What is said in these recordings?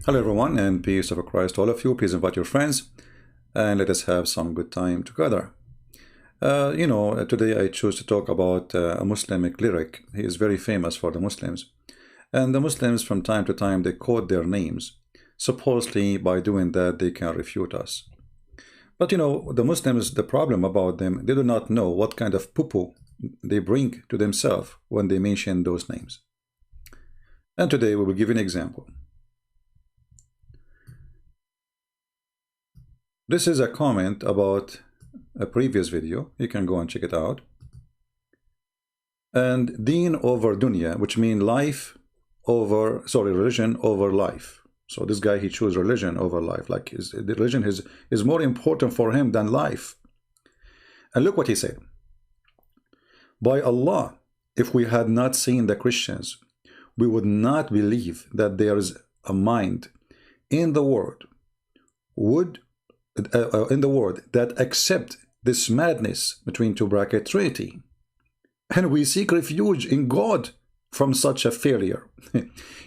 Hello everyone, and peace of Christ to all of you. Please invite your friends and let us have some good time together. Today I choose to talk about a Muslimic lyric. He is very famous for the Muslims. And the Muslims from time to time they quote their names. Supposedly by doing that they can refute us. But the Muslims, the problem about them, they do not know what kind of poo-poo they bring to themselves when they mention those names. And today we will give an example. This is a comment about a previous video. You can go and check it out. And deen over dunya, which means religion over life. So this guy, he chose religion over life. Like the religion is more important for him than life. And look what he said. By Allah, if we had not seen the Christians, we would not believe that there is a mind in the world that accept this madness between two brackets Trinity, and we seek refuge in God from such a failure.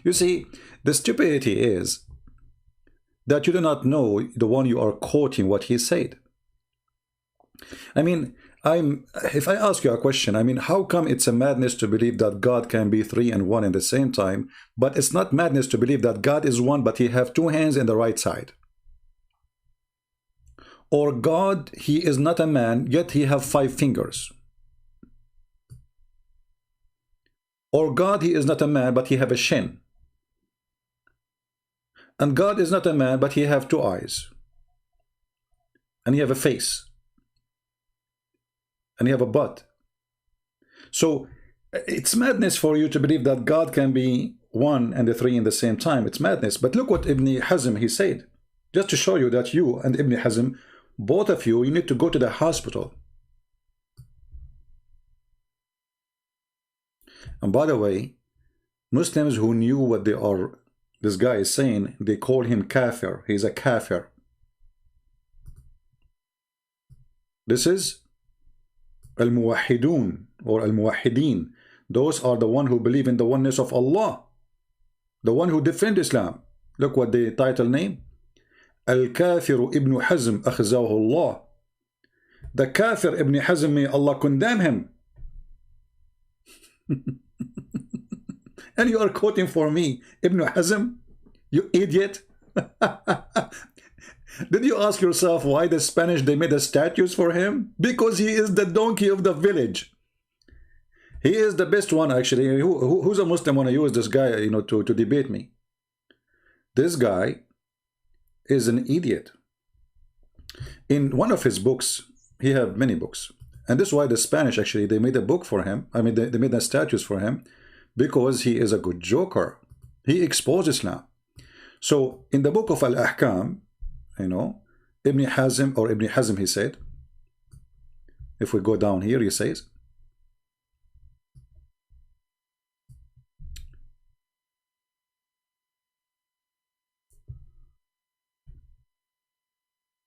You see, the stupidity is that you do not know the one you are quoting what he said. I mean, if I ask you a question, I mean, how come it's a madness to believe that God can be three and one in the same time, but it's not madness to believe that God is one, but he have two hands in the right side? Or God, he is not a man, yet he have 5 fingers. Or God, he is not a man, but he have a shin. And God is not a man, but he have 2 eyes. And he have a face. And he have a butt. So it's madness for you to believe that God can be 1 and the 3 in the same time. It's madness. But look what Ibn Hazm, he said. Just to show you that you and Ibn Hazm, both of you need to go to the hospital. And by the way, Muslims who knew what this guy is saying, they call him kafir. He's a kafir. This is al-muwahhidun or al-muwahhideen. Those are the one who believe in the oneness of Allah, the one who defend Islam. Look what the title name. Al-Kafir Ibn Hazm akhzahu Allah. The Kafir Ibn Hazm, may Allah condemn him. And you are quoting for me Ibn Hazm, you idiot. Did you ask yourself why the Spanish, they made the statues for him? Because he is the donkey of the village. He is the best one, actually. Who's a Muslim want to use this guy, to debate me? This guy is an idiot. In one of his books, he have many books, and this is why the Spanish, actually, they made a book for him. I mean, they made the statues for him because he is a good joker. He exposed Islam. So in the book of Al-Ahkam, Ibn Hazm, he said, if we go down here, he says,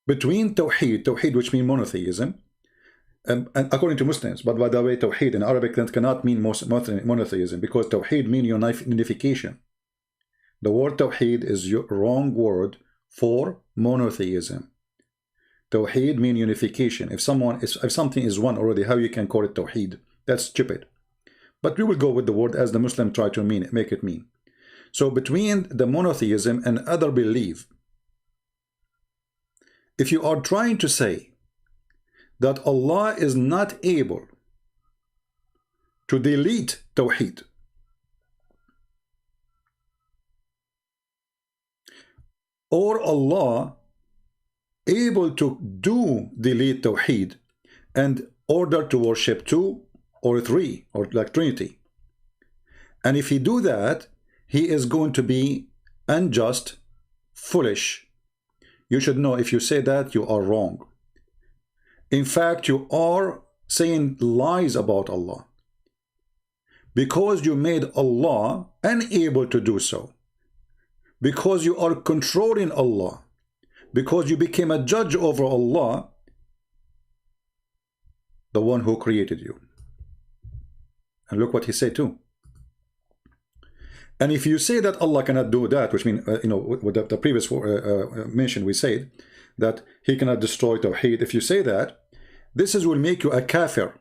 between Tawhid, which means monotheism, and according to Muslims, but by the way, Tawhid in Arabic cannot mean monotheism, because Tawhid means unification. The word Tawhid is your wrong word for monotheism. Tawhid means unification. If something is one already, how you can call it Tawhid? That's stupid. But we will go with the word as the Muslim try to make it mean. So between the monotheism and other belief, if you are trying to say that Allah is not able to delete Tawheed, or Allah able to delete Tawheed and order to worship 2 or 3 or like Trinity, and if he do that, he is going to be unjust, foolish. You should know, if you say that, you are wrong. In fact, you are saying lies about Allah, because you made Allah unable to do so, because you are controlling Allah, because you became a judge over Allah, the one who created you. And look what he said too. And if you say that Allah cannot do that, which means, you know, with the previous mention we said, that he cannot destroy Tawhid. If you say that, this will make you a kafir.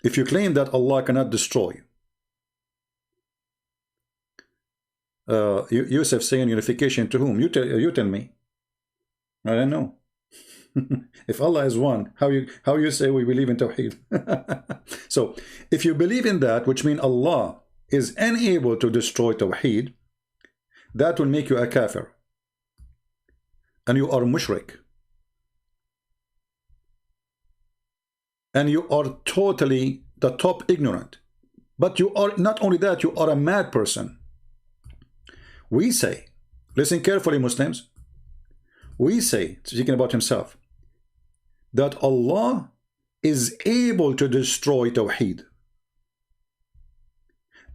If you claim that Allah cannot destroy. Yusuf saying unification to whom? You tell me. I don't know. If Allah is one, how you say we believe in Tawhid? So, if you believe in that, which means Allah is unable to destroy Tawhid, that will make you a kafir. And you are mushrik. And you are totally the top ignorant. But you are not only that, you are a mad person. We say, listen carefully, Muslims. We say, speaking about himself, that Allah is able to destroy Tawheed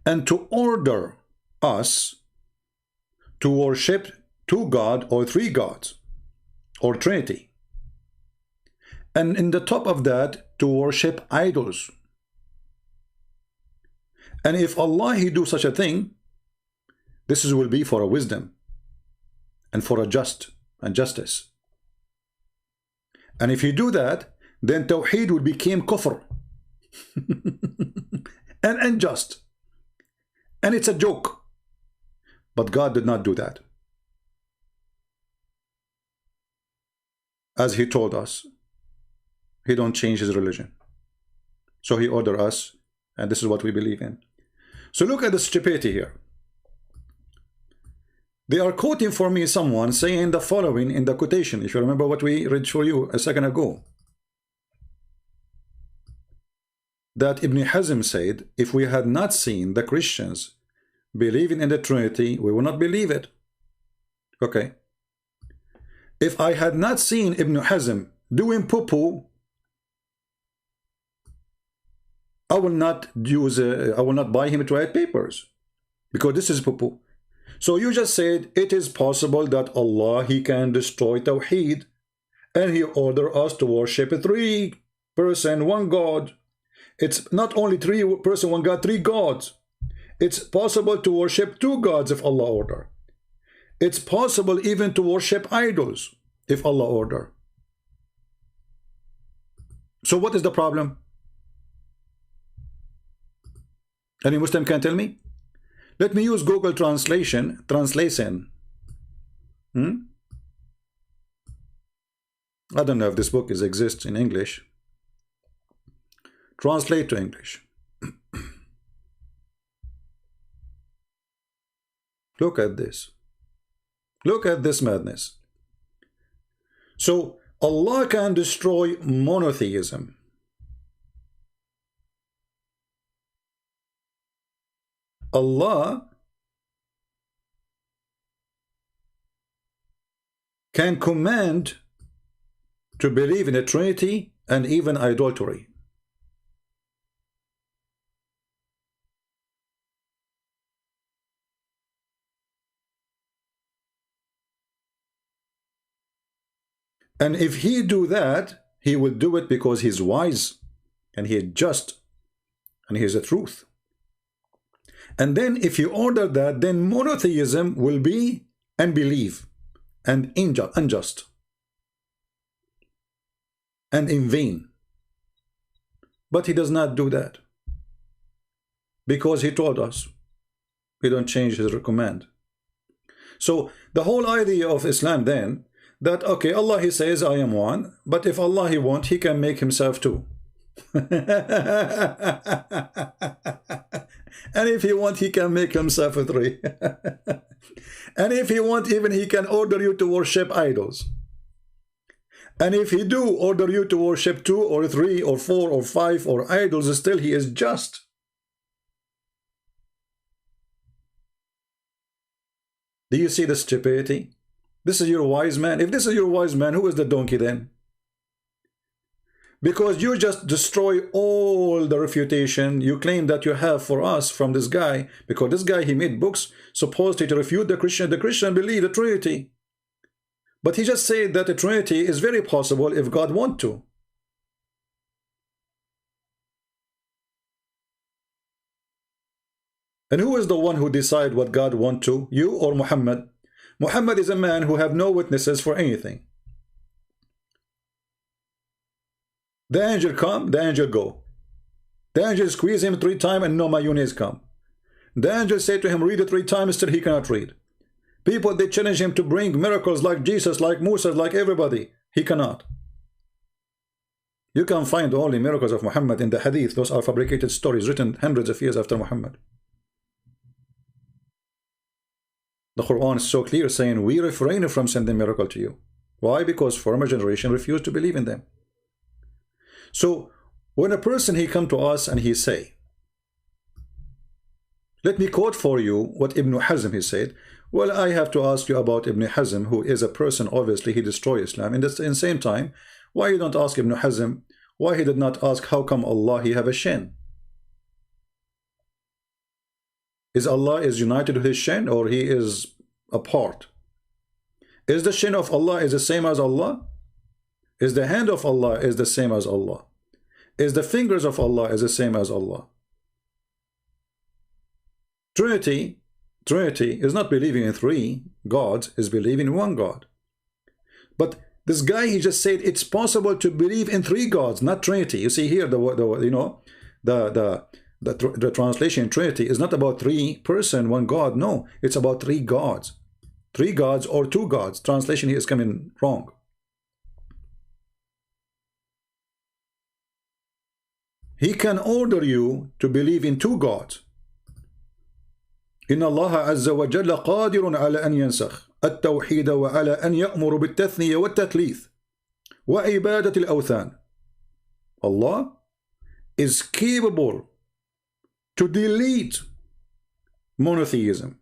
and to order us to worship two gods or three gods or Trinity. And in the top of that, to worship idols. And if Allah he do such a thing, this will be for a wisdom and for a justice. And if you do that, then Tawheed will become kufr and unjust. And it's a joke. But God did not do that. As he told us, he don't change his religion. So he ordered us, and this is what we believe in. So look at the stupidity here. They are quoting for me someone saying the following in the quotation, if you remember what we read for you a second ago. That Ibn Hazm said, if we had not seen the Christians believing in the Trinity, we will not believe it. Okay. If I had not seen Ibn Hazm doing poo-poo, I will not buy him toilet papers, because this is poo-poo. So you just said it is possible that Allah he can destroy Tawheed, and he ordered us to worship a three-person, one God. It's not only three-person, one God, three gods. It's possible to worship two gods if Allah order. It's possible even to worship idols if Allah order. So what is the problem? Any Muslim can tell me? Let me use Google translation. I don't know if this book exists in English. Translate to English. Look at this. Look at this madness. So Allah can destroy monotheism. Allah can command to believe in a Trinity and even idolatry. And if he do that, he will do it because he's wise and he is just and he is the truth. And then if you order that, then monotheism will be unbelief and unjust and in vain. But he does not do that because he told us he don't change his command. So the whole idea of Islam then, that okay, Allah he says I am one, but if Allah he want, he can make himself two. And if he want, he can make himself a three. And if he want, even he can order you to worship idols. And if he do order you to worship two or three or four or five or idols, still he is just. Do you see the stupidity? This is your wise man. If this is your wise man, who is the donkey then? Because you just destroy all the refutation you claim that you have for us from this guy. Because this guy, he made books supposedly to refute the Christian. The Christian believe the Trinity. But he just said that the Trinity is very possible if God want to. And who is the one who decide what God want to? You or Muhammad? Muhammad is a man who have no witnesses for anything. The angel come, the angel go. The angel squeeze him 3 times and no mayonnaise come. The angel say to him, read it 3 times, still he cannot read. People, they challenge him to bring miracles like Jesus, like Musa, like everybody. He cannot. You can find only miracles of Muhammad in the hadith. Those are fabricated stories written hundreds of years after Muhammad. The Quran is so clear saying we refrain from sending miracle to you. Why? Because former generation refused to believe in them. So when a person he come to us and he say, let me quote for you what Ibn Hazm he said. Well, I have to ask you about Ibn Hazm, who is a person, obviously he destroyed Islam. In the same time, why you don't ask Ibn Hazm why he did not ask how come Allah he have a shin? Is Allah is united with his shin, or he is apart? Is the shin of Allah is the same as Allah? Is the hand of Allah is the same as Allah? Is the fingers of Allah is the same as Allah? Trinity is not believing in 3 gods, is believing in 1 God. But this guy, he just said it's possible to believe in 3 gods, not Trinity. You see here, the translation in Trinity is not about 3 person, 1 God. No, it's about 3 gods. 3 gods or 2 gods. Translation here is coming wrong. He can order you to believe in 2 gods. إن الله عز وجل قادر على أن ينسخ التوحيد وعلى أن يأمر بالتثنية والتثليث وعبادة الأوثان. Allah is capable to delete monotheism,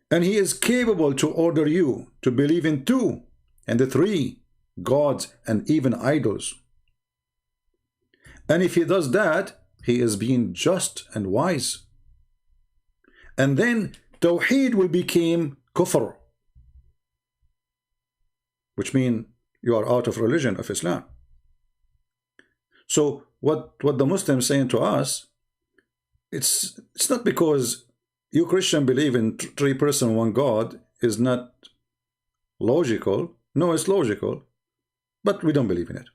and he is capable to order you to believe in 2 and 3 gods and even idols. And if he does that, he is being just and wise. And then Tawhid will become kufr, which means you are out of religion of Islam. So what the Muslims saying to us, it's not because you Christian believe in 3 person 1 God is not logical. No, it's logical, but we don't believe in it.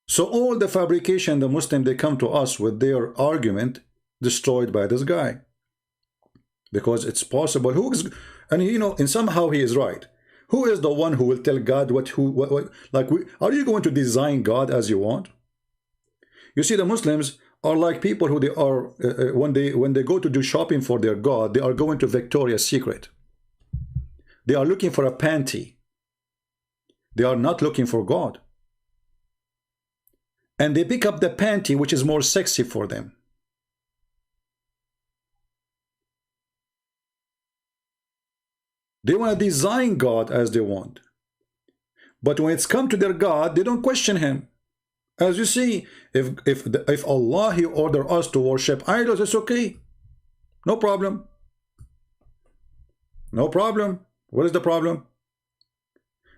So all the fabrication, the Muslim, they come to us with their argument destroyed by this guy, because it's possible. Who is, and you know, and somehow he is right. Who is the one who will tell God what like are you going to design God as you want? You see, the Muslims are like people who they are when they go to do shopping for their God, they are going to Victoria's Secret. They are looking for a panty. They are not looking for God. And they pick up the panty which is more sexy for them. They want to design God as they want. But when it's come to their God, they don't question him. As you see, if Allah he order us to worship idols, it's okay. No problem. No problem. What is the problem?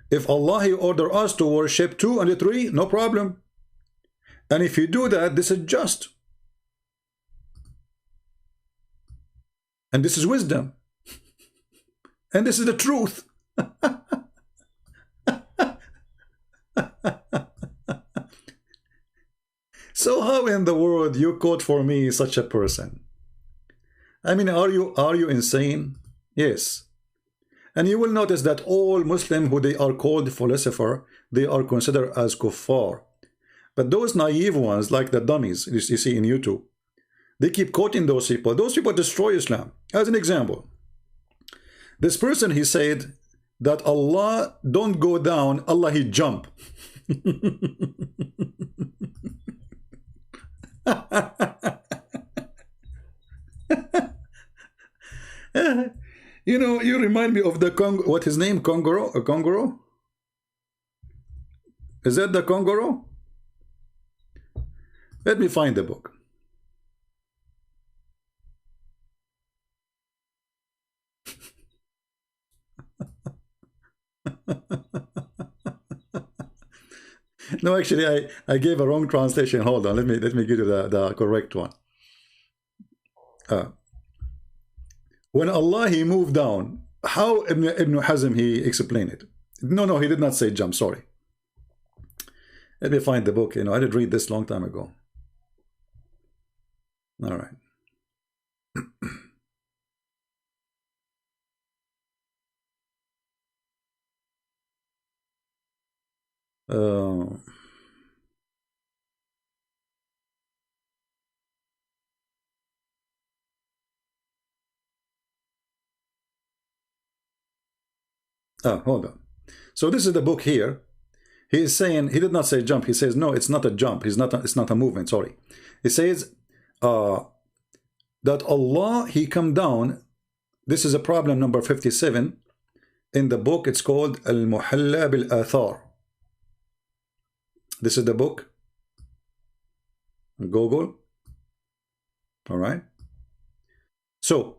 If Allah he order us to worship 2 and 3, no problem. And if you do that, this is just. And this is wisdom. And this is the truth. So how in the world you quote for me such a person? I mean, are you insane? Yes. And you will notice that all Muslims who they are called philosopher, they are considered as kuffar. But those naive ones, like the dummies you see in YouTube, they keep quoting those people. Those people destroy Islam. As an example, this person, he said that Allah don't go down, Allah he jump. You know, you remind me of the Congo, what his name, Congoro? A Congoro? Is that the Congoro? Let me find the book. No, actually, I gave a wrong translation. Hold on, let me give you the correct one. Uh, when Allah he moved down, how Ibn Hazm he explained it? No, he did not say jump. Sorry. Let me find the book. You know, I did read this long time ago. All right. Uh, hold on. So this is the book here. He is saying, he did not say jump. He says, no, it's not a jump. It's not a movement. Sorry. He says that Allah, he come down. This is a problem number 57 in the book. It's called Al-Muhalla bil-Athar. This is the book. Google. All right. So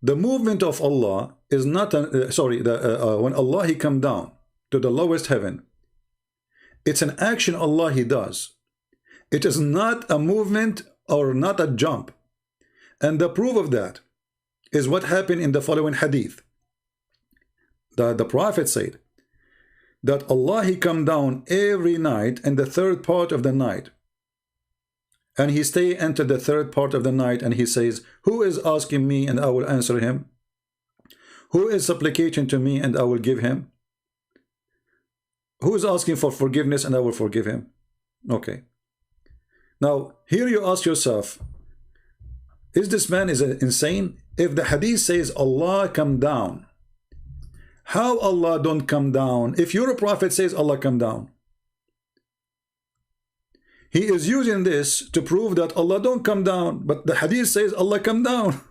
the movement of Allah is not when Allah he come down to the lowest heaven, it's an action Allah he does. It is not a movement or not a jump. And the proof of that is what happened in the following hadith. The Prophet said that Allah he come down every night in the third part of the night, and he stay into the third part of the night, and he says, who is asking me and I will answer him? Who is supplicating to me and I will give him? Who is asking for forgiveness and I will forgive him? Okay. Now, here you ask yourself, is this man insane? If the hadith says Allah come down, how Allah don't come down? If your prophet says Allah come down, he is using this to prove that Allah don't come down, but the hadith says Allah come down.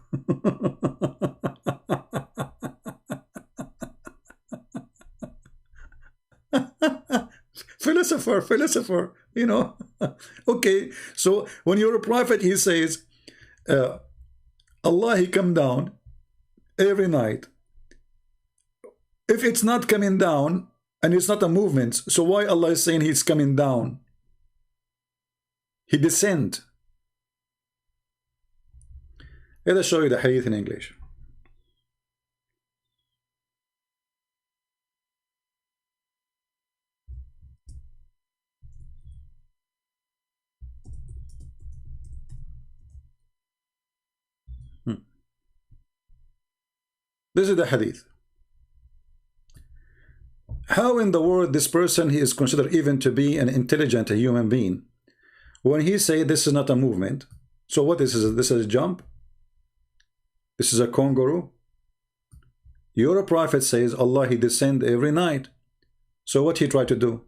Philosopher, you know. Okay, so when you're a prophet, he says, Allah, he come down every night. If it's not coming down, and it's not a movement, so why Allah is saying he's coming down? He descend. Let us show you the hadith in English. This is the hadith. How in the world this person he is considered even to be an intelligent human being when he say this is not a movement? So what this is? This is a jump? This is a kangaroo? Your prophet says Allah he descend every night. So what he tried to do?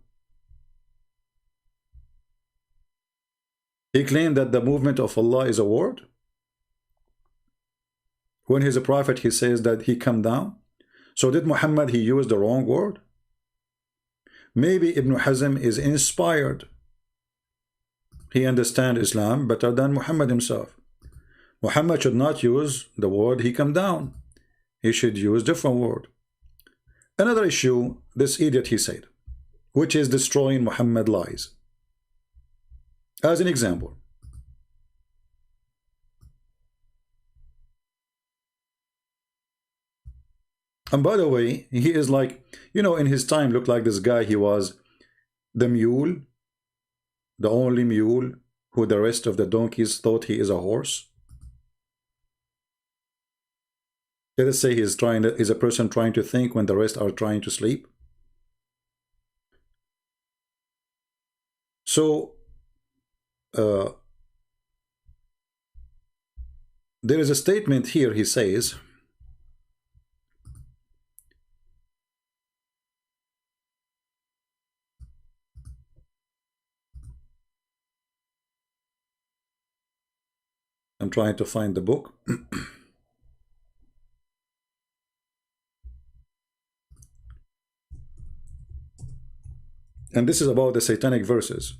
He claimed that the movement of Allah is a word. When he's a prophet, he says that he come down. So did Muhammad, he used the wrong word? Maybe Ibn Hazm is inspired. He understands Islam better than Muhammad himself. Muhammad should not use the word he come down. He should use different word. Another issue, this idiot he said, which is destroying Muhammad lies. As an example, and by the way, he is like, you know, in his time looked like this guy, he was the mule, the only mule who the rest of the donkeys thought he is a horse. Let us say he's a person trying to think when the rest are trying to sleep. So there is a statement here, he says, I'm trying to find the book. And this is about the satanic verses.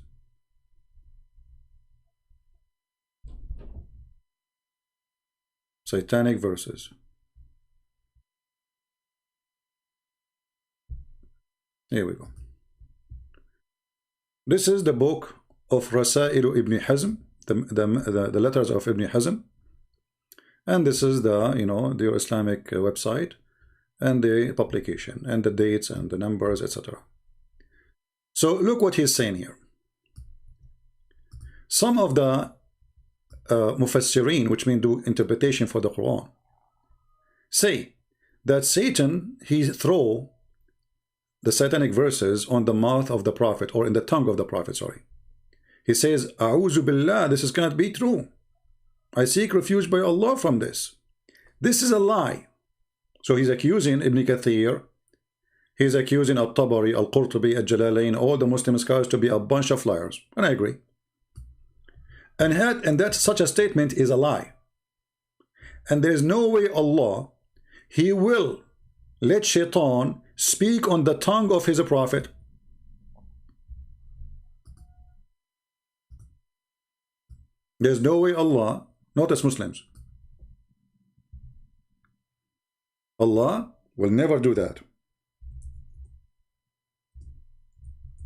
Satanic verses. Here we go. This is the book of Rasailu Ibn Hazm, the letters of Ibn Hazm, and this is the the Islamic website and the publication and the dates and the numbers, etc. So look what he's saying here. Some of the mufassirin, which mean do interpretation for the Quran, say that Satan, he throw the satanic verses on the mouth of the prophet, or in the tongue of the prophet, sorry. He says, A'udhu billah, this is cannot be true. I seek refuge by Allah from this. This is a lie. So he's accusing Ibn Kathir, he's accusing Al-Tabari, Al-Qurtubi, Al-Jalalain, all the Muslim scholars to be a bunch of liars. And I agree. And that such a statement is a lie. And there is no way Allah, he will let Shaitan speak on the tongue of his prophet. There's no way Allah, not as Muslims, Allah will never do that.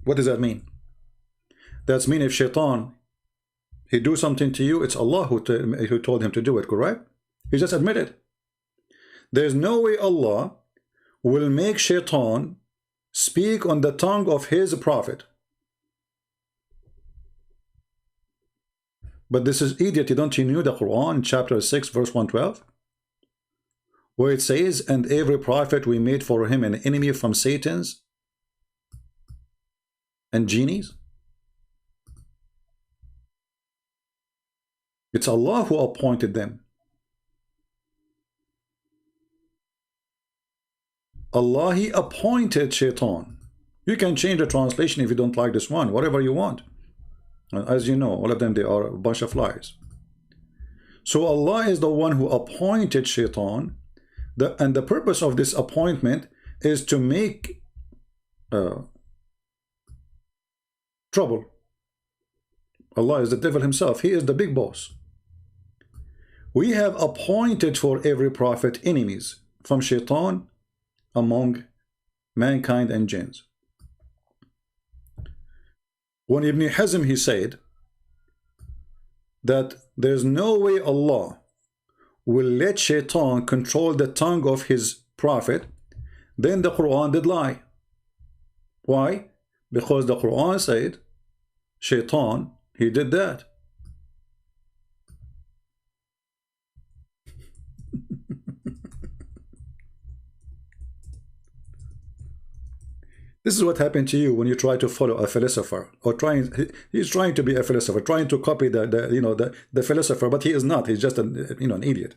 What does that mean? That means if Shaitan, he do something to you, it's Allah who told him to do it, correct? He just admitted. There's no way Allah will make Shaitan speak on the tongue of his prophet. But this is idiot. Don't you know the Quran, chapter 6, verse 112? Where it says, and every prophet we made for him an enemy from Satan's and genies. It's Allah who appointed them. Allah, he appointed Shaitan. You can change the translation if you don't like this one, whatever you want. As you know, all of them, they are a bunch of lies. So Allah is the one who appointed Shaitan, and the purpose of this appointment is to make trouble. Allah is the devil himself. He is the big boss. We have appointed for every prophet enemies from Shaitan among mankind and jinns. When Ibn Hazm, he said that there's no way Allah will let Shaitan control the tongue of his prophet, then the Quran did lie. Why? Because the Quran said Shaitan, he did that. This is what happened to you when you try to follow a philosopher, or he's trying to be a philosopher, trying to copy the philosopher, but he is not. He's just an idiot.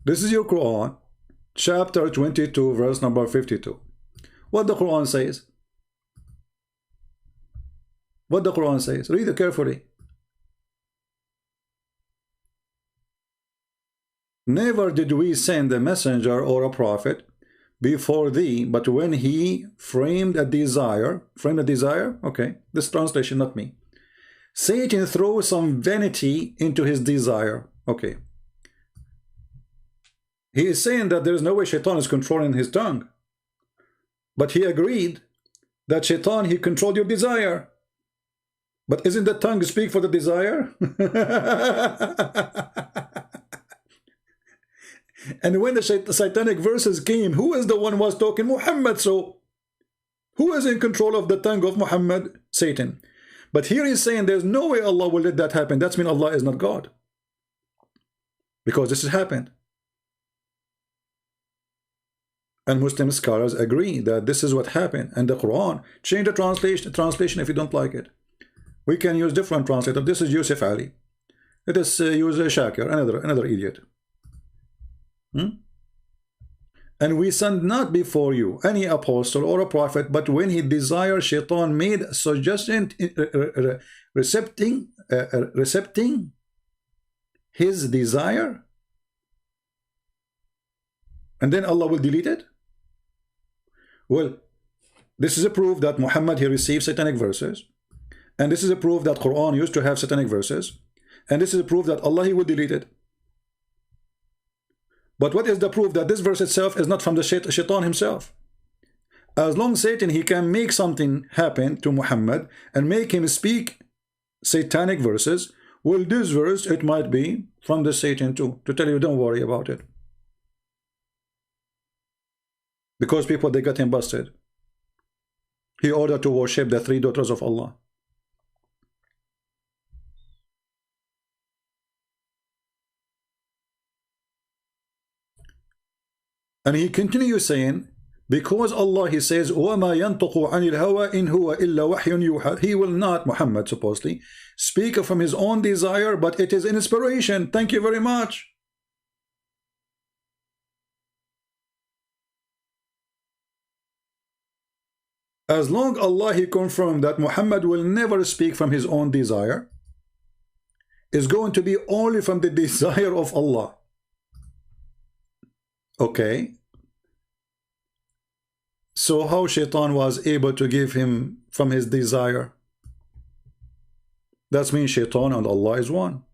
This is your Quran, chapter 22, verse number 52. What the Quran says? What the Quran says? Read it carefully. Never did we send a messenger or a prophet before thee, but when he framed a desire, okay, this translation, not me. Satan throws some vanity into his desire, okay. He is saying that there is no way Shaitan is controlling his tongue, but he agreed that Shaitan, he controlled your desire. But isn't the tongue speak for the desire? And when the satanic verses came, who is the one was talking? Muhammad. So who is in control of the tongue of Muhammad? Satan. But here he's saying there's no way Allah will let that happen. That means Allah is not God, because this has happened. And Muslim scholars agree that this is what happened. And the Quran, change the translation if you don't like it. We can use different translator. This is Yusuf Ali. Let us use Shakir, another idiot. And we send not before you any apostle or a prophet, but when he desired, Shaitan made a suggestion, recepting his desire, and then Allah will delete it. Well, this is a proof that Muhammad, he received satanic verses, and this is a proof that Quran used to have satanic verses, and this is a proof that Allah, he will delete it. But what is the proof that this verse itself is not from the shaitan himself? As long as Satan, he can make something happen to Muhammad and make him speak satanic verses, well, this verse, it might be from the Satan too, to tell you don't worry about it. Because people, they got him busted. He ordered to worship the 3 daughters of Allah. And he continues saying, because Allah, he says, وَمَا يَنْطُقُ عَنِ الْهَوَىٰ إِنْ هُوَ إِلَّا وَحْيٌ يُوحَىٰ. He will not, Muhammad supposedly, speak from his own desire, but it is inspiration. Thank you very much. As long Allah, he confirmed that Muhammad will never speak from his own desire, is going to be only from the desire of Allah. Okay. So how Shaitan was able to give him from his desire? That means Shaitan and Allah is one.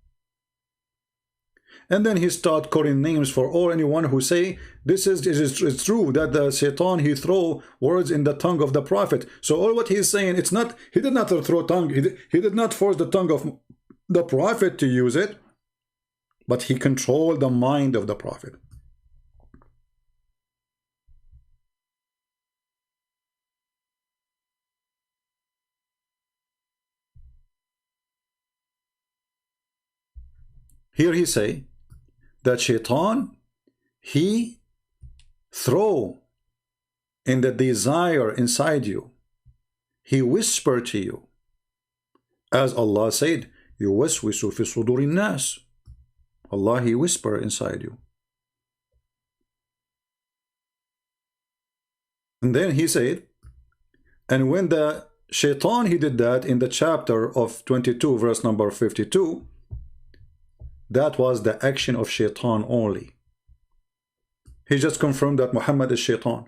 And then he start calling names for all anyone who say this is it's true that the Shaitan, he throw words in the tongue of the Prophet. So all what he's saying, it's not, he did not throw tongue, he did not force the tongue of the Prophet to use it, but he controlled the mind of the Prophet. Here he say that Shaitan, he throw in the desire inside you. He whisper to you. As Allah said, يُوَسْوِسُ فِي صُدُورِ النَّاسِ. Allah, he whisper inside you. And then he said, and when the Shaitan, he did that in the chapter of 22, verse number 52, that was the action of Shaitan only. He just confirmed that Muhammad is Shaitan.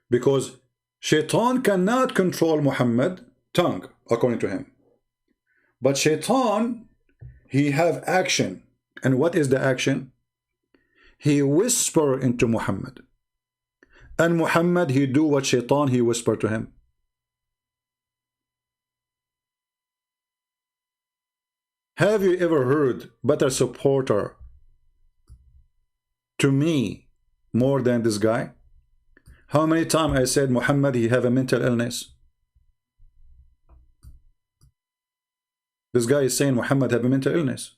Because Shaitan cannot control Muhammad's tongue, according to him. But Shaitan, he have action. And what is the action? He whisper into Muhammad. And Muhammad, he do what Shaitan, he whisper to him. Have you ever heard better supporter to me more than this guy? How many times I said Muhammad, he have a mental illness? This guy is saying Muhammad have a mental illness.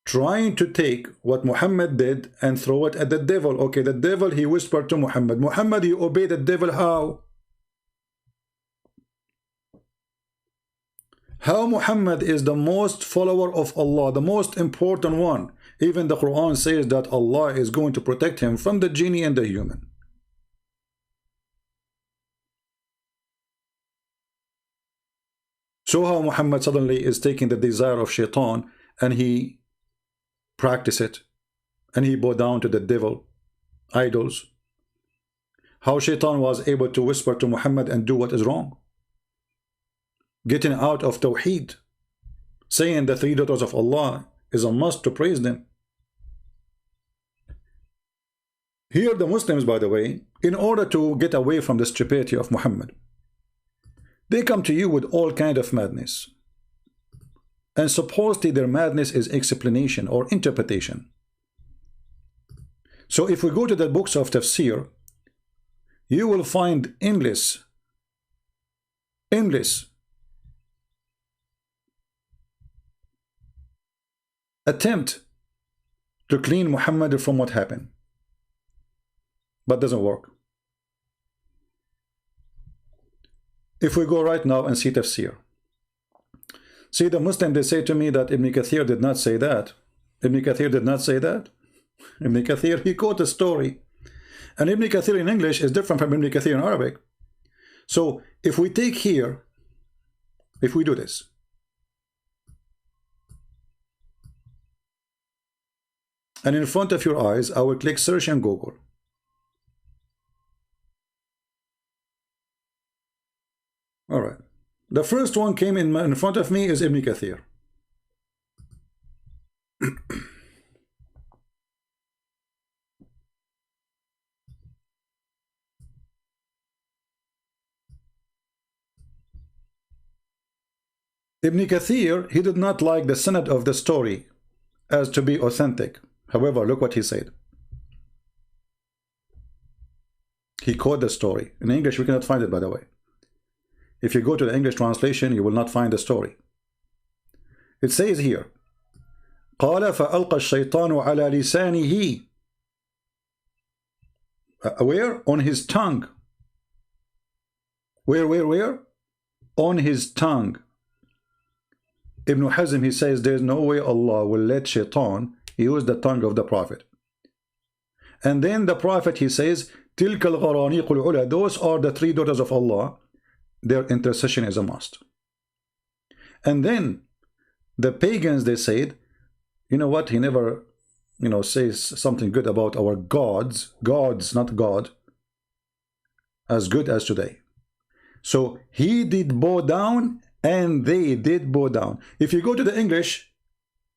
Trying to take what Muhammad did and throw it at the devil. Okay, the devil, he whispered to Muhammad. Muhammad, he obeyed the devil how? How Muhammad is the most follower of Allah, the most important one. Even the Quran says that Allah is going to protect him from the genie and the human. So how Muhammad suddenly is taking the desire of Shaitan and he practice it and he bow down to the devil, idols. How Shaitan was able to whisper to Muhammad and do what is wrong. Getting out of Tawhid, saying the 3 daughters of Allah is a must to praise them. Here the Muslims, by the way, in order to get away from the stupidity of Muhammad, they come to you with all kind of madness. And supposedly their madness is explanation or interpretation. So if we go to the books of tafsir, you will find endless attempt to clean Muhammad from what happened, but doesn't work. If we go right now and see tafsir, see the Muslim, they say to me that Ibn Kathir did not say that. Ibn Kathir did not say that. Ibn Kathir, he quote a story, and Ibn Kathir in English is different from Ibn Kathir in Arabic. So if we take here, if we do this, and in front of your eyes, I will click search in Google. All right. The first one came in front of me is Ibn Kathir. Ibn Kathir, he did not like the sanad of the story as to be authentic. However, look what he said. He quoted the story. In English, we cannot find it, by the way. If you go to the English translation, you will not find the story. It says here, قال فألقى الشيطان على لسانه. Where? On his tongue. Where? On his tongue. Ibn Hazm, he says, there's no way Allah will let shaitan use the tongue of the Prophet. And then the Prophet, he says, تِلْكَ الْغَرَانِيقُ الْعُلَى. Those are the three daughters of Allah. Their intercession is a must. And then the pagans, they said, you know what, he never, says something good about our gods, not God, as good as today. So he did bow down and they did bow down. If you go to the English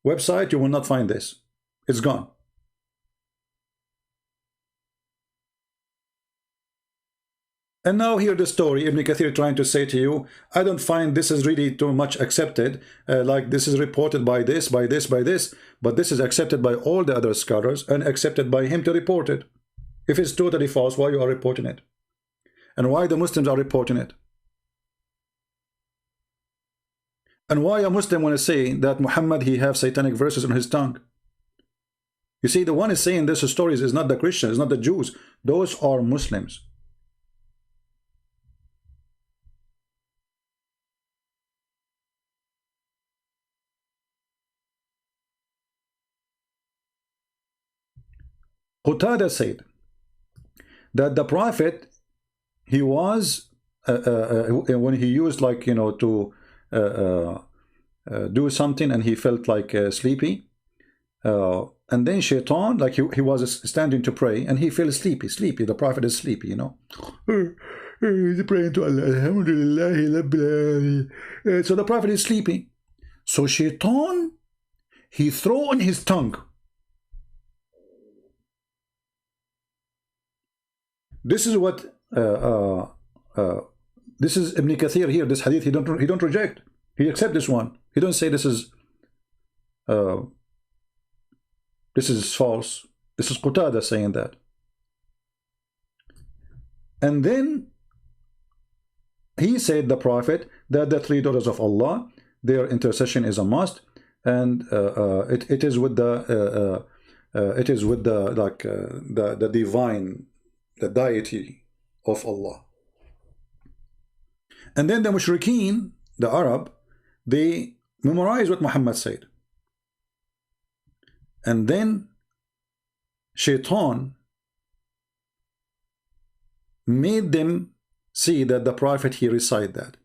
website, you will not find this. It's gone. And now hear the story, Ibn Kathir trying to say to you, I don't find this is really too much accepted, like this is reported by this, but this is accepted by all the other scholars and accepted by him to report it. If it's totally false, why you are reporting it? And why the Muslims are reporting it? And why a Muslim want to say that Muhammad, he have satanic verses on his tongue? You see, the one is saying this stories is not the Christians, not the Jews. Those are Muslims. Qatada said that the Prophet, he was, when he used to do something and he felt like sleepy, and then shaitan, like he was standing to pray and he felt sleepy. The Prophet is sleepy, he's praying to Allah, alhamdulillah. So the Prophet is sleepy. So shaitan, he throw on his tongue. This is what this is Ibn Kathir here. This hadith he don't reject. He accept this one. He don't say this is false. This is Qatada saying that. And then he said, the Prophet, that the three daughters of Allah, their intercession is a must, and it is with the the divine, the deity of Allah. And then the mushrikeen, the Arab, they memorize what Muhammad said. And then shaitan made them see that the Prophet, he recited that.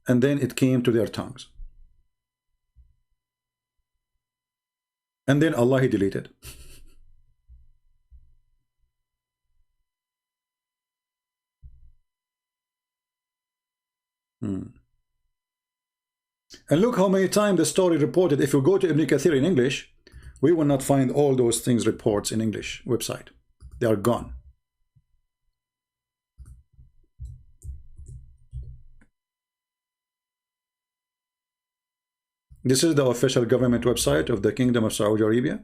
And then it came to their tongues. And then Allah, he deleted. And look how many times the story reported. If you go to Ibn Kathir in English, we will not find all those things reports in English website. They are gone. This is the official government website of the Kingdom of Saudi Arabia.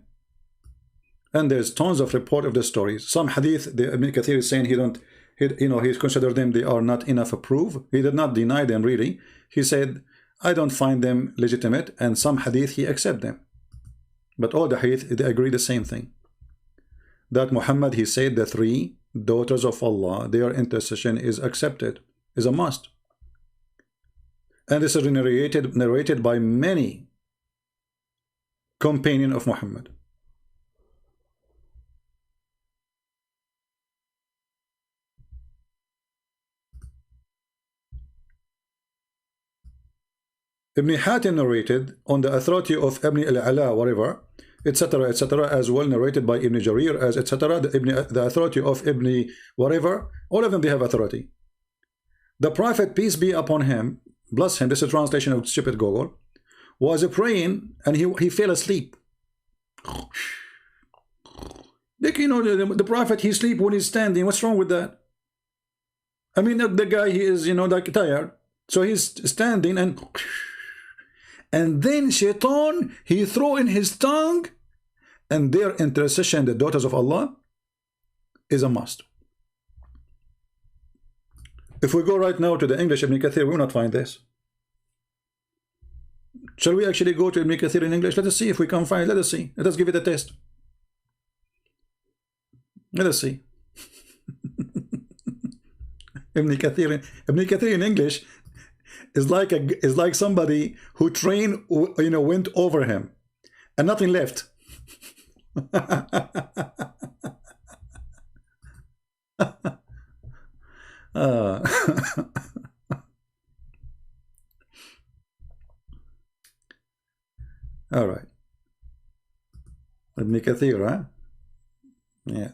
And there's tons of report of the stories. Some hadith, the Ibn Kathir is saying he's considered them, they are not enough proof. He did not deny them really. He said, I don't find them legitimate, and some hadith he accept them. But all the hadith, they agree the same thing. That Muhammad, he said the three daughters of Allah, their intercession is accepted, is a must. And this is narrated by many companions of Muhammad. Ibn Hatim narrated on the authority of Ibn al-Ala, whatever, etc., as well narrated by Ibn Jarir, as etc., the authority of Ibn whatever, all of them, they have authority. The Prophet, peace be upon him, bless him, this is a translation of stupid Google, was praying and he fell asleep. Like, you know, the prophet, he sleep when he's standing. What's wrong with that? I mean, the guy, he is, you know, like tired. So he's standing and then Shaitan, he throw in his tongue, and their intercession, the daughters of Allah, is a must. If we go right now to the English Ibn Kathir, we will not find this. Shall we actually go to Ibn Kathir in English? Let us see if we can find it. Let us see. Let us give it a test. Let us see. Ibn Kathir in English is like somebody who train, you know, went over him and nothing left. All right. Ibn Kathir, huh? Yeah.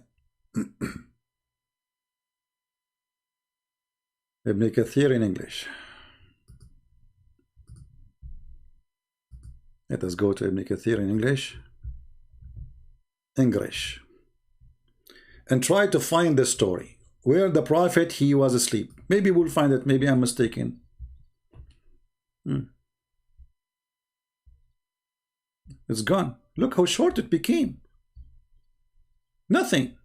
Ibn Kathir in English. Let us go to Ibn Kathir in English. And try to find the story where the prophet, he was asleep. Maybe we'll find it. Maybe I'm mistaken. It's gone. Look how short it became. Nothing.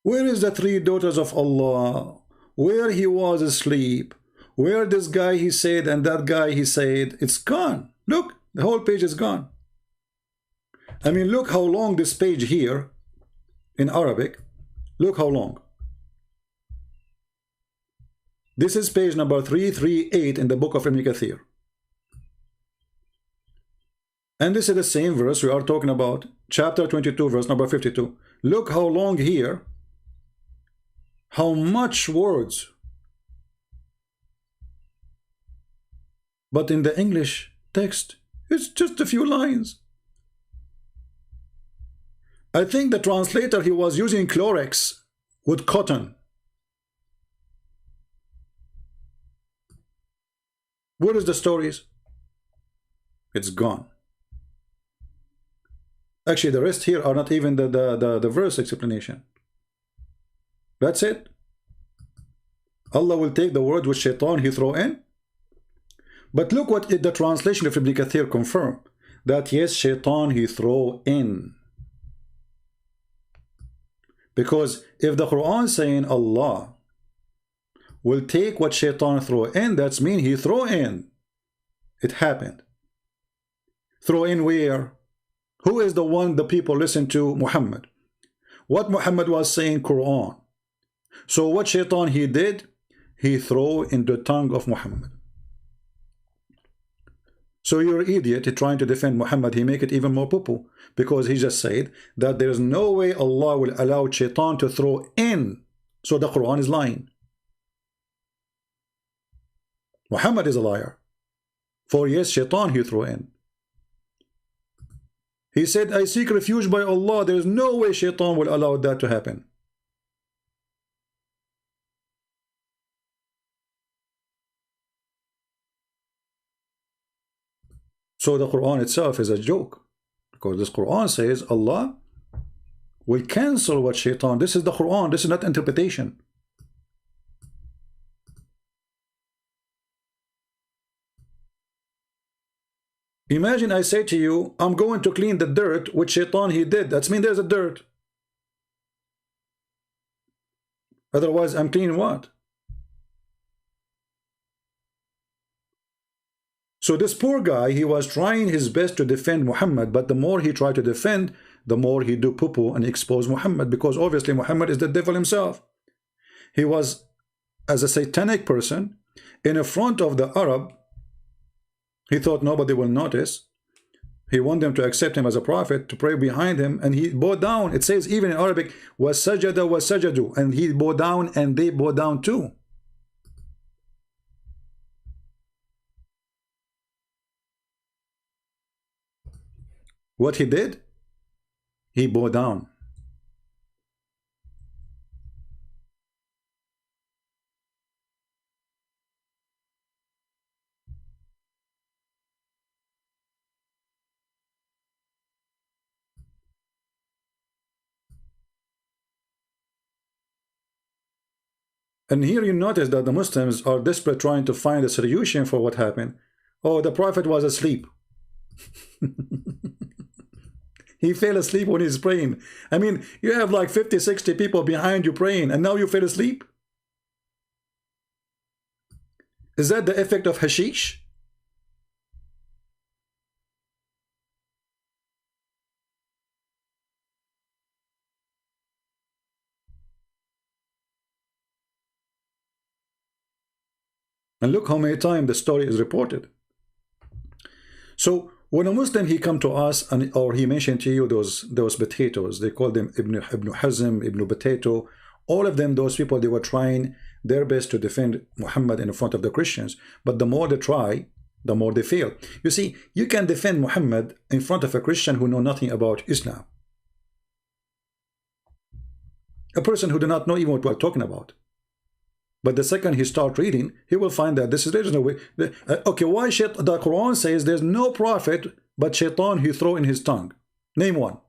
Where is the three daughters of Allah? Where he was asleep? Where this guy he said and that guy he said? It's gone. Look, the whole page is gone. I mean, look how long this page here in Arabic. Look how long. This is page number 338 in the book of Ibn Kathir. And this is the same verse we are talking about, chapter 22, verse number 52. Look how long here, how much words. But in the English text, it's just a few lines. I think the translator, he was using Clorox with cotton. Where is the stories? It's gone. Actually, the rest here are not even the verse explanation. That's it. Allah will take the word which Shaitan he throw in. But look what the translation of Ibn Kathir confirm. That yes, Shaitan he throw in. Because if the Quran saying Allah will take what Shaitan throw in, that's mean he throw in. It happened. Throw in where? Who is the one the people listen to? Muhammad. What Muhammad was saying, Quran. So what Shaitan he did, he throw in the tongue of Muhammad. So you're an idiot trying to defend Muhammad. He make it even more poo-poo, because he just said that there is no way Allah will allow Shaitan to throw in. So the Quran is lying. Muhammad is a liar. For yes, Shaitan he threw in. He said, I seek refuge by Allah. There is no way Shaitan will allow that to happen. So the Quran itself is a joke, because this Quran says Allah will cancel what Shaitan. This is the Quran. This is not interpretation. Imagine I say to you, I'm going to clean the dirt which Shaitan he did. That's mean there's a dirt. Otherwise, I'm cleaning what? So this poor guy, he was trying his best to defend Muhammad, but the more he tried to defend, the more he do poo-poo and expose Muhammad, because obviously Muhammad is the devil himself. He was, as a satanic person, in the front of the Arab. He thought nobody will notice. He wanted them to accept him as a prophet, to pray behind him, and he bowed down. It says even in Arabic, وَسَجَدَ وَسَجَدُوا, and he bowed down and they bowed down too. What he did? He bowed down. And here you notice that the Muslims are desperate trying to find a solution for what happened. Oh, the Prophet was asleep. He fell asleep when he's praying. I mean, you have like 50, 60 people behind you praying, and now you fell asleep? Is that the effect of hashish? And look how many times the story is reported. So when a Muslim he come to us and or he mentioned to you those potatoes, they call them Ibn Hazm, Ibn Potato, all of them, those people, they were trying their best to defend Muhammad in front of the Christians. But the more they try, the more they fail. You see, you can defend Muhammad in front of a Christian who know nothing about Islam. A person who do not know even what we're talking about. But the second he start reading, he will find that there is no way. Okay, why the Quran says there's no prophet but shaitan he throw in his tongue? Name one.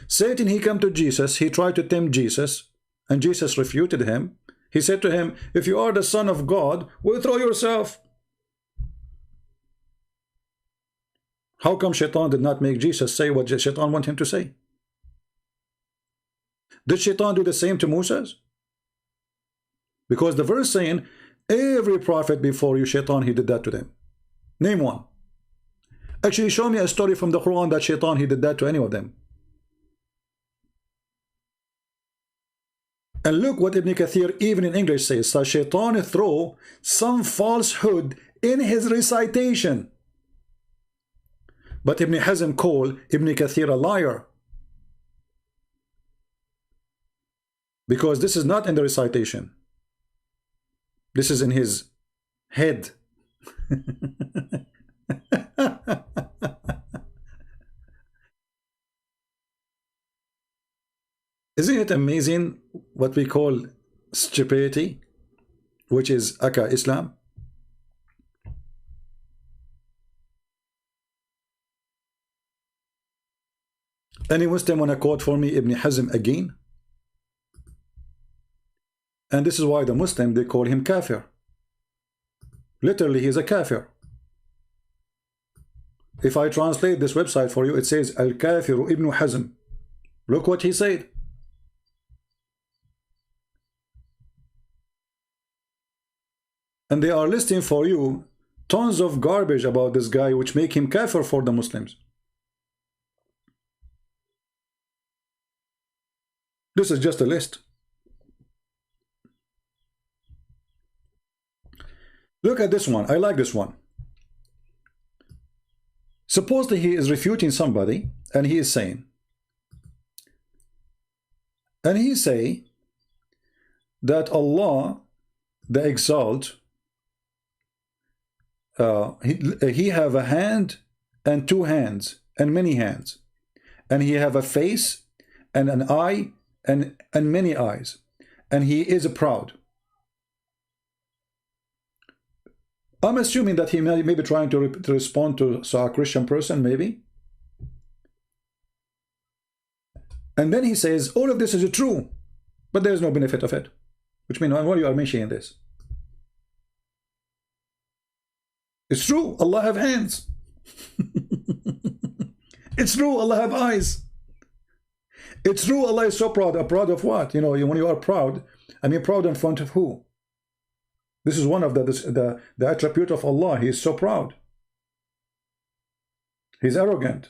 Satan, he come to Jesus, he tried to tempt Jesus, and Jesus refuted him. He said to him, if you are the son of God, withdraw yourself. How come shaitan did not make Jesus say what shaitan want him to say? Did shaitan do the same to Moses? Because the verse saying, every prophet before you, shaitan, he did that to them. Name one. Actually, show me a story from the Quran that shaitan, he did that to any of them. And look what Ibn Kathir, even in English, says. So shaitan throw some falsehood in his recitation. But Ibn Hazm called Ibn Kathir a liar. Because this is not in the recitation. This is in his head. Isn't it amazing what we call stupidity, which is Aka Islam? Any Muslim want to quote for me Ibn Hazm again? And this is why the Muslim, they call him kafir. Literally, he is a kafir. If I translate this website for you, it says Al-Kafiru Ibn Hazm. Look what he said. And they are listing for you tons of garbage about this guy which make him kafir for the Muslims. This is just a list. Look at this one. I like this one. Suppose that he is refuting somebody and he is saying, and he say that Allah, the Exalt, he have a hand and two hands and many hands, and he have a face and an eye and many eyes, and he is proud. I'm assuming that he may be trying to respond to a Christian person, maybe. And then he says, all of this is true, but there is no benefit of it. Which means, why you are mentioning this? It's true, Allah have hands. It's true, Allah have eyes. It's true, Allah is so proud. Proud of what? You know, when you are proud, I mean proud in front of who? This is one of the attribute of Allah. He is so proud. He's arrogant.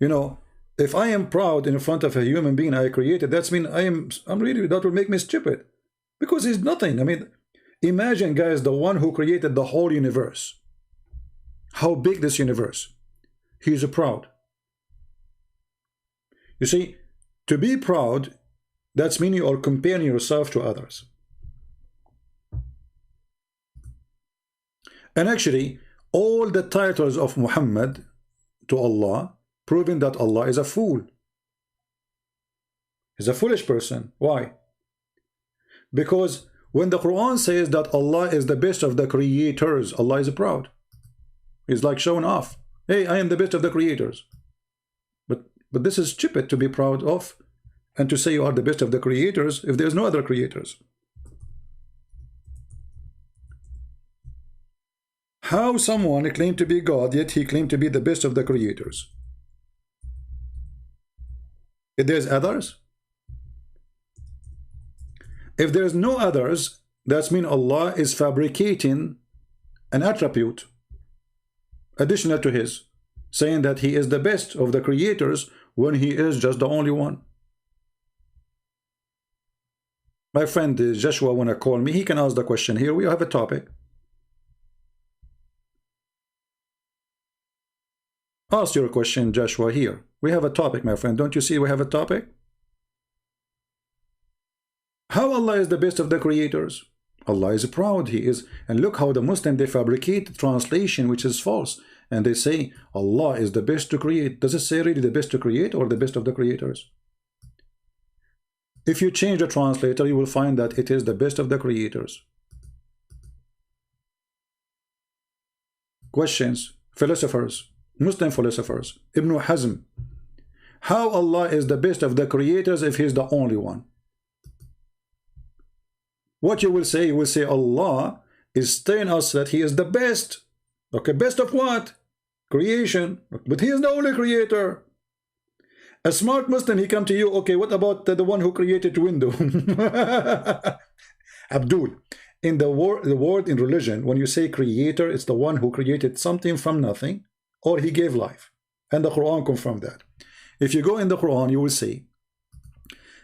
You know, if I am proud in front of a human being I created, that's mean I'm really, that will make me stupid. Because he's nothing. I mean, imagine, guys, the one who created the whole universe. How big this universe. He is proud. You see, to be proud, that's mean you are comparing yourself to others. And actually, all the titles of Muhammad to Allah, proving that Allah is a fool. He's a foolish person. Why? Because when the Quran says that Allah is the best of the creators, Allah is proud. He's like showing off. Hey, I am the best of the creators. But this is stupid to be proud of and to say you are the best of the creators if there's no other creators? How someone claimed to be God, yet he claimed to be the best of the creators? If there's others? If there's no others, that means Allah is fabricating an attribute additional to his, saying that he is the best of the creators when he is just the only one. My friend Joshua wanna call me, he can ask the question here. We have a topic. Ask your question, Joshua, here. We have a topic, my friend. Don't you see we have a topic? How Allah is the best of the creators? Allah is proud, he is. And look how the Muslim, they fabricate translation which is false. And they say Allah is the best to create. Does it say really the best to create or the best of the creators? If you change the translator, you will find that it is the best of the creators. Questions, philosophers, Muslim philosophers, Ibn Hazm. How Allah is the best of the creators if he is the only one? What you will say Allah is telling us that he is the best. Okay, best of what? Creation. But he is the only creator. A smart Muslim, he come to you, okay, what about the one who created the window? Abdul, in the word in religion, when you say creator, it's the one who created something from nothing, or he gave life. And the Quran confirmed that. If you go in the Quran, you will see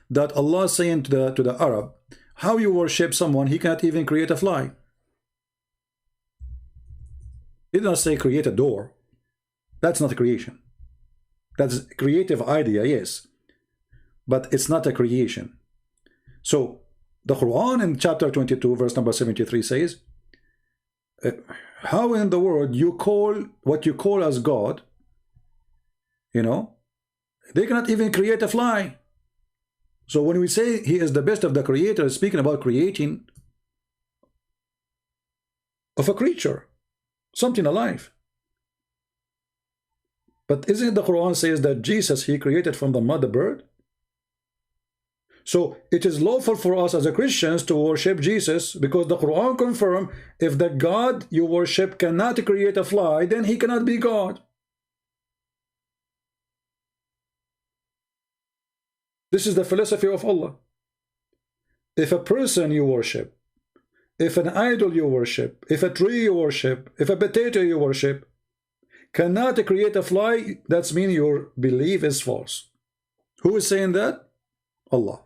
that Allah is saying to the Arab, how you worship someone, he cannot even create a fly. He did not say create a door. That's not a creation. That's a creative idea, yes. But it's not a creation. So, the Quran in chapter 22, verse number 73 says, how in the world you call what you call as God, you know, they cannot even create a fly. So when we say he is the best of the creators, speaking about creating of a creature, something alive. But isn't the Quran says that Jesus, he created from the mother bird? So it is lawful for us as a Christians to worship Jesus because the Quran confirms if the God you worship cannot create a fly, then he cannot be God. This is the philosophy of Allah. If a person you worship, if an idol you worship, if a tree you worship, if a potato you worship, cannot create a fly, that means your belief is false. Who is saying that? Allah.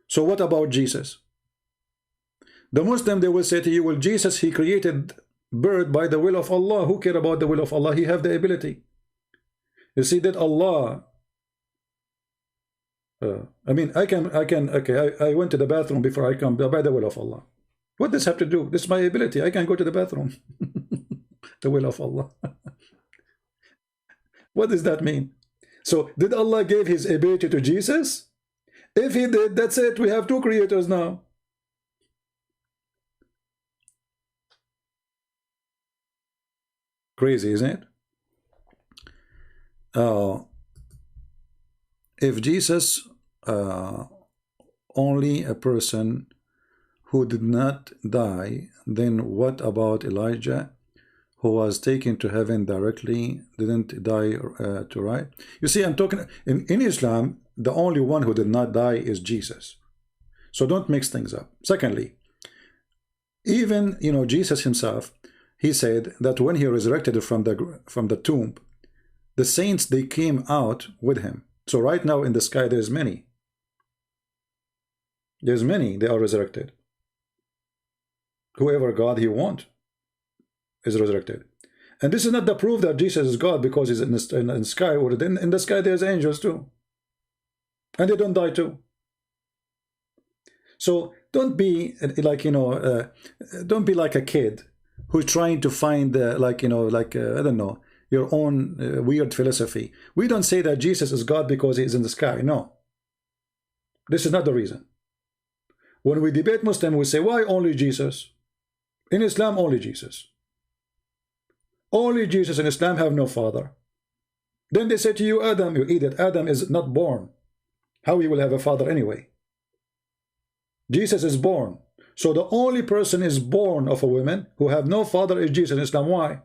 So what about Jesus? The Muslim, they will say to you, well, Jesus, he created bird by the will of Allah. Who care about the will of Allah? He have the ability. You see that Allah... I mean, okay, I went to the bathroom before I come by the will of Allah. What does this have to do? This is my ability. I can go to the bathroom. The will of Allah. What does that mean? So, did Allah give his ability to Jesus? If he did, that's it. We have two creators now. Crazy, isn't it? If Jesus, only a person who did not die, then what about Elijah, who was taken to heaven directly, didn't die to right? You see, I'm talking, in Islam, the only one who did not die is Jesus. So don't mix things up. Secondly, even, you know, Jesus himself, he said that when he resurrected from the tomb, the saints, they came out with him. So right now in the sky, there's many. There's many, they are resurrected. Whoever God he wants is resurrected. And this is not the proof that Jesus is God because he's in the sky. Or in the sky, there's angels too. And they don't die too. So don't be like, you know, don't be like a kid who's trying to find, like, you know, like, I don't know, your own weird philosophy. We don't say that Jesus is God because he is in the sky. No. This is not the reason. When we debate Muslim, we say, why only Jesus? In Islam, only Jesus. Only Jesus in Islam have no father. Then they say to you, Adam, you idiot, Adam is not born. How he will have a father anyway? Jesus is born. So the only person is born of a woman who have no father is Jesus in Islam. Why?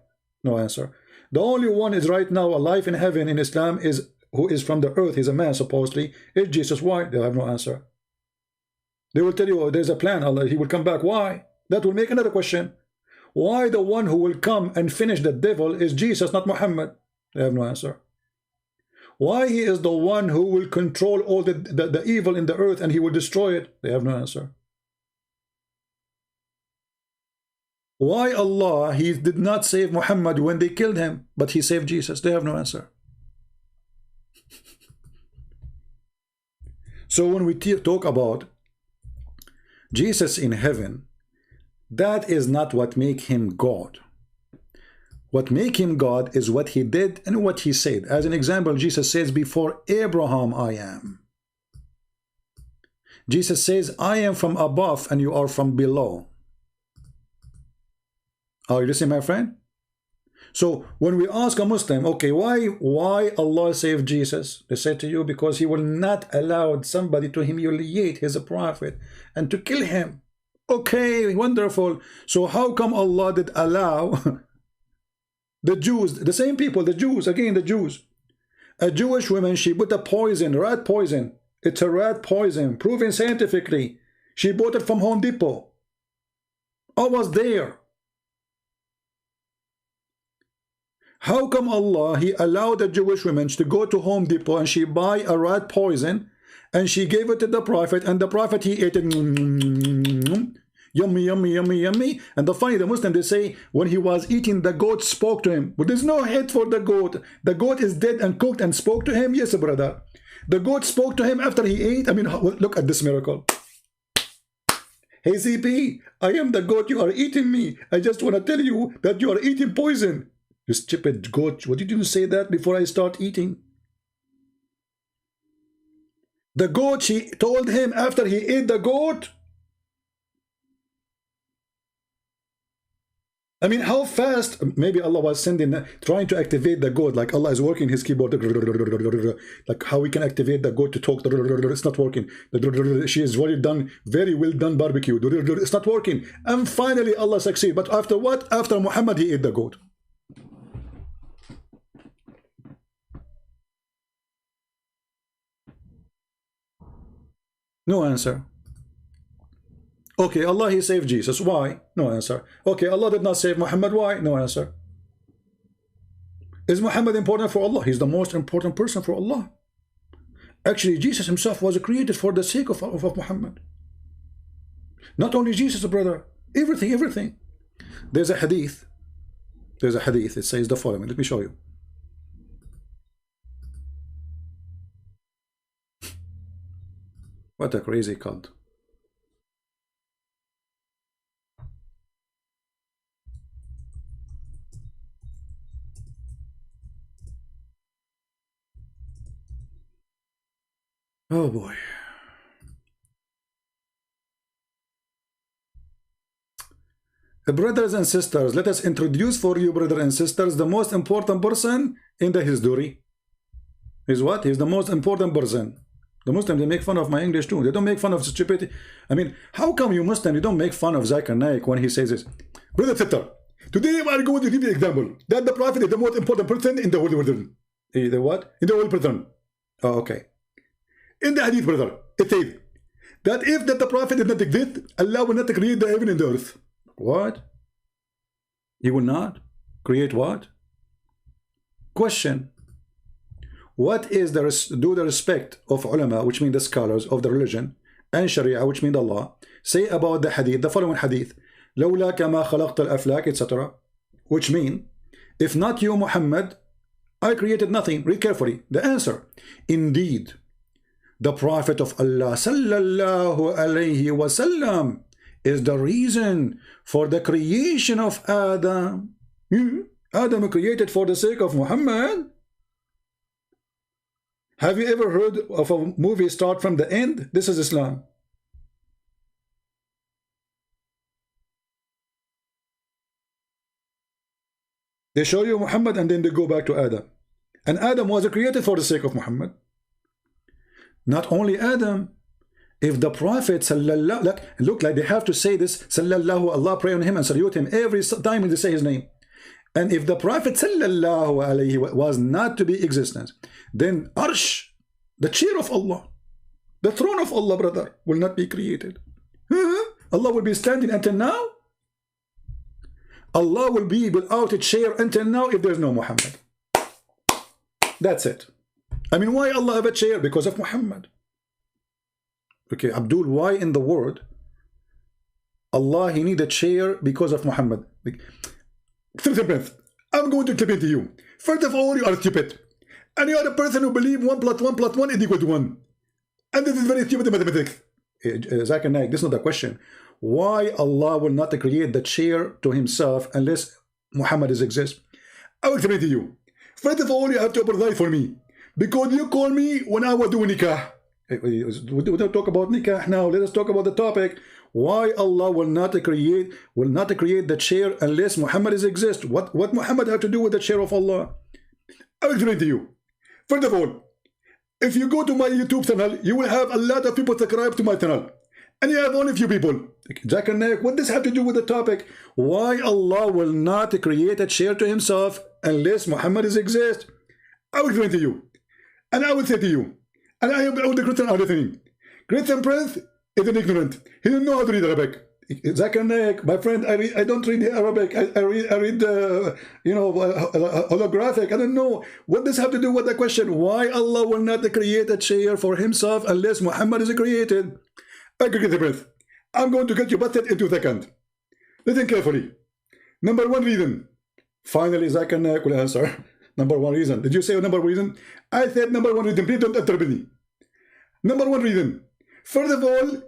No answer. The only one is right now alive in heaven in Islam is who is from the earth. He's a man supposedly. Is Jesus. Why? They have no answer. They will tell you, oh, there's a plan. Allah, he will come back. Why? That will make another question. Why the one who will come and finish the devil is Jesus, not Muhammad? They have no answer. Why he is the one who will control all the evil in the earth and he will destroy it? They have no answer. Why Allah, he did not save Muhammad when they killed him, but he saved Jesus? They have no answer. So when we talk about Jesus in heaven, that is not what make him God. What make him God is what he did and what he said. As an example, Jesus says, before Abraham I am. Jesus says, I am from above and you are from below. Are you listening, my friend? So when we ask a Muslim, okay, why Allah saved Jesus? They say to you, because he will not allow somebody to humiliate his prophet and to kill him. Okay, wonderful. So how come Allah did allow the Jews, the same people, the Jews, again the Jews, a Jewish woman, she put a poison, rat poison. It's a rat poison, proven scientifically. She bought it from Home Depot. I was there. How come Allah, he allowed the Jewish women to go to Home Depot and she buy a rat poison and she gave it to the prophet and the prophet, he ate it. Yummy, yummy, yummy, yummy. And the funny, the Muslim, they say when he was eating, the goat spoke to him. But there's no head for the goat. The goat is dead and cooked and spoke to him. Yes, brother. The goat spoke to him after he ate. I mean, look at this miracle. Hey, CP, I am the goat. You are eating me. I just want to tell you that you are eating poison. You stupid goat. What did you say that before I start eating? The goat, she told him after he ate the goat. I mean, how fast? Maybe Allah was trying to activate the goat, like Allah is working his keyboard, like how we can activate the goat to talk. It's not working. She is very well done barbecue. It's not working. And finally, Allah succeeded. But after what? After Muhammad, he ate the goat. No answer. Okay, Allah, he saved Jesus. Why? No answer. Okay, Allah did not save Muhammad. Why? No answer. Is Muhammad important for Allah? He's the most important person for Allah. Actually, Jesus himself was created for the sake of Muhammad. Not only Jesus, brother. Everything, everything. There's a hadith. There's a hadith. It says the following. Let me show you. What a crazy cult. Oh boy. Brothers and sisters, let us introduce for you, brothers and sisters, the most important person in the history. Is what? He's the most important person. The Muslims, they make fun of my English too. They don't make fun of stupidity. I mean, how come you Muslim, you don't make fun of Zakir Naik when he says this? Brother sister, today we are going to give you an example that the Prophet is the most important person in the whole world. The what? In the whole person. Oh, okay. In the hadith, brother, it says that if the Prophet did not exist, Allah will not create the heaven and the earth. What? He will not create what? Question. What is the respect of ulama, which mean the scholars of the religion, and sharia, which mean the law, say about the hadith, the following hadith, لولا كما خلقت الأفلاك, etc., which mean, if not you, Muhammad, I created nothing. Read carefully. The answer, indeed, the Prophet of Allah sallallahu alayhi wasallam is the reason for the creation of Adam. Adam created for the sake of Muhammad. Have you ever heard of a movie start from the end? This is Islam. They show you Muhammad and then they go back to Adam. And Adam was created for the sake of Muhammad. Not only Adam. If the Prophet sallallahu, look like they have to say this sallallahu, Allah pray on him and salute him every time they say his name. And if the Prophet sallallahu alayhi was not to be existent, then Arsh, the chair of Allah, the throne of Allah, brother, will not be created. Allah will be standing until now. Allah will be without a chair until now if there's no Muhammad. That's it. I mean, why Allah have a chair? Because of Muhammad. Okay, Abdul, why in the world Allah he need a chair because of Muhammad? I'm going to clip into you. First of all, you are stupid. And you are a person who believes 1 + 1 + 1 is equal to 1. And this is very stupid mathematics. Zakir Naik, this is not the question. Why Allah will not create the chair to himself unless Muhammad is exist? I will explain to you. First of all, you have to apologize for me. Because you called me when I was doing nikah. We don't talk about nikah now. Let us talk about the topic. Why Allah will not create the chair unless Muhammad is exist? What Muhammad have to do with the chair of Allah? I will explain to you. First of all, if you go to my YouTube channel, you will have a lot of people subscribe to my channel. And you have only a few people. Zakir Naik, what does this have to do with the topic? Why Allah will not create a chair to himself unless Muhammad is exist? I will explain to you. And I will say to you, and I am all the Christian are listening. Christian Prince is an ignorant. He doesn't know how to read Arabic. Zakir Naik, my friend, I don't read Arabic. I read holographic. I don't know. What does have to do with the question? Why Allah will not create a chair for himself unless Muhammad is created? Okay, Christian Prince, I'm going to get you busted in 2 seconds. Listen carefully. Number 1 reason. Finally, Zakir Naik will answer. Number 1 reason. Did you say number 1 reason? I said number 1 reason. Please don't interrupt me. Number 1 reason. First of all,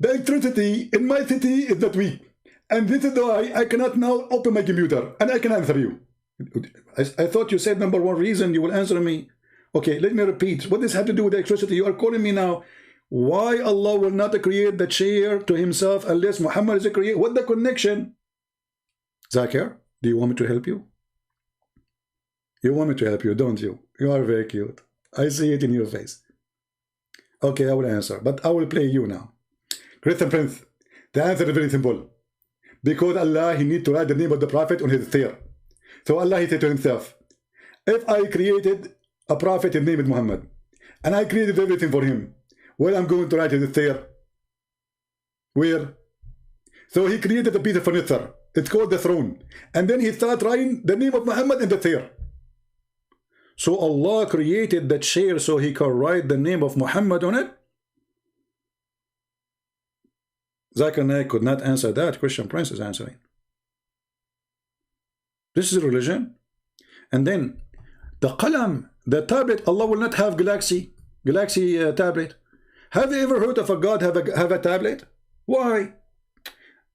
the electricity in my city is not weak. And this is why I cannot now open my computer. And I can answer you. I thought you said number 1 reason. You will answer me. Okay, let me repeat. What does have to do with the electricity? You are calling me now. Why Allah will not create the chair to himself unless Muhammad is created? What the connection? Zakir, do you want me to help you? You want me to help you, don't you? You are very cute. I see it in your face. Okay, I will answer, but I will play you now. Christian Prince, the answer is very simple. Because Allah, he need to write the name of the Prophet on his chair. So Allah, he said to himself, if I created a Prophet, his name is Muhammad, and I created everything for him, well, I'm going to write his chair. Where? So he created a piece of furniture. It's called the throne. And then he started writing the name of Muhammad in the chair. So Allah created the chair so he could write the name of Muhammad on it? Zakir Naik could not answer that. Christian Prince is answering. This is religion. And then the qalam, the tablet, Allah will not have galaxy tablet. Have you ever heard of a God have a tablet? Why?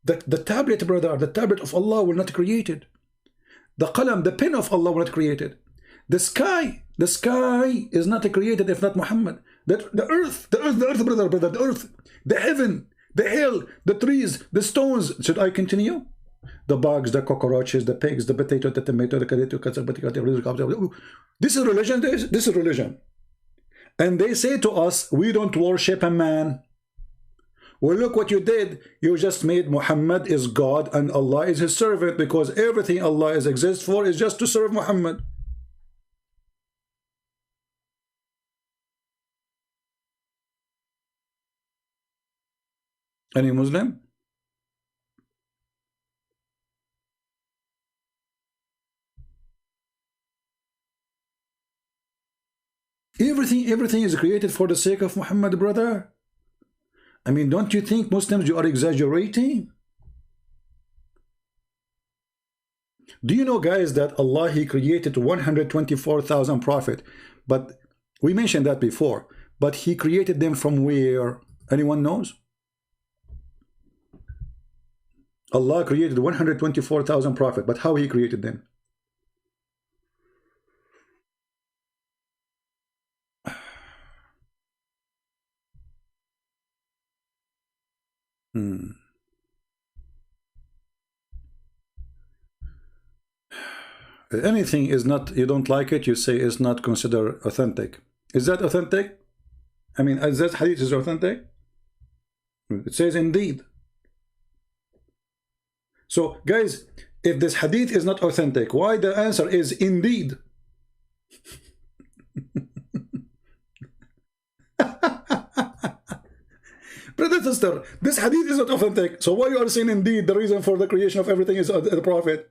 The tablet, brother, the tablet of Allah will not created. The qalam, the pen of Allah will not created. The sky is not created if not Muhammad. The earth, brother, the earth, the heaven, the hell, the trees, the stones. Should I continue? The bugs, the cockroaches, the pigs, the potato, the tomato, the potato. This is religion. This is religion. And they say to us, we don't worship a man. Well, look what you did. You just made Muhammad is God and Allah is his servant, because everything Allah exists for is just to serve Muhammad. Any Muslim? Everything is created for the sake of Muhammad, brother. I mean, don't you think Muslims, you are exaggerating? Do you know, guys, that Allah, he created 124,000 prophets, but we mentioned that before, but he created them from where? Anyone knows? Allah created 124,000 prophets, but how he created them? Anything is not, you don't like it, you say it's not considered authentic. Is that authentic? I mean, is that hadith is authentic? It says indeed. So, guys, if this hadith is not authentic, why the answer is indeed? Brother, sister, this hadith is not authentic. So why you are saying indeed the reason for the creation of everything is the Prophet?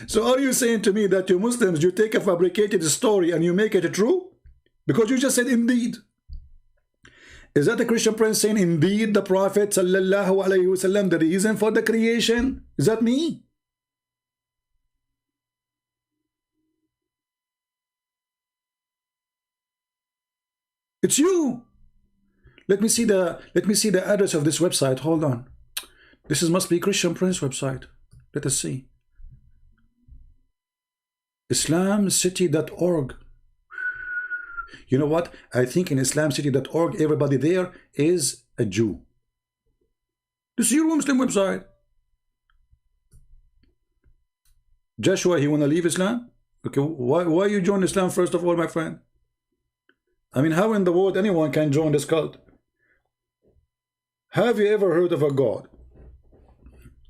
So are you saying to me that you Muslims, you take a fabricated story and you make it true? Because you just said indeed. Is that the Christian Prince saying indeed the Prophet sallallahu alaihi wasallam the reason for the creation? Is that me? It's you. Let me see the address of this website. Hold on. This must be Christian Prince website. Let us see. islamcity.org. You know what? I think in islamcity.org everybody there is a Jew. This is your Muslim website. Joshua, he wanna leave Islam? Okay, why you join Islam first of all, my friend? I mean, how in the world anyone can join this cult? Have you ever heard of a God?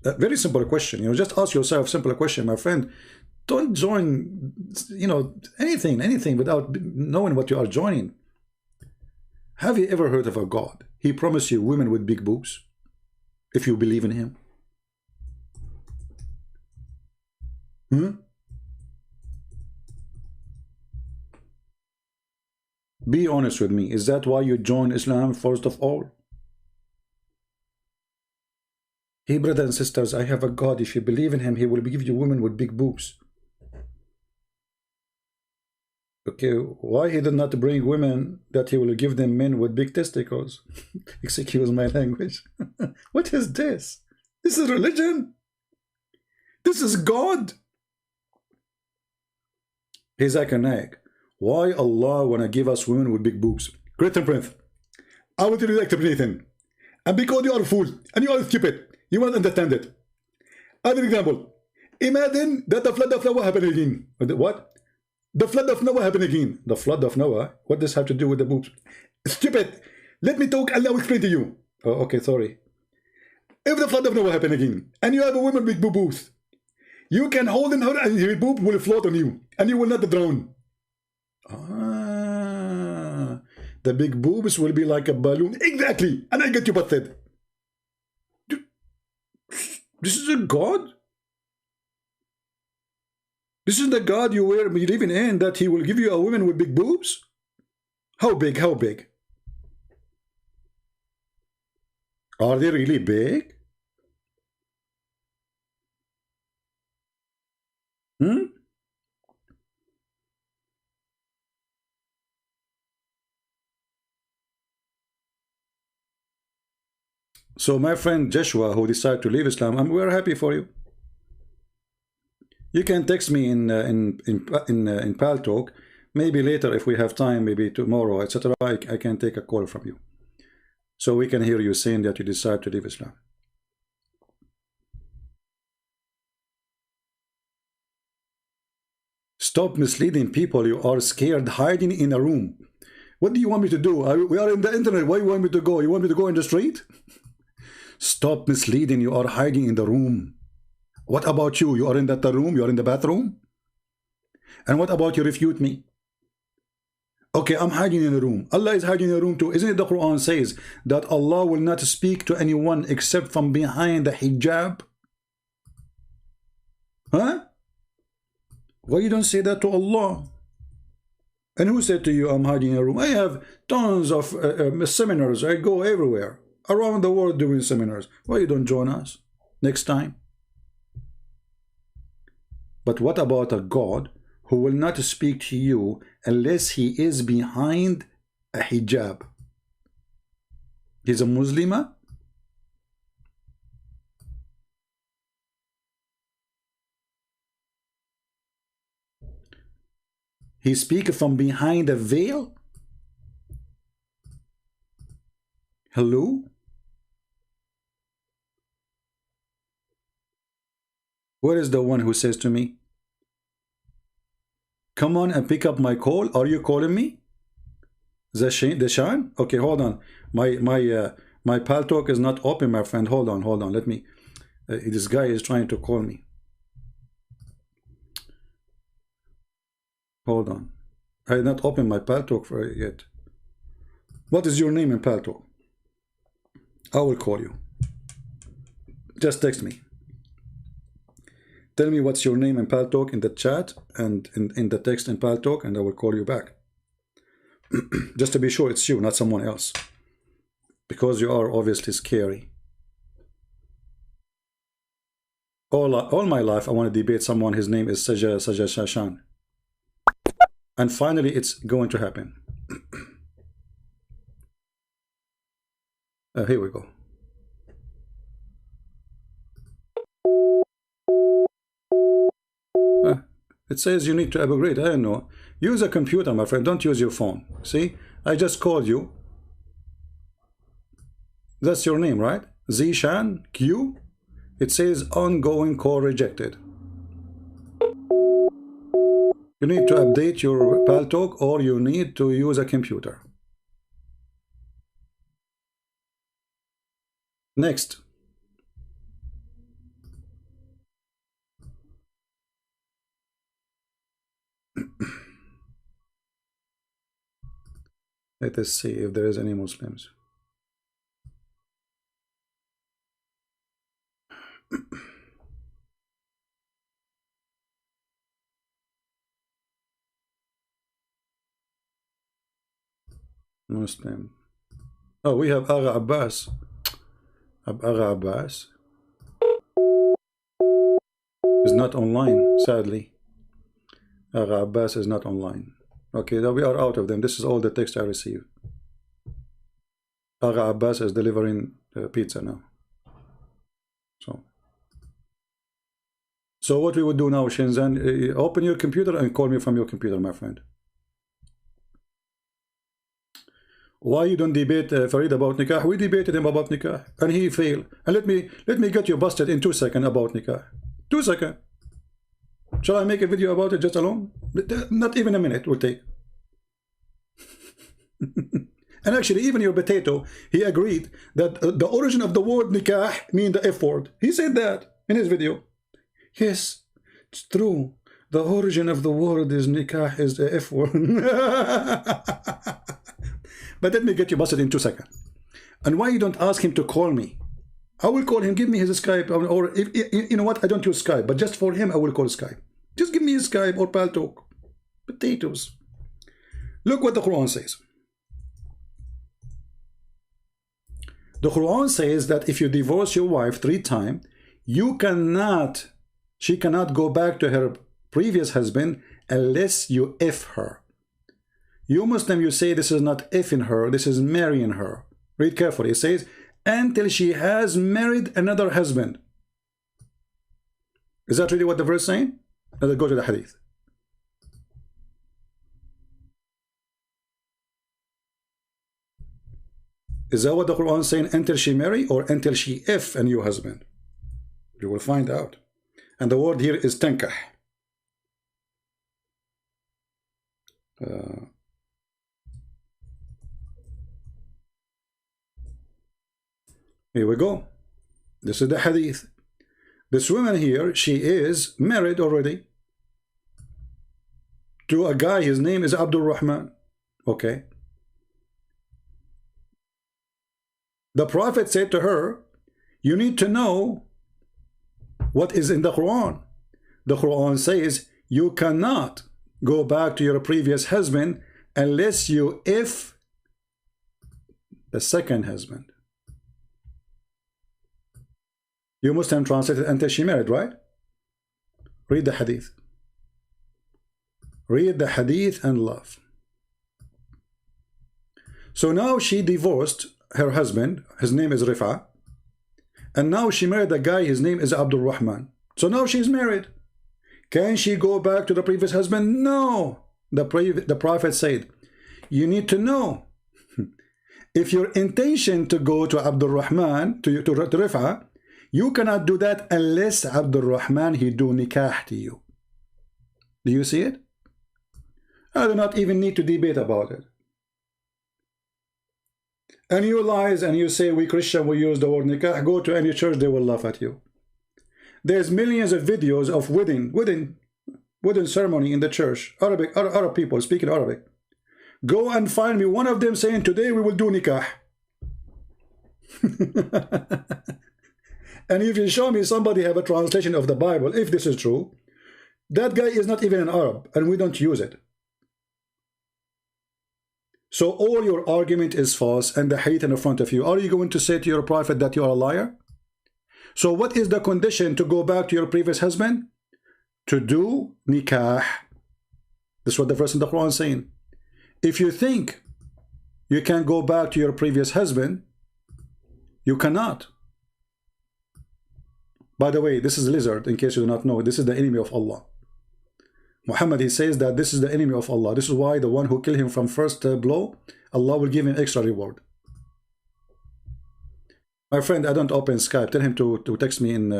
A very simple question. You know, just ask yourself a simple question, my friend. Don't join, you know, anything without knowing what you are joining. Have you ever heard of a God? He promised you women with big boobs, if you believe in him. Be honest with me. Is that why you join Islam first of all? Hey, brothers and sisters, I have a God. If you believe in him, he will give you women with big boobs. Okay, why he did not bring women that he will give them men with big testicles? Excuse my language. What is this? This is religion. This is God. Hey, Zakir Naik, why Allah wanna give us women with big boobs? Great and Prince, I will tell you like Nathan. And because you are a fool and you are stupid, you won't understand it. Other example, imagine that the flood of Noah happened again. What? The flood of Noah happened again. The flood of Noah? What does have to do with the boobs? Stupid! Let me talk and I will explain to you. Oh, okay, sorry. If the flood of Noah happened again, and you have a woman with big boobs, you can hold in her and your boob will float on you, and you will not drown. Ah, the big boobs will be like a balloon. Exactly! And I get you busted. This is a God? This is the God you were believing in, that he will give you a woman with big boobs? How big? How big? Are they really big? So my friend Joshua, who decided to leave Islam, we're happy for you. You can text me in Pal Talk. Maybe later, if we have time, maybe tomorrow, etc. I can take a call from you, so we can hear you saying that you decide to leave Islam. Stop misleading people. You are scared, hiding in a room. What do you want me to do? We are in the internet. Where you want me to go? You want me to go in the street? Stop misleading. You are hiding in the room. What about you? You are in that room? You are in the bathroom? And what about you refute me? Okay, I'm hiding in a room. Allah is hiding in a room too. Isn't it the Quran says that Allah will not speak to anyone except from behind the hijab? Huh? Why you don't say that to Allah? And who said to you, I'm hiding in a room? I have tons of seminars. I go everywhere, around the world doing seminars. Why you don't join us next time? But what about a God who will not speak to you unless he is behind a hijab? He's a Muslimah? He speaks from behind a veil? Hello? Where is the one who says to me, come on and pick up my call? Are you calling me? Deshan? Okay, hold on. My pal talk is not open, my friend. Hold on. Let me. This guy is trying to call me. Hold on. I did not open my pal talk for yet. What is your name in pal talk? I will call you. Just text me. Tell me what's your name in pal talk in the chat and in the text in pal talk, and I will call you back. Just to be sure it's you, not someone else, because you are obviously scary. All my life I want to debate someone. His name is Sajja Shashan, and finally it's going to happen. Here we go. It says you need to upgrade. I don't know. Use a computer, my friend. Don't use your phone. See, I just called you. That's your name, right? Zishan Q. It says ongoing call rejected. You need to update your pal talk, or you need to use a computer. Next. Let us see if there is any Muslims. Muslim. Oh, we have Agha Abbas. Agha Abbas is not online, sadly. Agha Abbas is not online. Okay, now we are out of them. This is all the text I receive. Agha Abbas is delivering pizza now. So what we would do now, Shenzhen, open your computer and call me from your computer, my friend. Why you don't debate Farid about nikah? We debated him about nikah and he failed. And let me get you busted in 2 seconds about nikah. 2 seconds. Shall I make a video about it just alone? Not even a minute will take. And actually, even your potato, he agreed that the origin of the word nikah mean the F word. He said that in his video. Yes, it's true. The origin of the word is nikah is the F word. But let me get you busted in 2 seconds. And why you don't ask him to call me? I will call him. Give me his Skype, or if you know what, I don't use Skype, but just for him I will call Skype. Just give me his Skype or pal talk. Potatoes. Look what the Quran says. The Quran says that if you divorce your wife 3 times, she cannot go back to her previous husband unless you F her. You Muslim, you say this is not F-ing her, this is marrying her. Read carefully. It says, until she has married another husband. Is that really what the verse is saying? Let's go to the hadith. Is that what the Quran is saying? Until she marry or until she F a new husband? You will find out. And the word here is tankah. Here we go. This is the hadith. This woman here, she is married already to a guy. His name is Abdul Rahman. Okay. The Prophet said to her, you need to know what is in the Quran. The Quran says you cannot go back to your previous husband unless you F the second husband. You Muslim translated until she married, right? Read the hadith. Read the hadith and love. So now she divorced her husband. His name is Rifa. And now she married a guy. His name is Abdul Rahman. So now she's married. Can she go back to the previous husband? No. The Prophet said, you need to know. If your intention to go to Abdul Rahman, to Rifa, You cannot do that unless Abdul Rahman he do nikah to you. Do you see it? I do not even need to debate about it. And you lies and you say we Christian will use the word nikah. Go to any church, they will laugh at you. There's millions of videos of wedding ceremony in the church. Arab people speaking Arabic. Go and find me one of them saying today we will do nikah. And if you show me somebody have a translation of the Bible, if this is true, that guy is not even an Arab and we don't use it. So all your argument is false and the hate in front of you. Are you going to say to your prophet that you are a liar? So what is the condition to go back to your previous husband? To do nikah. This is what the verse in the Quran is saying. If you think you can go back to your previous husband, you cannot. By the way, this is a lizard, in case you do not know. This is the enemy of Allah. Muhammad, he says that this is the enemy of Allah. This is why the one who killed him from first blow, Allah will give him extra reward. My friend, I don't open Skype. Tell him to text me in...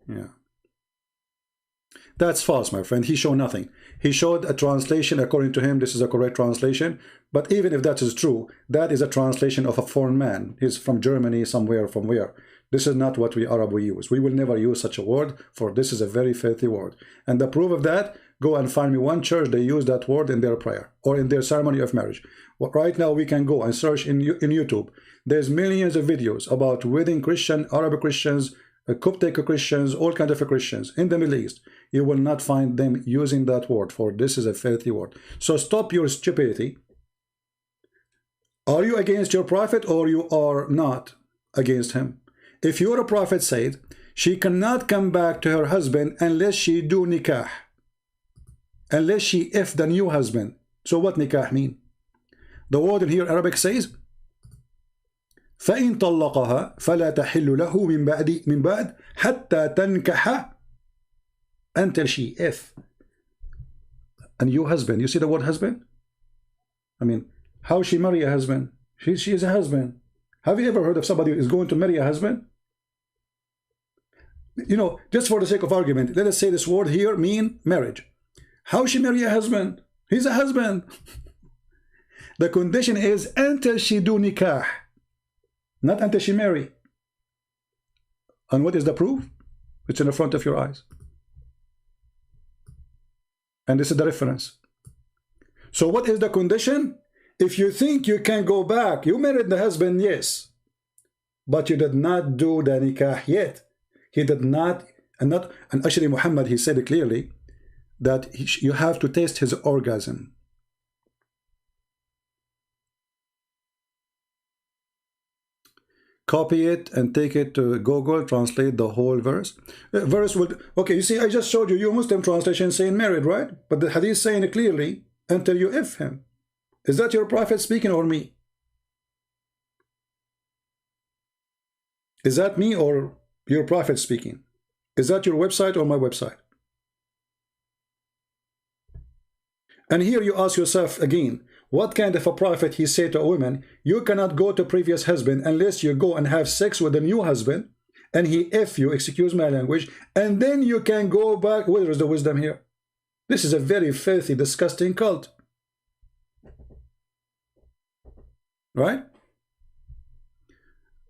yeah. That's false, my friend. He showed nothing. He showed a translation. According to him, this is a correct translation. But even if that is true, that is a translation of a foreign man. He's from Germany, somewhere, from where. This is not what we Arab will use. We will never use such a word, for this is a very filthy word. And the proof of that, go and find me one church, they use that word in their prayer or in their ceremony of marriage. Well, right now we can go and search in YouTube. There's millions of videos about wedding Christian, Arab Christians, Coptic Christians, all kinds of Christians in the Middle East. You will not find them using that word, for this is a filthy word. So stop your stupidity. Are you against your prophet or you are not against him? If your prophet said she cannot come back to her husband unless she do nikah, unless she if the new husband. So what nikah mean? The word in here Arabic says فإن طلقها فلا تحل له من بعد حتى تنكح, until she if a new husband. You see the word husband? I mean, how she marry a husband? She is a husband. Have you ever heard of somebody who is going to marry a husband? You know, just for the sake of argument, let us say this word here mean marriage. How she marry a husband? He's a husband. The condition is until she do nikah, not until she marry. And what is the proof? It's in the front of your eyes. And this is the reference. So what is the condition? If you think you can go back, you married the husband, yes, but you did not do the nikah yet. He did not, and actually Muhammad, he said it clearly, that you have to taste his orgasm. Copy it and take it to Google, translate the whole verse. Verse will, okay, you see, I just showed you your Muslim translation saying married, right? But the hadith saying it clearly, until you if him. Is that your prophet speaking or me? Is that me or your prophet speaking? Is that your website or my website? And here you ask yourself again, what kind of a prophet he said to a woman, you cannot go to previous husband unless you go and have sex with a new husband, and he if you, excuse my language, and then you can go back. Where is the wisdom here? This is a very filthy, disgusting cult. Right?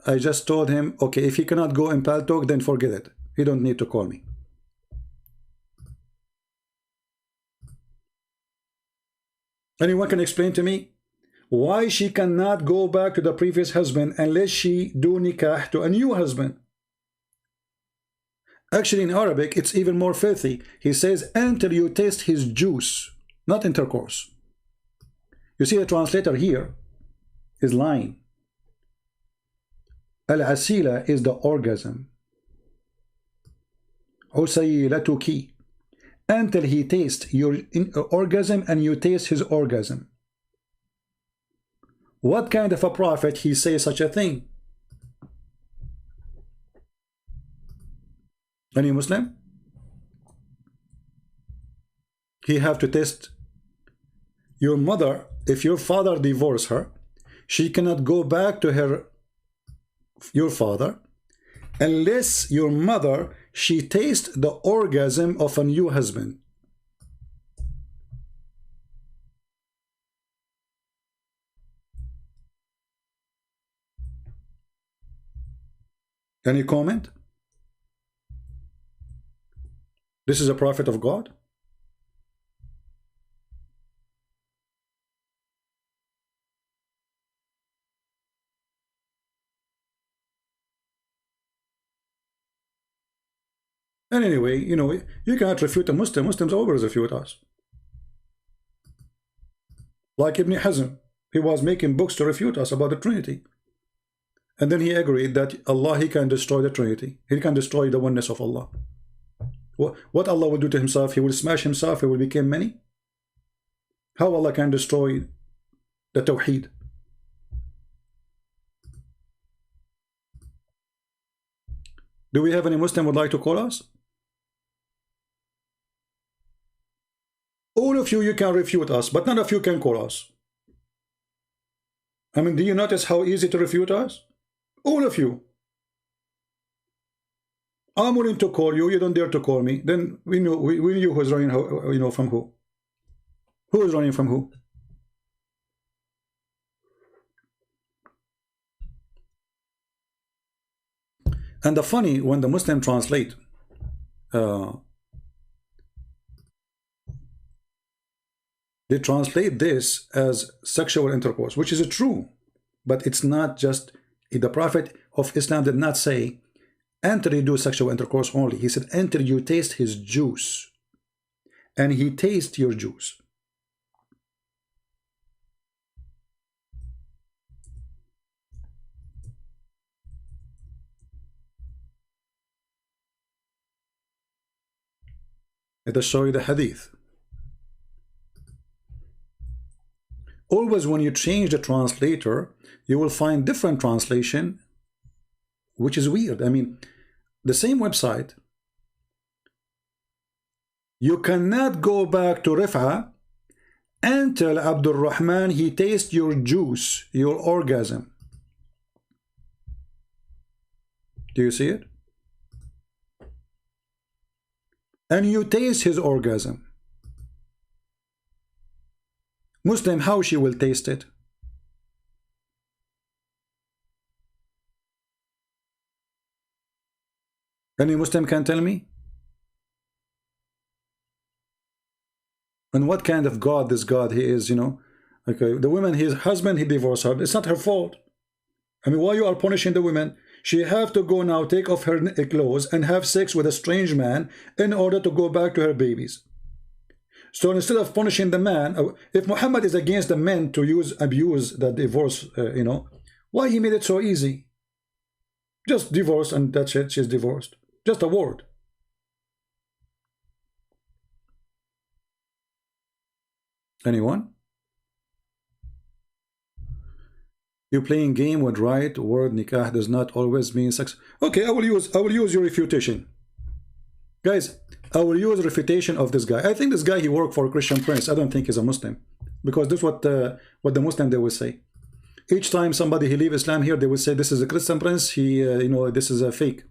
I just told him, okay, if he cannot go in Paltalk, then forget it. He don't need to call me. Anyone can explain to me why she cannot go back to the previous husband unless she do nikah to a new husband? Actually, in Arabic, it's even more filthy. He says, until you taste his juice, not intercourse. You see, the translator here is lying. Al-asila is the orgasm. Usaylatuki. Until he tastes your orgasm and you taste his orgasm. What kind of a prophet he says such a thing? Any Muslim? He have to taste your mother. If your father divorced her, she cannot go back to your father unless your mother, she tastes the orgasm of a new husband. Any comment? This is a prophet of God? And anyway, you know, you cannot refute a Muslim. Muslims always refute us. Like Ibn Hazm, he was making books to refute us about the Trinity. And then he agreed that Allah, he can destroy the Trinity. He can destroy the oneness of Allah. What Allah will do to himself, he will smash himself, he will become many. How Allah can destroy the Tawhid? Do we have any Muslim would like to call us? All of you, you can refute us, but none of you can call us. I mean, do you notice how easy to refute us? All of you. I'm willing to call you, you don't dare to call me. Then we knew who's running, you know, from who. Who is running from who? And the funny, when the Muslim translate, they translate this as sexual intercourse, which is true, but it's not just. The Prophet of Islam did not say, enter you do sexual intercourse only. He said, enter you taste his juice. And he tastes your juice. Let us show you the hadith. Always when you change the translator, you will find different translation, which is weird. I mean, the same website, you cannot go back to Rif'a and tell Abdul Rahman he tastes your juice, your orgasm. Do you see it? And you taste his orgasm. Muslim, how she will taste it? Any Muslim can tell me? And what kind of God this God he is, you know? Okay, the woman, his husband, he divorced her. It's not her fault. I mean, why you are punishing the woman? She have to go now, take off her clothes and have sex with a strange man in order to go back to her babies. So instead of punishing the man, if Muhammad is against the men to abuse the divorce, you know, why he made it so easy? Just divorce and that's it, she's divorced. Just a word. Anyone? You playing game with right word nikah does not always mean sex. Okay, I will use your refutation. Guys, I will use refutation of this guy. I think this guy, he worked for a Christian prince. I don't think he's a Muslim. Because this is what the Muslim they will say. Each time somebody he leave Islam here, they will say this is a Christian prince. He, you know, this is a fake.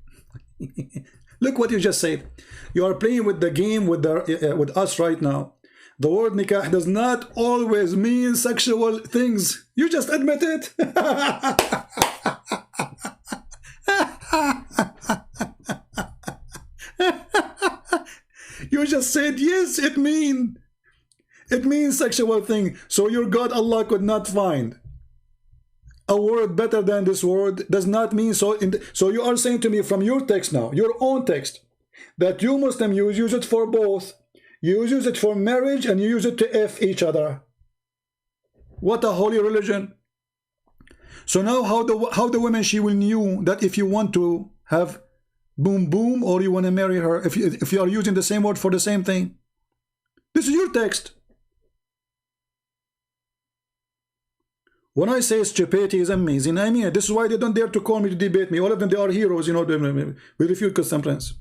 Look what you just said. You are playing with the game with us right now. The word nikah does not always mean sexual things. You just admit it. You just said yes, it means sexual thing. So your God Allah could not find a word better than this word. Does not mean so. So you are saying to me from your text now, your own text, that you Muslim use it for both. You use it for marriage and you use it to F each other. What a holy religion. So now how the women, she will knew that if you want to have boom boom or you want to marry her, if you are using the same word for the same thing. This is your text. When I say stupidity is amazing, I mean it. This is why they don't dare to call me to debate me. All of them, they are heroes, you know. We refute Christian prince.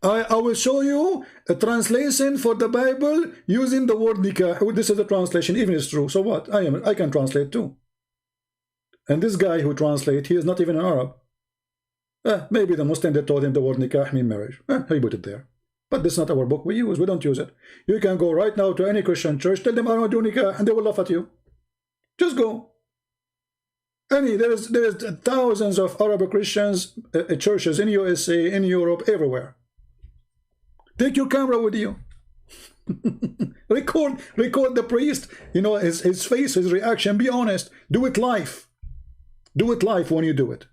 I will show you a translation for the Bible using the word nikah. This is a translation, even it's true. So what? I can translate too. And this guy who translates, he is not even an Arab. Maybe the Muslim, they told him the word nikah mean marriage. He put it there. But this is not our book we use. We don't use it. You can go right now to any Christian church, tell them I don't do nikah, and they will laugh at you. Just go. There is thousands of Arab Christians churches in USA, in Europe, everywhere. Take your camera with you. record the priest, his face, his reaction. Be honest. Do it live. Do it live when you do it.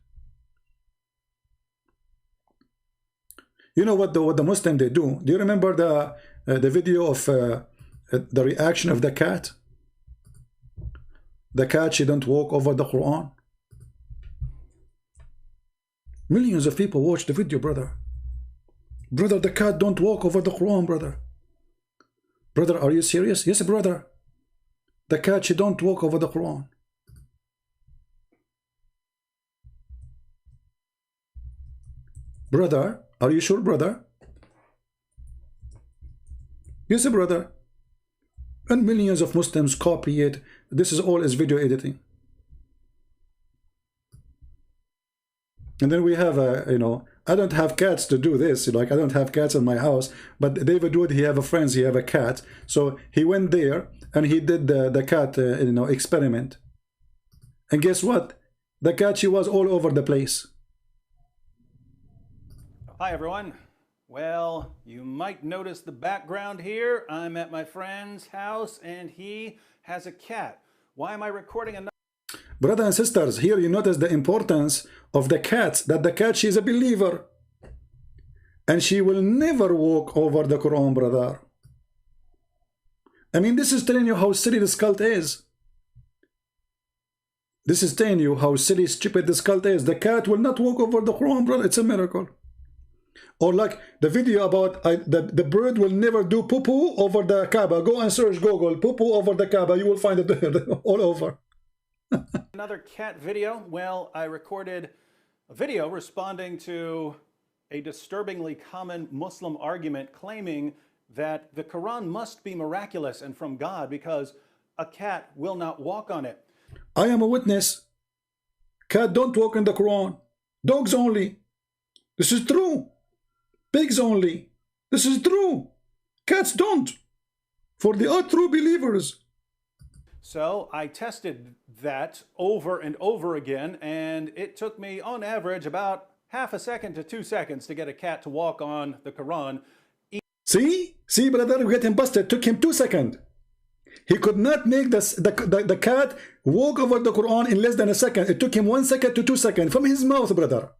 You know what the Muslim they do? Do you remember the video of the reaction of the cat? The cat, she don't walk over the Quran. Millions of people watch the video, brother. Brother, the cat don't walk over the Quran, brother. Brother, are you serious? Yes, brother. The cat, she don't walk over the Quran. Brother, are you sure, brother? Yes, brother. And millions of Muslims copy it. This is all is video editing. And then we have I don't have cats to do this. Like, I don't have cats in my house, but David Wood, he have a friend, he have a cat. So he went there and he did the cat experiment. And guess what? The cat, she was all over the place. Hi everyone. Well, you might notice the background here. I'm at my friend's house and he has a cat. Why am I recording another? Brothers and sisters, here you notice the importance of the cat, that the cat, she is a believer. And she will never walk over the Quran, brother. I mean, this is telling you how silly this cult is. This is telling you how silly, stupid this cult is. The cat will not walk over the Quran, brother. It's a miracle. Or like the video about the bird will never do poo-poo over the Kaaba. Go and search Google, poo-poo over the Kaaba. You will find it all over. Another cat video. Well, I recorded a video responding to a disturbingly common Muslim argument claiming that the Quran must be miraculous and from God because a cat will not walk on it. I am a witness. Cat don't walk in the Quran. Dogs only. This is true. Pigs only. This is true. Cats don't. For the true believers. So I tested that over and over again, and it took me on average about half a second to 2 seconds to get a cat to walk on the Quran. See, brother, we get him busted. It took him 2 seconds. He could not make the cat walk over the Quran in less than a second. It took him 1 second to 2 seconds from his mouth, brother.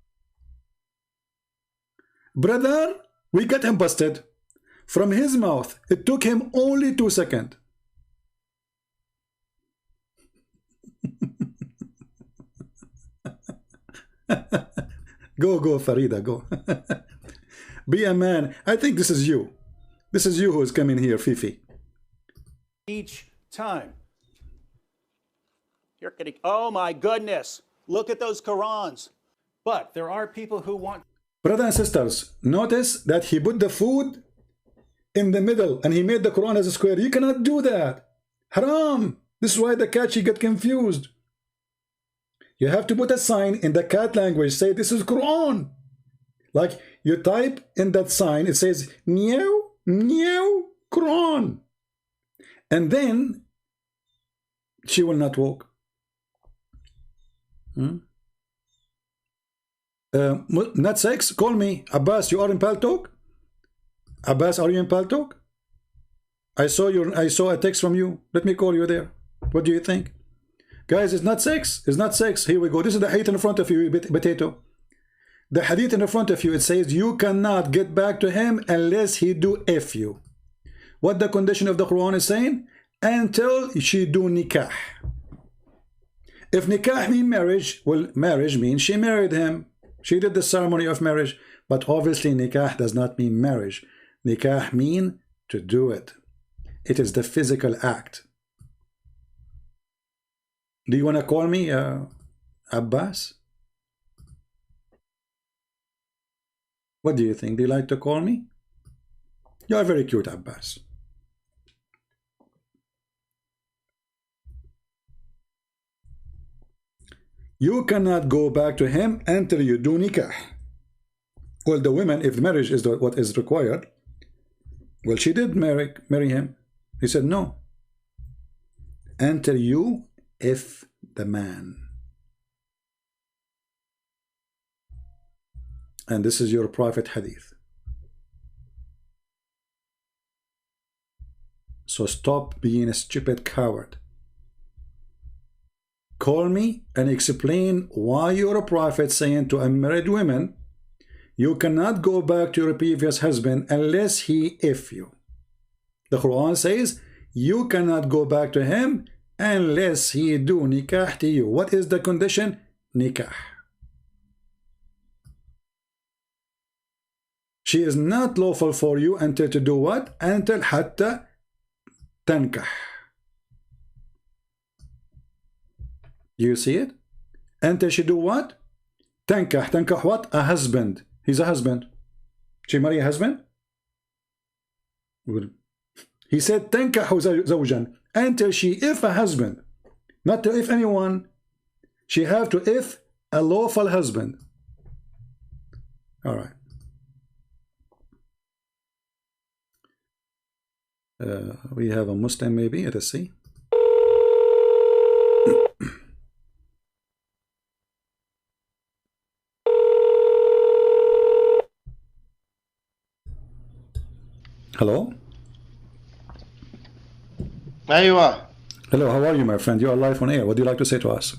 Brother, we got him busted. From his mouth, it took him only 2 seconds. Go, Farida, go. Be a man. I think this is you. This is you who is coming here, Fifi. Each time. You're kidding. Oh my goodness. Look at those Qurans. But there are people who want... Brothers and sisters, notice that he put the food in the middle and he made the Quran as a square. You cannot do that. Haram. This is why the cat, she get confused. You have to put a sign in the cat language. Say, this is Quran. Like, you type in that sign, it says, meow, meow, Quran. And then, she will not walk. Not sex, call me. Abbas, you are in Paltalk? Abbas, are you in Paltalk? I saw a text from you. Let me call you there. What do you think? Guys, it's not sex. It's not sex. Here we go. This is the hadith in front of you, potato. The hadith in front of you, it says, you cannot get back to him unless he do F you. What the condition of the Quran is saying? Until she do nikah. If nikah mean marriage, well, marriage means she married him. She did the ceremony of marriage. But obviously nikah does not mean marriage. Nikah mean to do it. It is the physical act. Do you want to call me Abbas? What do you think? Do you like to call me? You are very cute, Abbas. You cannot go back to him until you do nikah. Well, the women, if marriage is what is required, well, she did marry him. He said no. Enter you if the man. And this is your private hadith. So stop being a stupid coward. Call me and explain why you're a prophet saying to unmarried women, you cannot go back to your previous husband unless he if you. The Quran says you cannot go back to him unless he do nikah to you. What is the condition? Nikah. She is not lawful for you until to do what? Until hatta tankah. You see it? Until she do what? Tankah. Tankah what? A husband. He's a husband. She marry a husband? He said tankahu zawjan. Until she if a husband. Not to if anyone. She have to if a lawful husband. All right. We have a Muslim maybe. Let us see. Hello? Aywa. Hello, how are you, my friend? You are live on air. What do you like to say to us?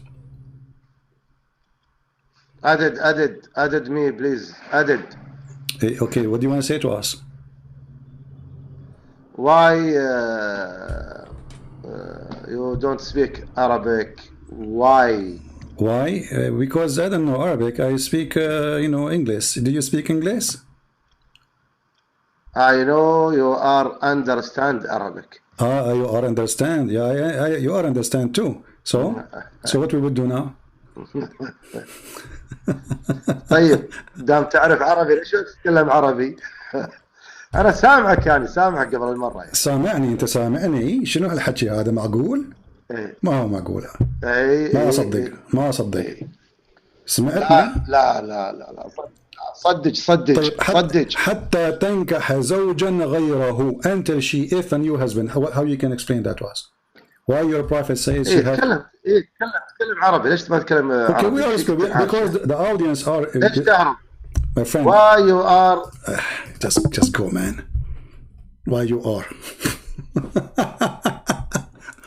Added me, please. Added. Hey, okay, what do you want to say to us? Why you don't speak Arabic? Why? Why? Because I don't know Arabic. I speak, English. Do you speak English? I know you are understand Arabic. Ah, you are understand. Yeah, you are understand too. So what we would do now? طيب دام تعرف عربي ليش ما تتكلم عربي؟ أنا سامعك سامعك قبل المرة يعني. سامعني أنت سامعني شنو هالحكي هذا معقول؟ ما هو معقول. ما أصدق. سمعتني؟ لا صدق طيب حتى تنكح زوجا غيره until she if a new husband. How you can explain that to us? Why your prophet says she has... تكلم عربي. ليش ما تتكلم عربي؟ Okay, we are speaking because the audience are... ليش تعرف؟ My friend, why you are just go, man. Why you are?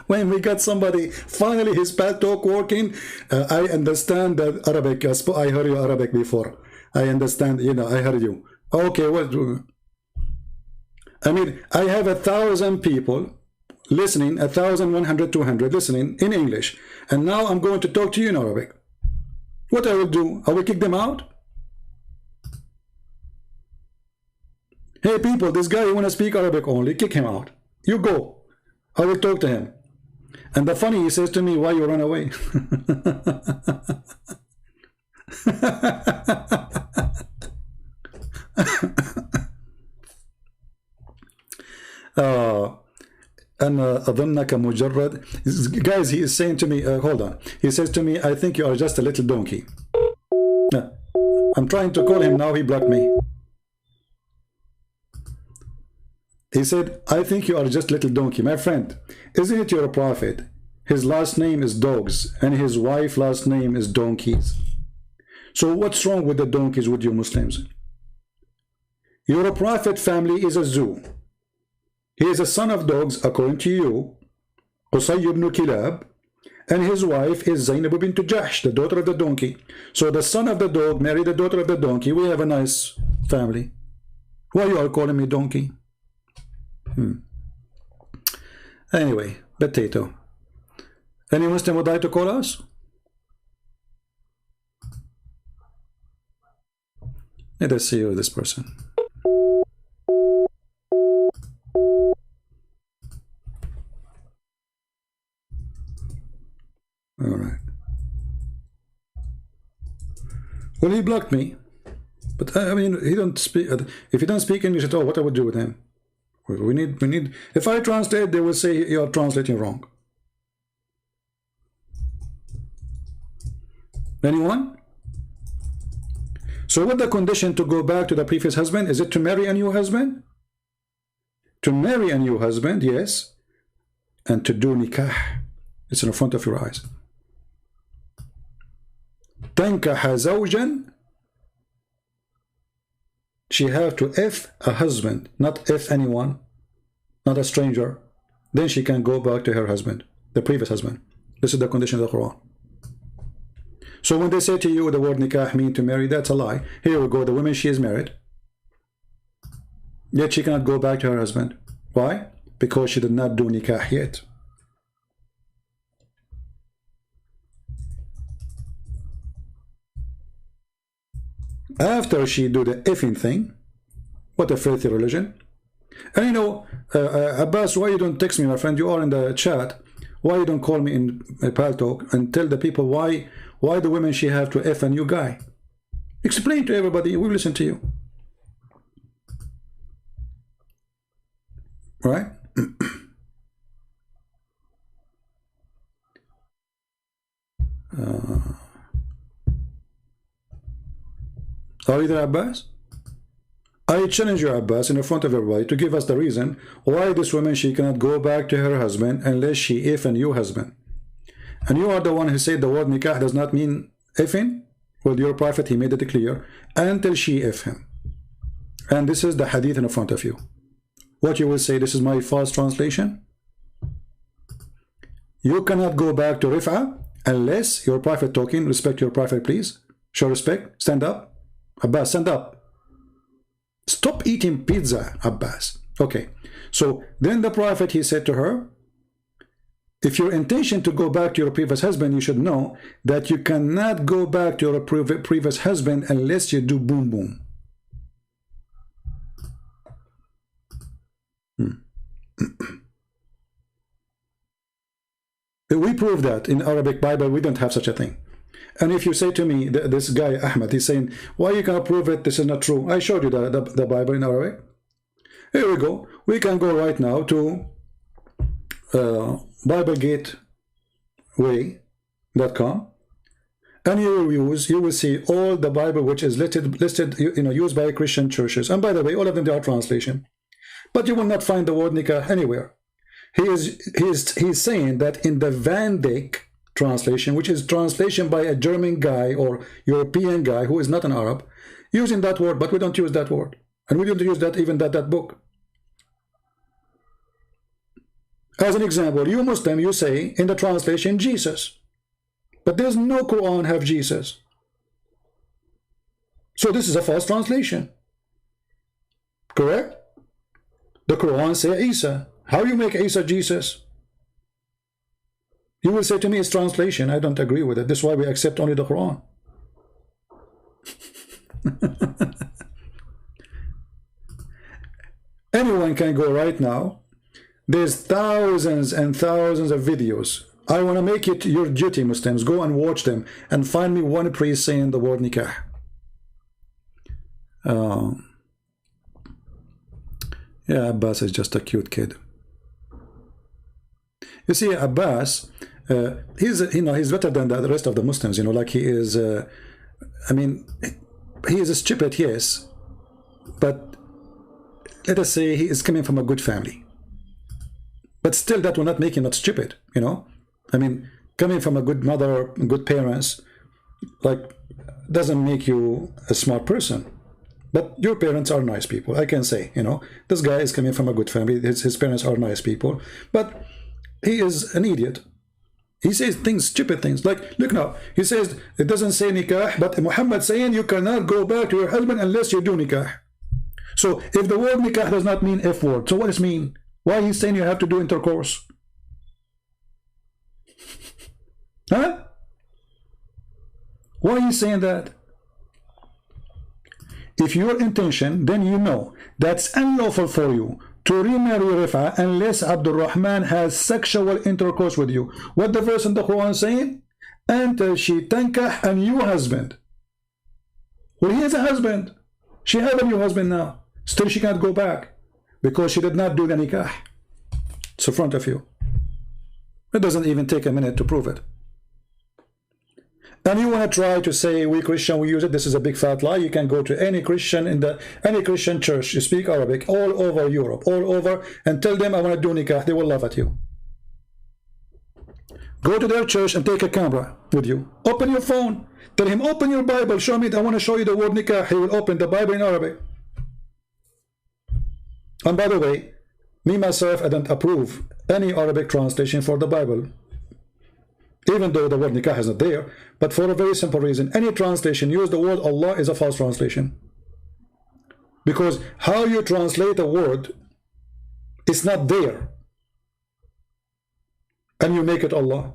When we got somebody finally his pad talk working, I understand that Arabic. I heard you Arabic before. I understand. I heard you. Okay, what? I mean, I have 1,000 people listening, 1,100, 200 listening in English, and now I'm going to talk to you in Arabic. What I will do? I will kick them out. Hey people, this guy who want to speak Arabic only, kick him out. You go. I will talk to him. And the funny, he says to me, why you run away? أنا أظنك مجرد. Guys, he is saying to me, hold on. He says to me, I think you are just a little donkey. I'm trying to call him now, he blocked me. He said, I think you are just little donkey. My friend, isn't it your prophet? His last name is dogs, and his wife's last name is donkeys. So what's wrong with the donkeys with you Muslims? Your prophet family is a zoo. He is a son of dogs, according to you, Qusay ibn Kilab, and his wife is Zainab bint Jahsh, the daughter of the donkey. So the son of the dog married the daughter of the donkey. We have a nice family. Why you are calling me donkey? Anyway, potato. Any Muslim would like to call us? Let us see who this person. All right. Well, he blocked me, but I mean, he don't speak. If he don't speak English at all, what I would do with him? We need. If I translate, they will say you are translating wrong. Anyone? So what the condition to go back to the previous husband? Is it to marry a new husband? To marry a new husband, yes. And to do nikah. It's in front of your eyes. تنكح زوجا. She have to F a husband, not F anyone, not a stranger. Then she can go back to her husband, the previous husband. This is the condition of the Quran. So when they say to you the word nikah mean to marry, that's a lie. Here we go, the woman, she is married. Yet she cannot go back to her husband. Why? Because she did not do nikah yet. After she do the effing thing, what a filthy religion. And you know, Abbas, why you don't text me, my friend? You are in the chat. Why you don't call me in Pal Talk and tell the people why the women she have to F a new guy? Explain to everybody. We listen to you. Right? Are you there, Abbas? I challenge you, Abbas, in front of everybody to give us the reason why this woman, she cannot go back to her husband unless she F a new husband. And you are the one who said the word nikah does not mean effing. Well, your prophet, he made it clear, until she F him. And this is the hadith in front of you. What you will say, this is my false translation? You cannot go back to Rif'ah unless your prophet talking. Respect your prophet, please. Show respect. Stand up. Abbas, stand up. Stop eating pizza, Abbas. Okay. So then the prophet, he said to her, if your intention to go back to your previous husband, you should know that you cannot go back to your previous husband unless you do boom boom. We prove that in Arabic Bible we don't have such a thing. And if you say to me, this guy Ahmed, he's saying, why you cannot prove it, this is not true. I showed you the Bible in Arabic. Here we go. We can go right now to BibleGateway.com, and you will see all the Bible which is listed used by Christian churches. And by the way, all of them, they are translation. But you will not find the word nikah anywhere. He is saying that in the Van Dyck translation, which is translation by a German guy or European guy who is not an Arab, using that word, but we don't use that word. And we don't use that even that book. As an example, you Muslim, you say in the translation Jesus. But there's no Quran have Jesus. So this is a false translation. Correct? The Quran say Isa. How you make Isa Jesus? You will say to me it's translation. I don't agree with it. That's why we accept only the Quran. Anyone can go right now. There's thousands and thousands of videos. I want to make it your duty, Muslims. Go and watch them and find me one priest saying the word nikah. Yeah, Abbas is just a cute kid. You see, Abbas, he's better than the rest of the Muslims. Like he is. I mean, he is stupid, yes, but let us say he is coming from a good family. But still, that will not make him not stupid. I mean, coming from a good mother, good parents, doesn't make you a smart person. But your parents are nice people, I can say. This guy is coming from a good family. His parents are nice people, but he is an idiot. He says things, stupid things. Like, look now, he says it doesn't say nikah, but Muhammad saying you cannot go back to your husband unless you do nikah. So if the word nikah does not mean F word, so what does it mean? Why he's saying you have to do intercourse? Huh? Why are you saying that? If your intention, then you know that's unlawful for you to remarry Rif'ah unless Abdul Rahman has sexual intercourse with you. What the verse in the Quran saying? Until she tankah a new husband. Well, he has a husband. She has a new husband now. Still she can't go back because she did not do the nikah. It's in front of you. It doesn't even take a minute to prove it. And you want to try to say we Christian, we use it. This is a big fat lie. You can go to any Christian in any Christian church, you speak Arabic, all over Europe, all over, and tell them I want to do nikah. They will laugh at you. Go to their church and take a camera with you. Open your phone. Tell him, open your Bible. Show me. I want to show you the word nikah. He will open the Bible in Arabic. And by the way, me myself, I don't approve any Arabic translation for the Bible, even though the word nikah is not there. But for a very simple reason, any translation use the word Allah is a false translation, because how you translate a word, it's not there, and you make it Allah.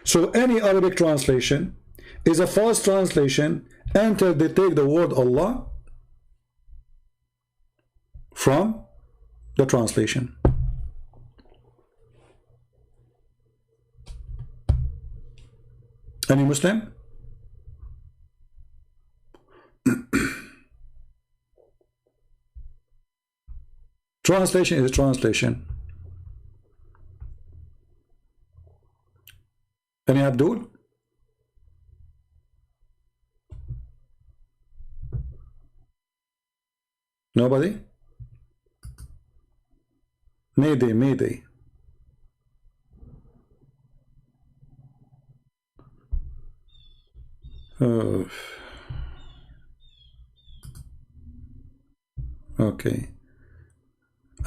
So any Arabic translation is a false translation until they take the word Allah from the translation. Any Muslim? Translation is a translation. Any Abdul? Nobody? Mayday. Okay.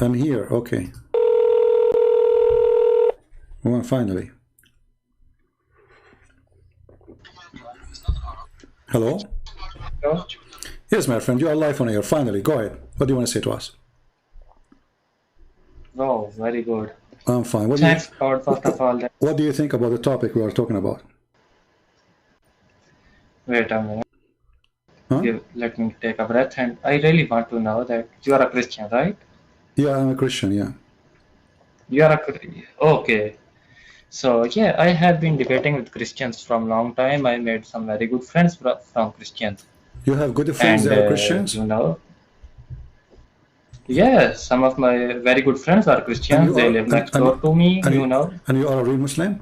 I'm here. Okay. Well, finally. Hello? Hello? Yes, my friend, you are live on air. Finally, go ahead. What do you want to say to us? Oh, very good. I'm fine. Thanks, God, first of all. What do you think about the topic we are talking about? Wait a minute. Huh? Let me take a breath. And I really want to know that you are a Christian, right? Yeah, I'm a Christian, yeah. You are okay. So, yeah, I have been debating with Christians from long time. I made some very good friends from Christians. You have good friends that are Christians? You know, yeah, some of my very good friends are Christians. They live next door to me, you know. And you are a real Muslim?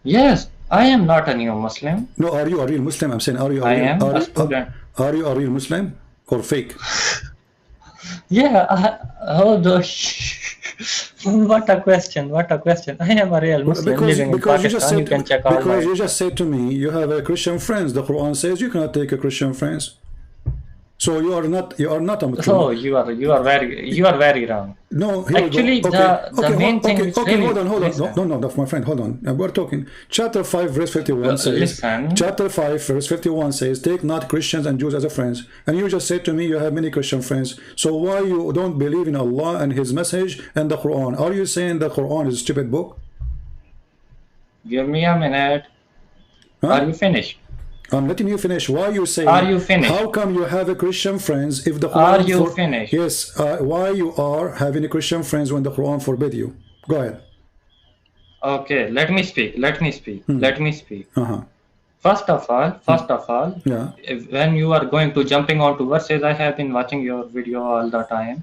Yes, I am not a new Muslim. No, are you a real Muslim? I'm saying, are you a real Muslim or fake? Yeah, what a question, what a question. I am a real Muslim living in Pakistan. You can check all because you just said to me, you have a Christian friends. The Quran says you cannot take a Christian friends. So you are not a Muslim. Oh, you are very wrong. No, actually, the main thing is hold on. No, my friend, hold on. We're talking. Chapter 5, verse 51 says. Chapter 5, verse 51 says, "Take not Christians and Jews as a friends." And you just said to me, you have many Christian friends. So why you don't believe in Allah and His message and the Quran? Are you saying the Quran is a stupid book? Give me a minute. Huh? Are you finished? I'm letting you finish. Why you saying? Are you finished? How come you have a Christian friends if the Quran? Are you finished? Yes. Why you are having a Christian friends when the Quran forbid you? Go ahead. Okay. Let me speak. Let me speak. Let me speak. First of all, yeah. When you are going to jumping onto verses, I have been watching your video all the time.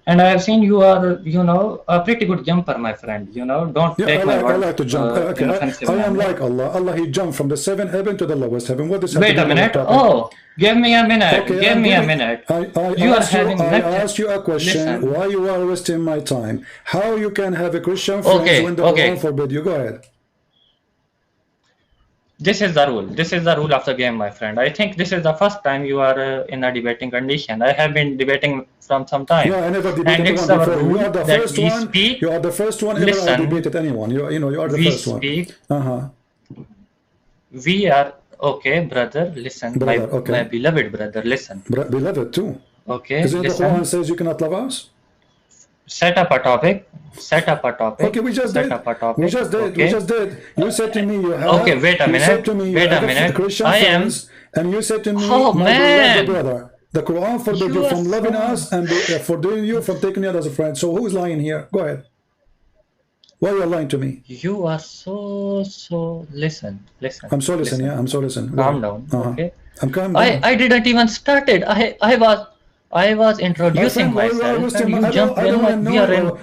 And I have seen you are, you know, a pretty good jumper, my friend. You know, don't take my word. I like to jump. Okay. I am like Allah. Allah, He jumped from the 7th heaven to the lowest heaven. What is happening? Wait a minute. Oh, give me a minute. Okay, give me a minute. I asked you a question. Listen. Why you are wasting my time? How you can have a Christian friend when the Quran forbid you? Go ahead. This is the rule. This is the rule of the game, my friend. I think this is the first time you are in a debating condition. I have been debating from some time. Yeah, I never debated anyone before. You are the first one. You are the first one ever I debated anyone. You are the first one. We are okay, brother. Listen, my beloved brother. Listen. Beloved too. Okay. Isn't the Quran says you cannot love us? Set up a topic. Okay, we just did. We just did. You said to me you have. Okay, wait a minute. You said to me wait a minute. Christian friends, and you said to me, my beloved brother, the Quran forbid you from loving us and forbidding you from taking us as a friend. So who is lying here? Go ahead. Why are you lying to me? You are so listen. I'm so listen. Yeah, I'm so listen. Calm down. Okay. I'm calm down. I didn't even started. I was introducing myself and you jumped in.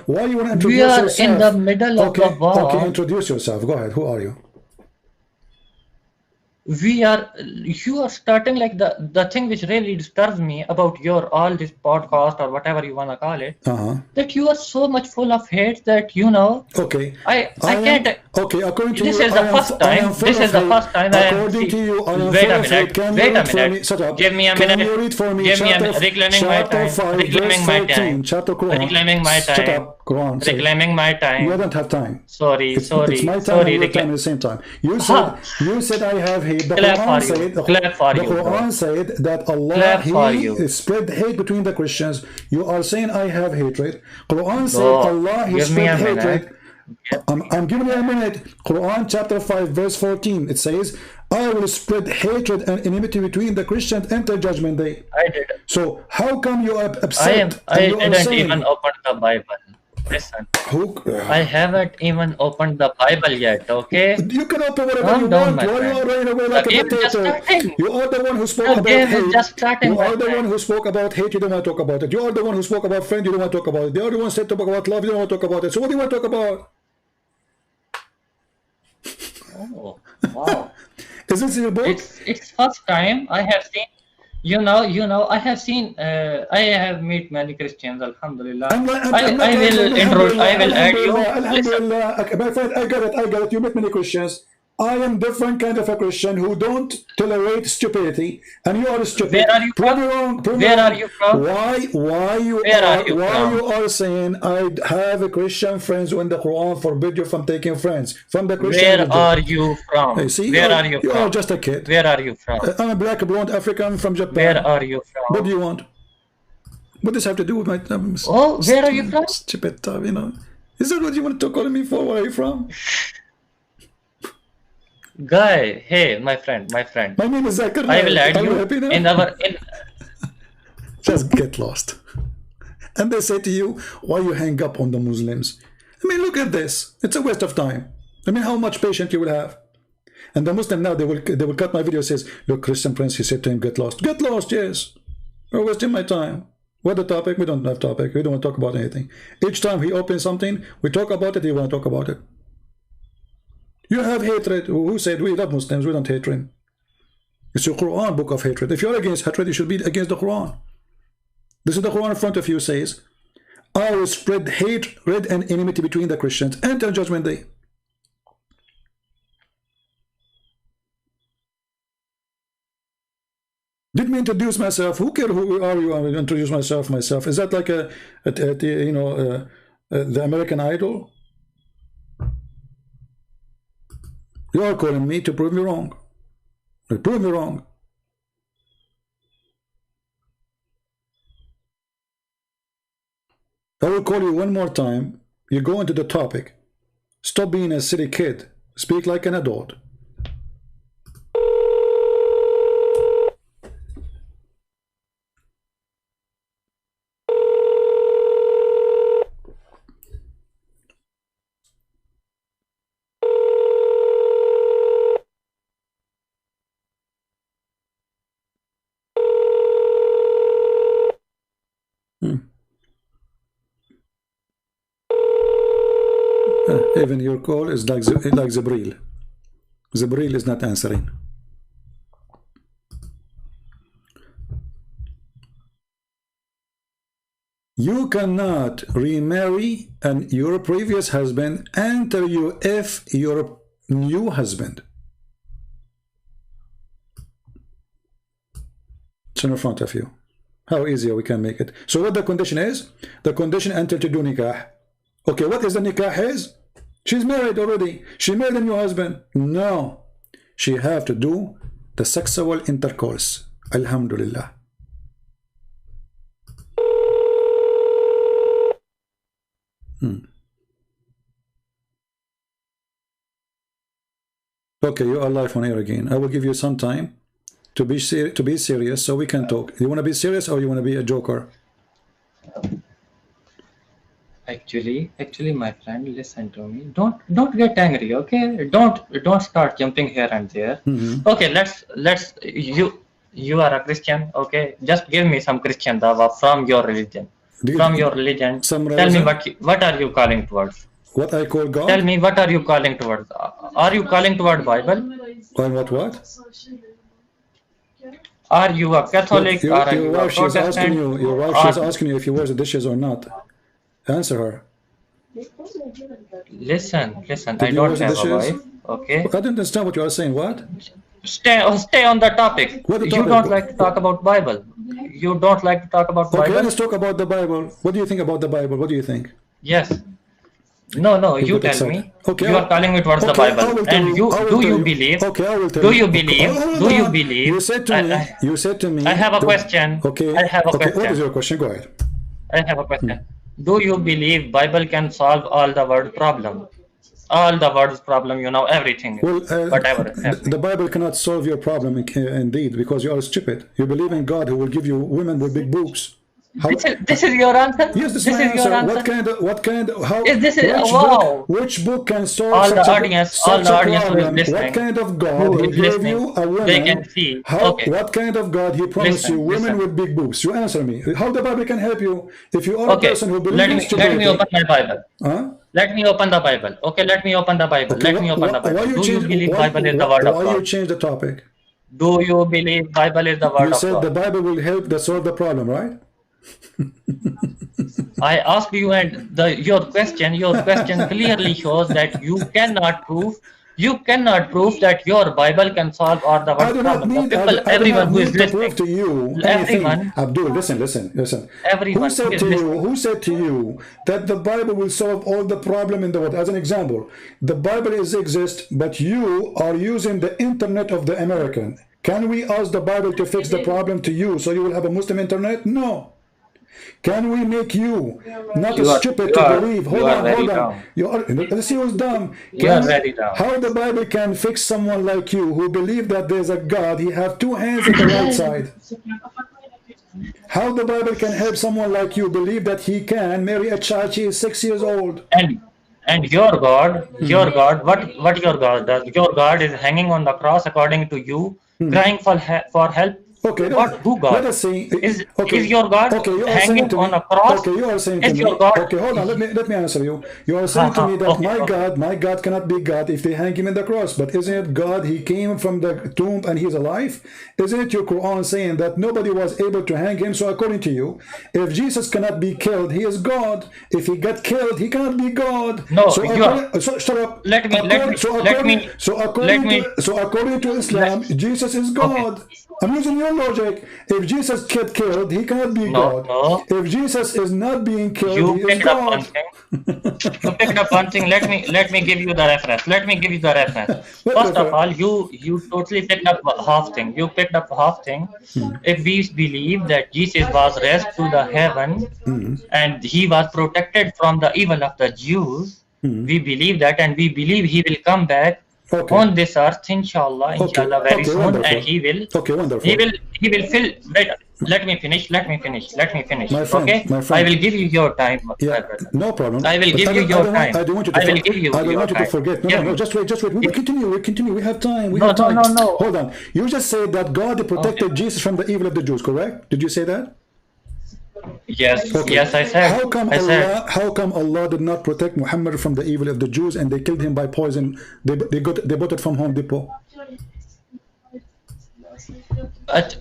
Why you want to introduce yourself? We are in the middle of the war. Okay, introduce yourself. Go ahead. Who are you? you are starting like the thing which really disturbs me about your all this podcast or whatever you want to call it, that you are so much full of hate that Okay. I can't. Okay, according to This you, is the first time. This is the first time I am. According to you, I am Wait full a of hate. minute. Can Wait you a read for me? minute. Shut up. Give me a Can minute. you read for me? Give me a minute. Reclaiming my time. 5, Reclaiming verse my 14, time. chapter Quran. Reclaiming my time. Shut up, Quran. Say it. Reclaiming my time. You don't have time. Sorry. It's my time and your time at the same time. You said I have hate. The Quran said that Allah He spread hate between the Christians. You are saying I have hatred. Quran said Allah He spread hatred. I'm giving you a minute. Quran chapter 5 verse 14. It says, I will spread hatred and enmity between the Christians until judgment day. I did. So how come you are upset? I didn't even open the Bible. Listen. I haven't even opened the Bible yet, okay? You can open whatever you want. Why you are running away like a potato? You are the one who spoke about hate. You are the one who spoke about hate. You don't want to talk about it. You are the one who spoke about friend. You don't want to talk about it. The other one said to talk about love. You don't want to talk about it. So what do you want to talk about? Oh, wow. Is this your book? It's first time I have seen. I have seen. I have met many Christians. Alhamdulillah. I will add you. Alhamdulillah. My friend, I got it. You met many Christians. I am different kind of a Christian who don't tolerate stupidity, and you are stupid. Where are you from? Where are you from? Why you are saying I have a Christian friends when the Quran forbid you from taking friends from the Christian? Where are you from? Hey, see, where are you from? You are just a kid. Where are you from? I'm a black blonde African from Japan. Where are you from? What do you want? What does this have to do with my? Where are you from? Stupid, Is that what you want to call me for? Where are you from? Guy, hey, my friend. My name is Zakir. I will add you in our. Just get lost. And they say to you, why you hang up on the Muslims? I mean, look at this. It's a waste of time. I mean, how much patience you will have? And the Muslim now, they will cut my video, says, look, Christian Prince, he said to him, get lost. Get lost, yes. You're wasting my time. What the topic? We don't have topic. We don't want to talk about anything. Each time he opens something, we talk about it, he want to talk about it. You have hatred. Who said we love Muslims? We don't hate them. It's your Quran book of hatred. If you're against hatred, you should be against the Quran. This is the Quran in front of you says, I will spread hatred and enmity between the Christians until judgment day. Did me introduce myself? Who cares who are you? I will introduce myself. Is that like the American Idol? You are calling me to prove me wrong. Prove me wrong. I will call you one more time. You go into the topic. Stop being a silly kid. Speak like an adult. Even your call is like Zibril. Zibril is not answering. You cannot remarry your previous husband until you F your new husband. It's in front of you. How easy we can make it. So what the condition is? The condition until to do nikah. Okay, what is the nikah is? She's married already. She married a new husband. No. She have to do the sexual intercourse. Alhamdulillah. Okay, you are live on air again. I will give you some time to be serious so we can talk. You want to be serious or you want to be a joker? Actually, my friend, listen to me. Don't get angry, okay? Don't start jumping here and there. Okay, let's you are a Christian, okay? Just give me some Christian dawah from your religion. Tell me what are you calling towards? What I call God? Tell me what are you calling towards? Are you calling toward Bible? What? Are you a Catholic? Your Are you a wife, she's asking Protestant? you. Your wife, she's asking you if you wash the dishes or not. Answer her. Listen. Did I you don't wash the have a dishes? wife. Okay. I don't understand what you are saying. What? Stay on the topic. What the You topic? don't like to talk about Bible. You don't like to talk about Okay, Bible? let's talk about the Bible. What do you think about the Bible? What do you think? Yes. No, you Get tell excited. me. Okay, You are calling me towards the okay, I Bible. will tell And you. I will do tell you believe? Okay, I will tell Do you. you believe? Hold Do you on. believe? You said to me. You said to me. I have a question. Okay. I have a okay. What question. is your question? Go ahead. I have a question. Do you believe Bible can solve all the world problem? All the world's problem, everything. Well, Whatever. the Bible cannot solve your problem, indeed, because you are stupid. You believe in God who will give you women with big boobs. How, This is your answer? yes, this is my Your answer. answer? What kind of, how, Is this wow. Which book can solve All such the a, audience, such all the a audience who is problem? listening, What kind of God who he is gave listening, you a woman? they can see. How, Okay. What kind of God he promised Listen, you women listen. with big boobs? You answer me. How the Bible can help you if you are a Okay. person who believes Let in me stupidity? open my Bible. Huh? Let me open the Bible. Okay, let me open the Bible. Okay, Let me open the Bible. Do you believe why, Bible is the word of why you God? change the topic? Do you believe Bible is the word You of said the God? Bible will help solve the problem, right? I asked you, and your question clearly shows that you cannot prove that your Bible can solve all the I world's do not problem. need, People, I do everyone not who is need to prove listening, to you anything. everyone, Abdul, listen. everyone who is listening. Who said to you that the Bible will solve all the problem in the world? As an example, the Bible exists, but you are using the internet of the American. Can we ask the Bible to fix the problem to you so you will have a Muslim internet? No. Can we make you not stupid to believe? Hold on. Let's see who's dumb. Very dumb. How the Bible can fix someone like you who believe that there's a God, he have two hands at the right side. How the Bible can help someone like you believe that he can marry a child, she is 6 years old. And your God, what your God does? Your God is hanging on the cross according to you, crying for help. Okay, Who God? let us say, Is your God hanging on a cross? Okay, you are saying to Is me, your God? okay, hold on, let me answer you. You are saying to me that my God cannot be God if they hang him in the cross, but isn't it God, he came from the tomb and he's alive? Isn't it your Quran saying that nobody was able to hang him? So according to you, if Jesus cannot be killed, he is God. If he got killed, he cannot be God. No, so shut up. According to Islam, Jesus is God. Okay. I'm using your logic. If Jesus get killed, he cannot be God. No. If Jesus is not being killed, he is God. You picked up one thing. Let me give you the reference. First of all, you totally picked up half thing. You picked up half thing. If we believe that Jesus was raised to the heaven and he was protected from the evil of the Jews, we believe that, and we believe he will come back on this earth, inshallah, very soon, wonderful. and he will. Okay, wonderful. He will fill. Wait, let me finish. My friend, I will give you your time. Yeah, no problem. I will give you your time. I don't want you to. I will give you. I don't want you to forget. No. Just wait. We continue. We have time. No. Hold on. You just said that God protected Jesus from the evil of the Jews. Correct? Did you say that? Yes. Okay. Yes, I said. How come Allah did not protect Muhammad from the evil of the Jews and they killed him by poison? They bought it from Home Depot.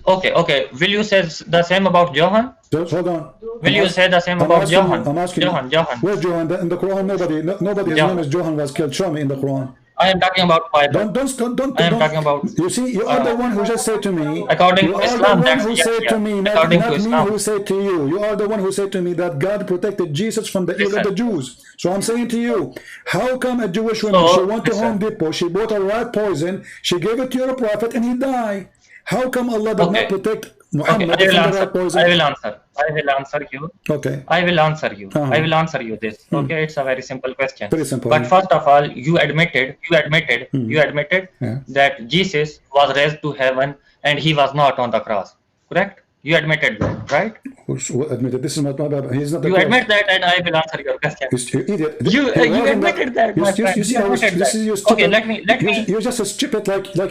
Okay. Will you say the same about Johan? Just hold on. Will you say the same about Johan? I'm asking Johan. Where's Johan? In the Quran, nobody. His name is Johan was killed. Show me in the Quran. I am talking about Bible. Don't. I am talking about. You see, you are the one who just said to me. According to Islam, that's who said to me, not me who said to you. You are the one who said to me that God protected Jesus from the evil of the Jews. So I'm saying to you, how come a Jewish woman, she went to Home Depot, she bought a rat poison, she gave it to your prophet, and he died? How come Allah did not protect Muhammad from the rat poison? I will answer you. Okay. I will answer you. I will answer you this. Okay, it's a very simple question. Very simple. But first of all, you admitted that Jesus was raised to heaven and he was not on the cross. Correct? You admitted that, right? Admitted this is not my Bible. He's not the You prophet. admit that, and I will answer your question. You idiot. You wasn't admitted that, my friend. You see, You admitted this is that. your stupid. Okay, let me. You're just a stupid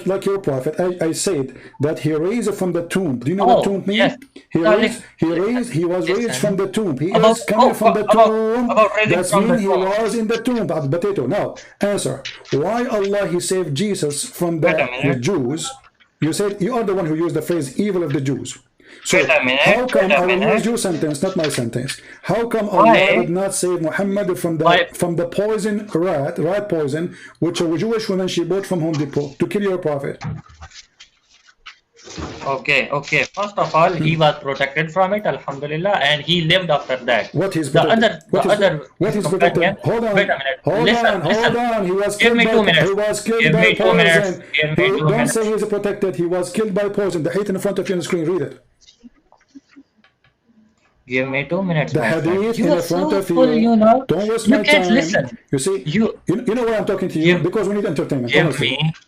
like your prophet. I said that he raised from the tomb. Do you know what tomb means? Yes. He was raised from the tomb. He is coming from the tomb. That means he was in the tomb. Potato. Now, answer. Why Allah he saved Jesus from the Jews? You said you are the one who used the phrase evil of the Jews. So how come I will use your sentence, not my sentence? How come Allah would not save Muhammad from the poison rat poison, which a Jewish woman she bought from Home Depot to kill your prophet? Okay. First of all, he was protected from it, alhamdulillah, and he lived after that. What is protected? What is protected? Hold on. Wait a minute. Hold on. He was killed by poison. Don't say he's protected. He was killed by poison. The hate in front of you on the screen. Read it. Give me 2 minutes. The hadith in front of full, you. know. Don't waste my time. You can't listen. You see, you know why I'm talking to you? Because we need entertainment.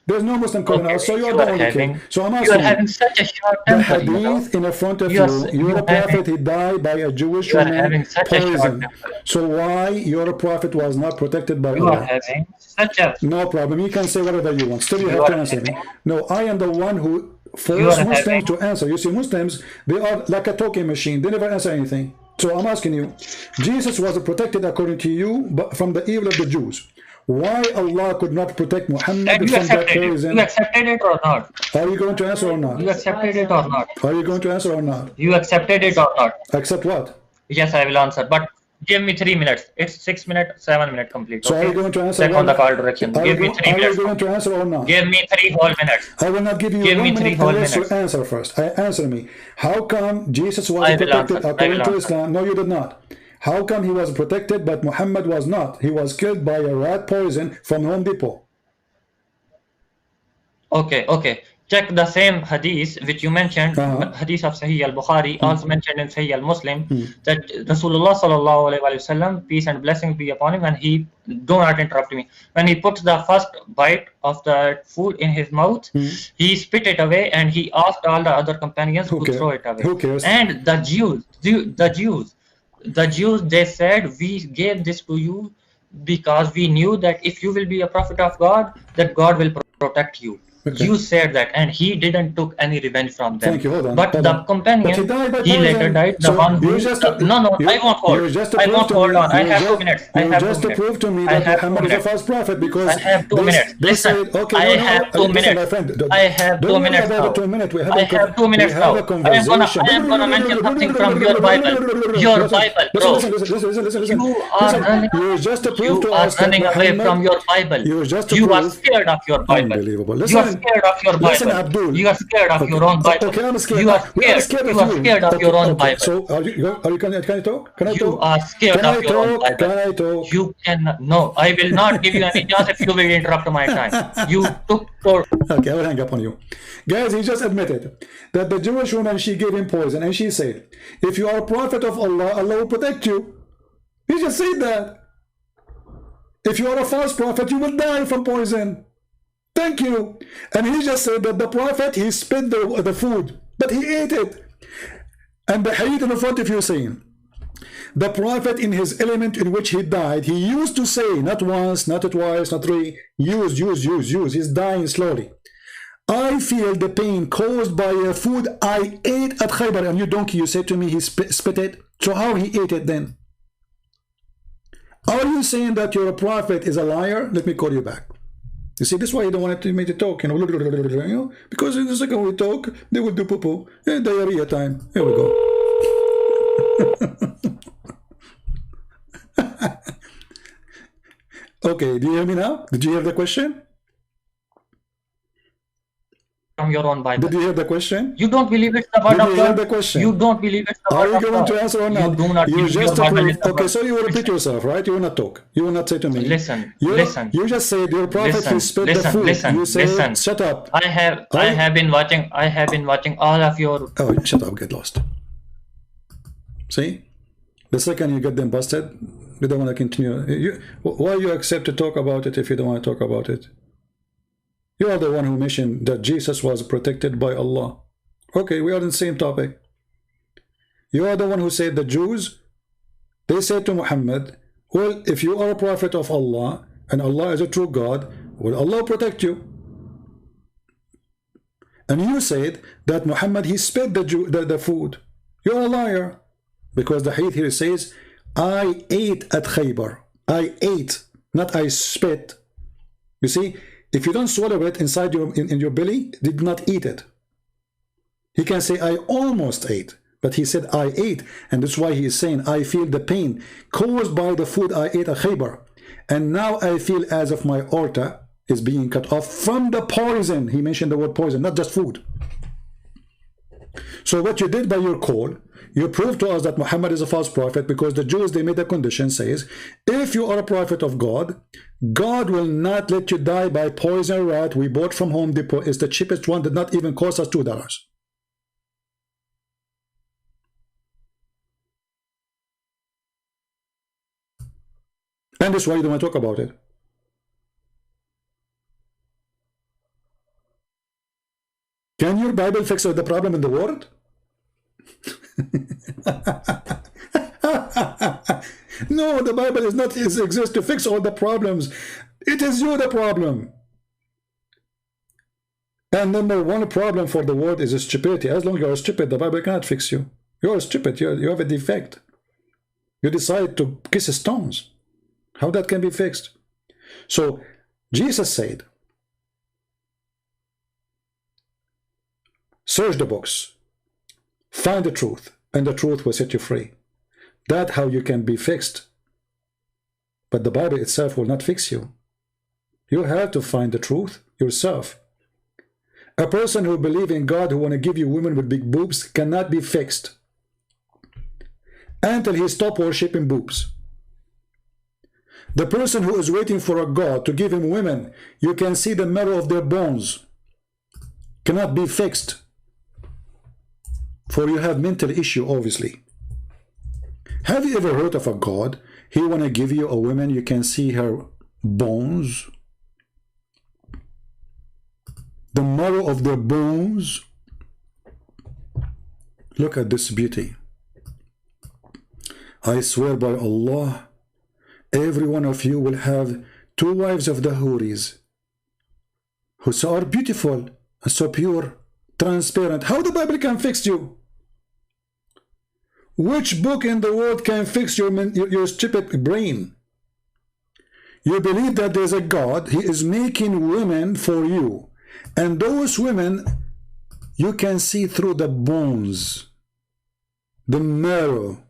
There's no Muslim calling out, so you're the only king. So I'm asking you are having such a short the temper. hadith in front of you. Your prophet, he died by a Jewish woman poison. So why your prophet was not protected by Allah? You are having such a... No problem. You can say whatever you want. Still, you have to answer me. No, I am the one who force Muslims to answer. You see, Muslims, they are like a talking machine. They never answer anything. So I'm asking you, Jesus was protected according to you but from the evil of the Jews. Why Allah could not protect Muhammad from that poison? You accepted it or not? Are you going to answer or not? You accepted it or not? Are you going to answer or not? You accepted it or not? Accept what? Yes, I will answer. But give me 3 minutes. It's 6 minutes, 7 minutes complete. So okay? are you going to answer? Check on the call direction. Give me 3 minutes. Are you going to answer or not? Give me 3 whole minutes. I will not give you 1 minute unless you answer first. Answer me. How come Jesus was protected according to Islam? No, you did not. How come he was protected but Muhammad was not? He was killed by a rat poison from Home Depot. Okay. Check the same hadith which you mentioned, hadith of Sahih al-Bukhari, also mentioned in Sahih al-Muslim, that Rasulullah sallallahu alaihi wasallam, peace and blessings be upon him, and he, do not interrupt me, when he puts the first bite of the food in his mouth, he spit it away and he asked all the other companions to throw it away. Who cares? And the Jews, they said, we gave this to you because we knew that if you will be a prophet of God, that God will protect you. Okay. You said that, and he didn't took any revenge from them. Thank you. Hold on. But the companion, he later died. The one who I won't hold on. I have 2 minutes. I have 2 minutes. To prove to me that Muhammad is a false prophet because I have 2 minutes. Listen, I have 2 minutes. I have 2 minutes now. I have 2 minutes now. I am gonna mention something from your Bible. Your Bible, bro. You are running away from your Bible. You are scared of your Bible. Unbelievable. You are scared of your Bible. Listen, Abdul. You are scared of your own Bible. Okay, I'm scared. You are scared of your own Bible. So, can I talk? Can I talk? You are scared of your own Bible. Can I talk? You cannot. No, I will not give you any chance if you will interrupt my time. You took. Okay, I will hang up on you. Guys, he just admitted that the Jewish woman, she gave him poison and she said, if you are a prophet of Allah, Allah will protect you. He just said that. If you are a false prophet, you will die from poison. Thank you. And he just said that the prophet, he spit the food, but he ate it. And the hadith in front of you saying, the prophet in his element in which he died, he used to say, not once, not twice, not three, use. He's dying slowly. I feel the pain caused by a food I ate at Khaybar. And you donkey, you said to me he spit it. So how he ate it then? Are you saying that your prophet is a liar? Let me call you back. You see, this is why you don't want me to talk, you know, because in the second we talk, they will do poo-poo. Diarrhea time. Here we go. Okay, do you hear me now? Did you hear the question? From your own Bible. Did you hear the question? You don't believe it's the word of God. The question? You don't believe it's the word of God. Are you going to answer or not? You do not believe your Bible is the word. Okay, so you will repeat yourself, right? You will not talk. You will not say to me. Listen. You just said your prophet who spit the food. You said, shut up. I have been watching all of your. Oh, shut up! Get lost. See, the second you get them busted, you don't want to continue. Why you accept to talk about it if you don't want to talk about it? You are the one who mentioned that Jesus was protected by Allah. Okay, we are on the same topic. You are the one who said the Jews, they said to Muhammad, well, if you are a prophet of Allah, and Allah is a true God, will Allah protect you? And you said that Muhammad, he spit the food. You're a liar. Because the hadith here says, I ate at Khaybar. I ate, not I spit. You see, if you don't swallow it inside in your belly, did not eat it. He can say, I almost ate. But he said, I ate. And that's why he is saying, I feel the pain caused by the food I ate at Khaybar. And now I feel as if my aorta is being cut off from the poison. He mentioned the word poison, not just food. So what you did by your call, you proved to us that Muhammad is a false prophet, because the Jews, they made a condition, says, if you are a prophet of God, God will not let you die by poison rat we bought from Home Depot. It's the cheapest one, did not even cost us $2. And that's why you don't want to talk about it. Can your Bible fix the problem in the world? No, the Bible is not exists to fix all the problems. It is you the problem. And number one problem for the world is stupidity. As long as you are stupid, the Bible cannot fix you. You are stupid. You have a defect. You decide to kiss stones. How that can be fixed? So Jesus said, search the books, find the truth, and the truth will set you free. That's how you can be fixed. But the Bible itself will not fix you. You have to find the truth yourself. A person who believes in God, who want to give you women with big boobs, cannot be fixed until he stops worshiping boobs. The person who is waiting for a God to give him women, you can see the marrow of their bones, cannot be fixed. For you have mental issue, obviously. Have you ever heard of a God? He want to give you a woman, you can see her bones, the marrow of their bones. Look at this beauty. I swear by Allah, every one of you will have 2 wives of the Houris, who so are beautiful and so pure, transparent. How the Bible can fix you? Which book in the world can fix your stupid brain? You believe that there's a God, he is making women for you, and those women, you can see through the bones, the marrow.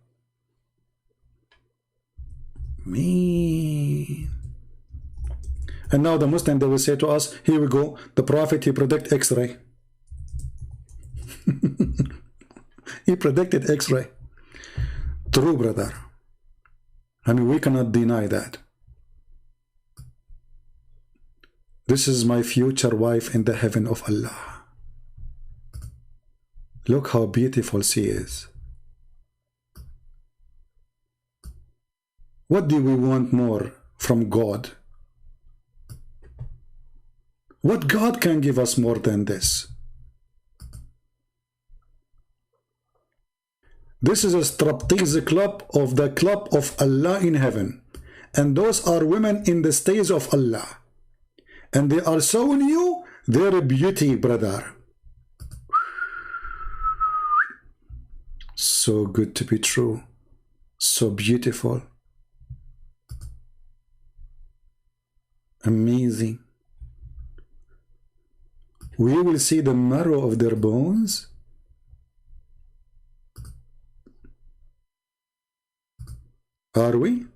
Me. And now the Muslim, they will say to us, here we go, the prophet, he predicted X-ray. He predicted X-ray. True, brother. I mean, we cannot deny that. This is my future wife in the heaven of Allah. Look how beautiful she is. What do we want more from God? What God can give us more than this? This is a striptease club of the club of Allah in heaven. And those are women in the stage of Allah. And they are showing you their beauty, brother. So good to be true. So beautiful. Amazing. We will see the marrow of their bones. Are we?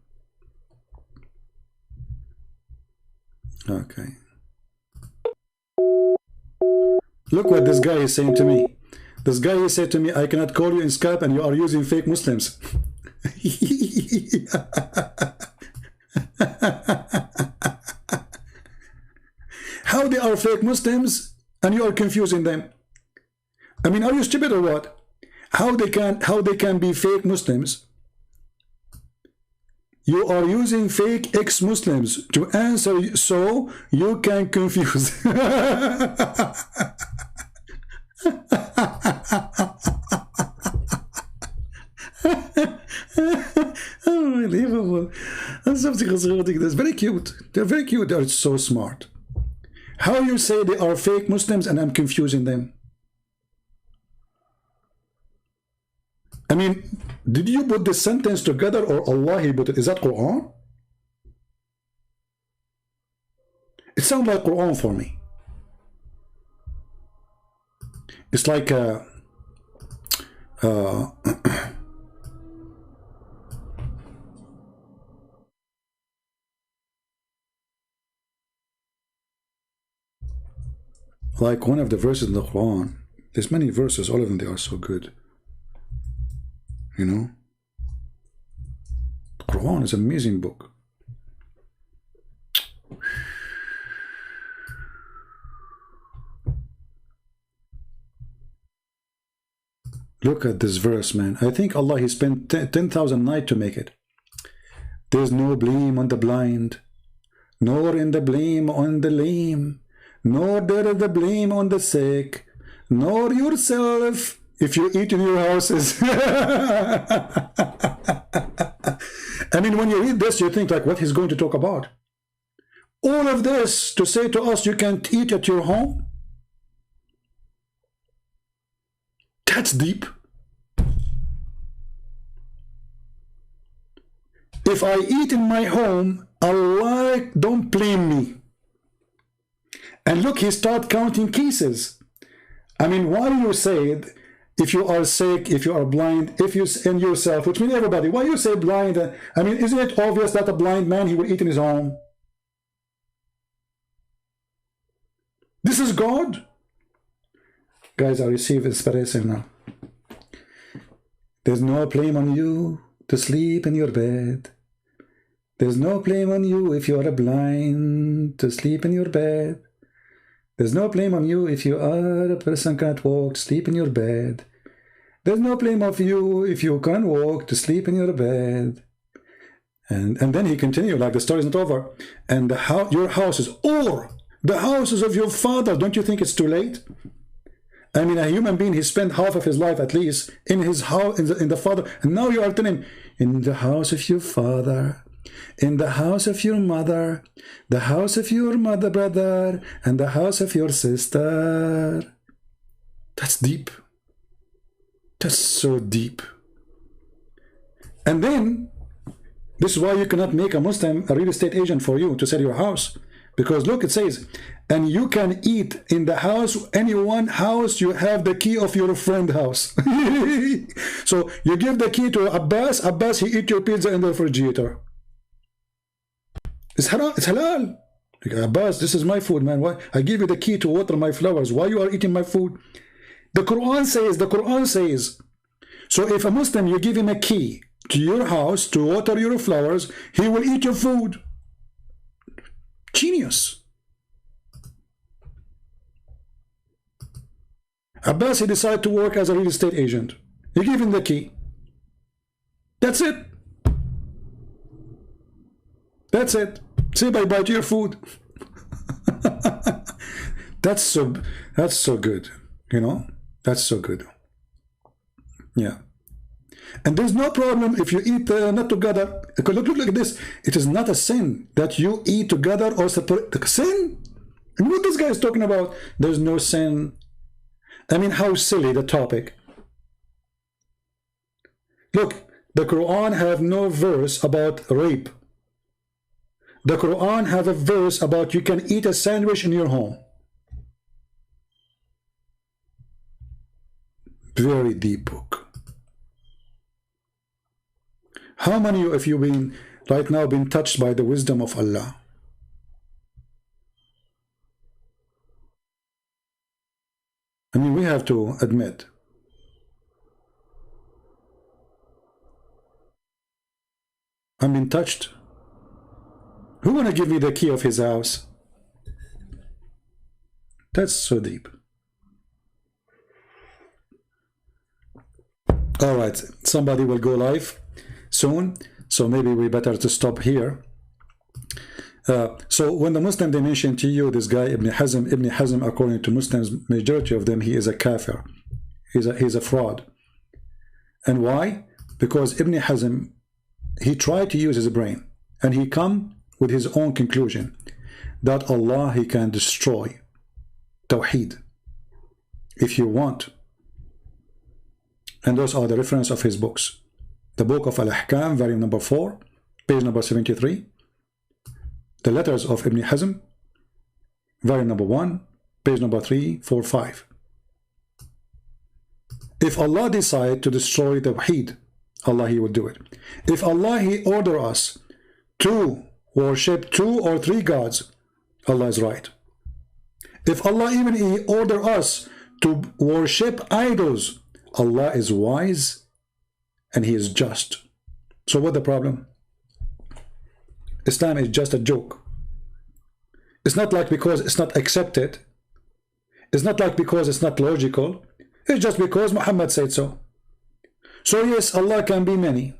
Okay. Look what this guy is saying to me. This guy is saying to me, I cannot call you in Skype and you are using fake Muslims. How they are fake Muslims and you are confusing them? I mean, are you stupid or what? How they can be fake Muslims? You are using fake ex-Muslims to answer so you can confuse. That's very cute. They're very cute. They're so smart. How you say they are fake Muslims and I'm confusing them? I mean, did you put the sentence together or Allah he put it? Is that Quran? It sounds like Quran for me. It's like like one of the verses in the Quran. There's many verses, all of them, they are so good. You know? The Quran is an amazing book. Look at this verse, man. I think Allah, he spent 10,000 nights to make it. There's no blame on the blind, nor in the blame on the lame, nor there is the blame on the sick, nor yourself if you eat in your houses. I mean, when you read this, you think like what he's going to talk about. All of this to say to us, you can't eat at your home? That's deep. If I eat in my home, Allah don't blame me. And look, he start counting cases. I mean, why do you say if you are sick, if you are blind, if you and yourself, which means everybody, why you say blind? I mean, isn't it obvious that a blind man, he will eat in his home? This is God. Guys, I receive inspiration now. There's no blame on you to sleep in your bed. There's no blame on you if you are blind to sleep in your bed. There's no blame on you if you are a person can't walk to sleep in your bed. There's no blame of you if you can't walk to sleep in your bed. And then he continued, like the story isn't over. And your houses, or the houses of your father, don't you think it's too late? I mean, a human being, he spent half of his life at least in his house, in the father, and now you are telling him, in the house of your father, in the house of your mother, the house of your mother, brother, and the house of your sister. That's deep. That's so deep. And then, this is why you cannot make a Muslim a real estate agent for you to sell your house. Because look, it says, and you can eat in the house, any one house, you have the key of your friend's house. So you give the key to Abbas, Abbas, he eat your pizza in the refrigerator. It's halal. It's halal. Like, Abbas, this is my food, man. Why? I give you the key to water my flowers. Why you are eating my food? The Quran says, so if a Muslim, you give him a key to your house to water your flowers, he will eat your food. Genius. Abbas, he decided to work as a real estate agent. You give him the key. That's it. That's it. Say bye-bye to your food. That's so good. You know? That's so good. Yeah. And there's no problem if you eat not together. Look at this. It is not a sin that you eat together or separate. Sin? And what this guy is talking about? There's no sin. I mean, how silly the topic. Look, the Quran have no verse about rape. The Quran have a verse about you can eat a sandwich in your home. Very deep book. How many of you been right now been touched by the wisdom of Allah? I mean, we have to admit. I've been touched. Who wanna give me the key of his house? That's so deep. All right, somebody will go live soon, so maybe we better to stop here. So when the Muslim, they mention to you this guy Ibn Hazm, according to Muslims, majority of them, he is a kafir. He's a fraud. And why? Because Ibn Hazm, he tried to use his brain, and he come with his own conclusion that Allah, he can destroy Tawhid if you want. And those are the reference of his books. The book of Al-Ahkam, volume number 4, page number 73. The letters of Ibn Hazm, volume number 1, page number 345. If Allah decide to destroy Tawhid, Allah, he will do it. If Allah, he order us to worship 2 or 3 gods, Allah is right. If Allah even he order us to worship idols, Allah is wise and he is just. So what the problem? Islam is just a joke. It's not like because it's not accepted. It's not like because it's not logical. It's just because Muhammad said so. So yes, Allah can be many.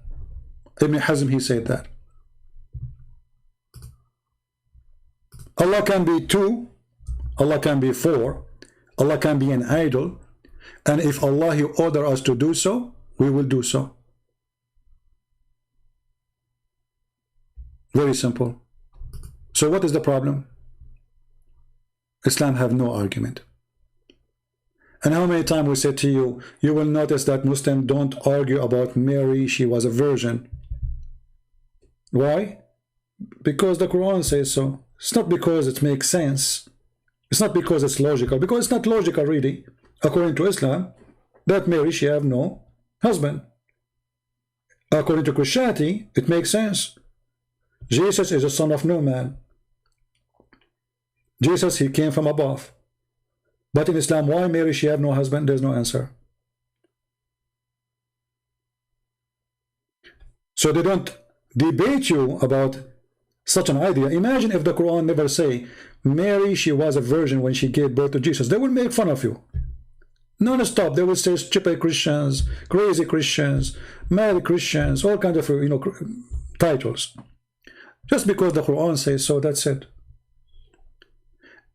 Ibn Hazm, he said that. Allah can be 2. Allah can be 4. Allah can be an idol. And if Allah, he order us to do so, we will do so. Very simple. So what is the problem? Islam have no argument. And how many times we said to you, you will notice that Muslims don't argue about Mary, she was a virgin. Why? Because the Quran says so. It's not because it makes sense. It's not because it's logical. Because it's not logical really, according to Islam, that Mary, she have no husband. According to Christianity, it makes sense. Jesus is the son of no man. Jesus, he came from above. But in Islam, why Mary, she have no husband? There's no answer. So they don't debate you about such an idea. Imagine if the Quran never say, Mary, she was a virgin when she gave birth to Jesus. They will make fun of you. Non-stop. They will say stupid Christians, crazy Christians, mad Christians, all kinds of, titles. Just because the Quran says so, that's it.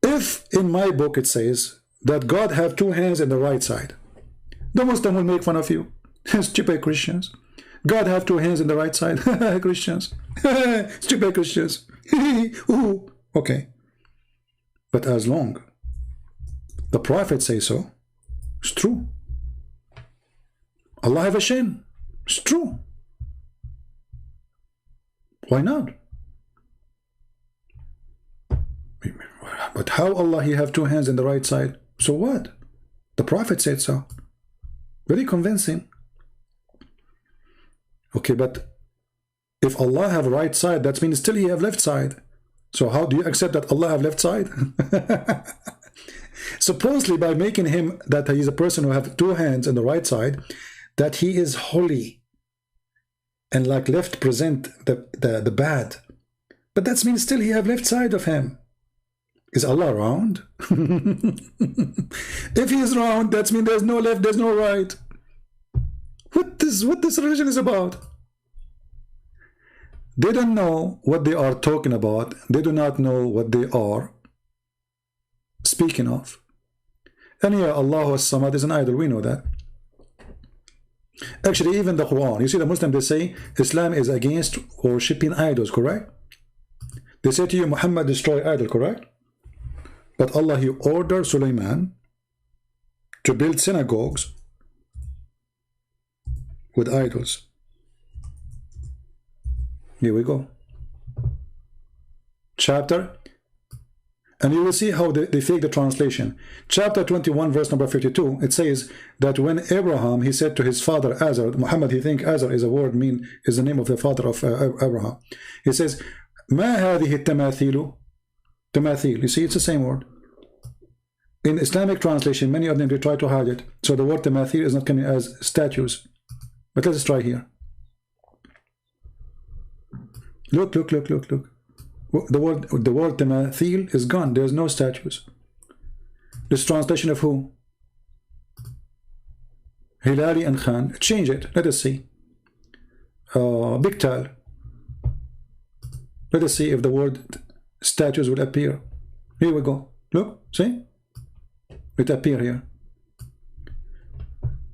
If in my book it says that God have 2 hands in the right side, the Muslim will make fun of you. Stupid Christians. God have 2 hands in the right side. Christians. Stupid Christians. Ooh. Okay. But as long the Prophet say so, it's true. Allah have a shin. It's true. Why not? But how Allah he have 2 hands in the right side? So what? The Prophet said so. Very convincing. Okay, but if Allah have right side, that means still he have left side. So how do you accept that Allah have left side? Supposedly by making him that he is a person who have 2 hands in the right side, that he is holy and like left present the bad. But that means still he have left side of him. Is Allah round? If he is round, that means there's no left, there's no right. What this religion is about? They don't know what they are talking about. They do not know what they are speaking of. And yeah, Allah as-Samad is an idol. We know that. Actually, even the Quran, you see the Muslims, they say Islam is against worshipping idols, correct? They say to you, Muhammad destroy idol, correct? But Allah, he ordered Sulaiman to build synagogues with idols. Here we go. Chapter, and you will see how they fake the translation. Chapter 21, verse number 52, it says that when Abraham, he said to his father Azar, Muhammad, he think Azar is a word, is the name of the father of Abraham. He says, Ma هذه التماثيل. Tamathil, you see, it's the same word. In Islamic translation, many of them, they try to hide it. So the word tamathil is not coming as statues. But let's try here. Look. The word tamathil is gone. There's no statues. This translation of who? Hilali and Khan. Change it. Let us see. Biktal. Let us see if the word statues will appear. Here we go. Look, see? It appear here.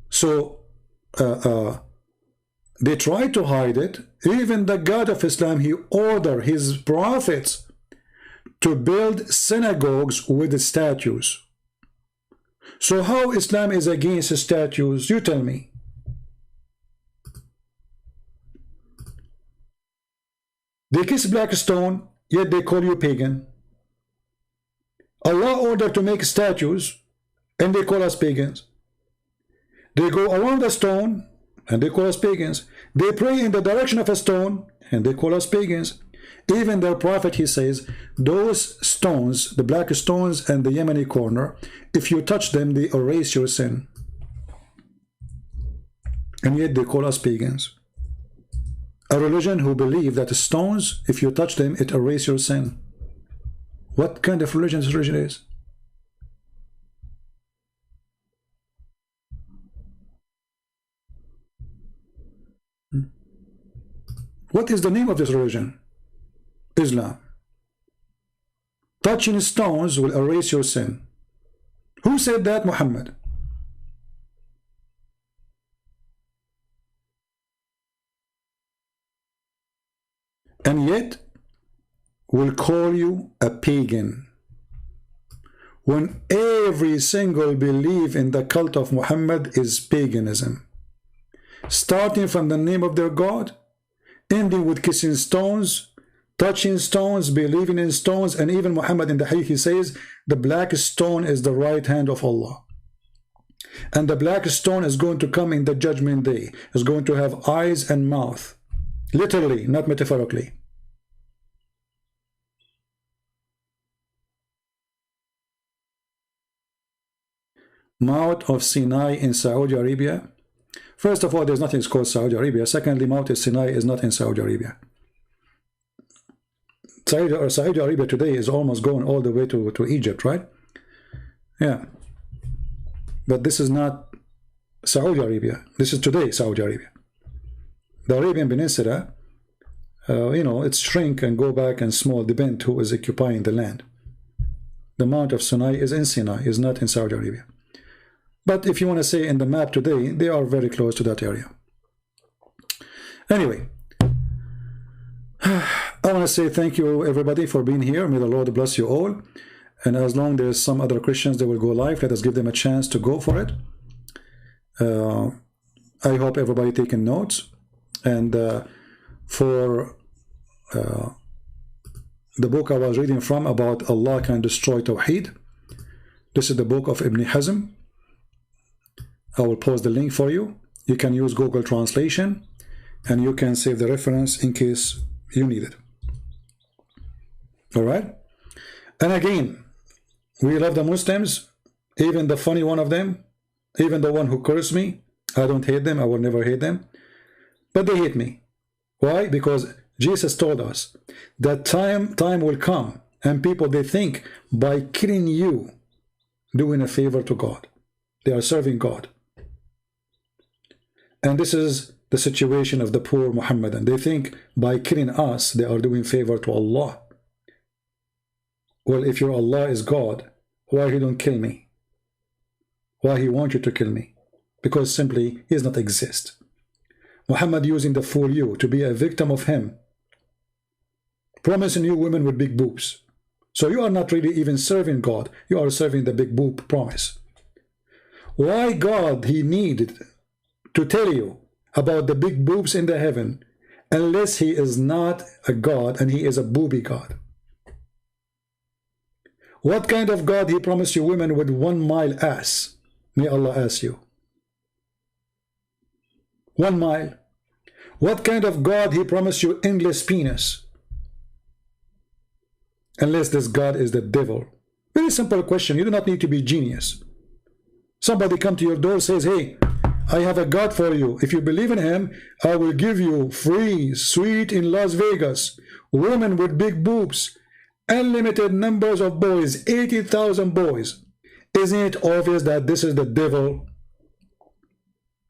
So They try to hide it. Even the God of Islam, he ordered his prophets to build synagogues with statues. So how Islam is against statues? You tell me. They kiss black stone, yet they call you pagan. Allah ordered to make statues, and they call us pagans. They go around a stone, and they call us pagans. They pray in the direction of a stone, and they call us pagans. Even their prophet, he says, those stones, the black stones and the Yemeni corner, if you touch them, they erase your sin. And yet they call us pagans. A religion who believe that the stones, if you touch them, it erases your sin. What kind of religion this religion is? What is the name of this religion? Islam. Touching stones will erase your sin. Who said that? Muhammad. And yet will call you a pagan when every single belief in the cult of Muhammad is paganism, starting from the name of their God, ending with kissing stones, touching stones, believing in stones. And even Muhammad in the hadith, he says the black stone is the right hand of Allah, and the black stone is going to come in the judgment day, is going to have eyes and mouth, literally, not metaphorically. Mount of Sinai in Saudi Arabia. First of all, there's nothing called Saudi Arabia. Secondly, Mount of Sinai is not in Saudi Arabia. Saudi Arabia today is almost going all the way to Egypt, right? Yeah. But this is not Saudi Arabia. This is today Saudi Arabia. The Arabian Peninsula, you know, it's shrink and go back and small, depend who is occupying the land. The Mount of Sinai is in Sinai, is not in Saudi Arabia. But if you want to say in the map today, they are very close to that area. Anyway, I want to say thank you everybody for being here. May the Lord bless you all. And as long as there's some other Christians that will go live, let us give them a chance to go for it. I hope everybody taking notes. And for the book I was reading from about Allah can destroy Tawhid, this is the book of Ibn Hazm. I will post the link for you. You can use Google Translation, and you can save the reference in case you need it. All right? And again, we love the Muslims, even the funny one of them, even the one who cursed me. I don't hate them. I will never hate them. But they hate me. Why? Because Jesus told us that time will come, and people, they think by killing you, doing a favor to God. They are serving God. And this is the situation of the poor Muhammadan. They think by killing us, they are doing favor to Allah. Well, if your Allah is God, why He don't kill me? Why He want you to kill me? Because simply He does not exist. Muhammad using the fool you to be a victim of him, promising you women with big boobs. So you are not really even serving God. You are serving the big boob promise. Why God He needed to tell you about the big boobs in the heaven, unless He is not a God and He is a booby God? What kind of God He promised you women with 1 mile ass? May Allah ask you. 1 mile. What kind of God He promised you endless penis? Unless this God is the devil. Very simple question. You do not need to be genius. Somebody come to your door, says, hey, I have a God for you. If you believe in Him, I will give you free suite in Las Vegas, women with big boobs, unlimited numbers of boys, 80,000 boys. Isn't it obvious that this is the devil?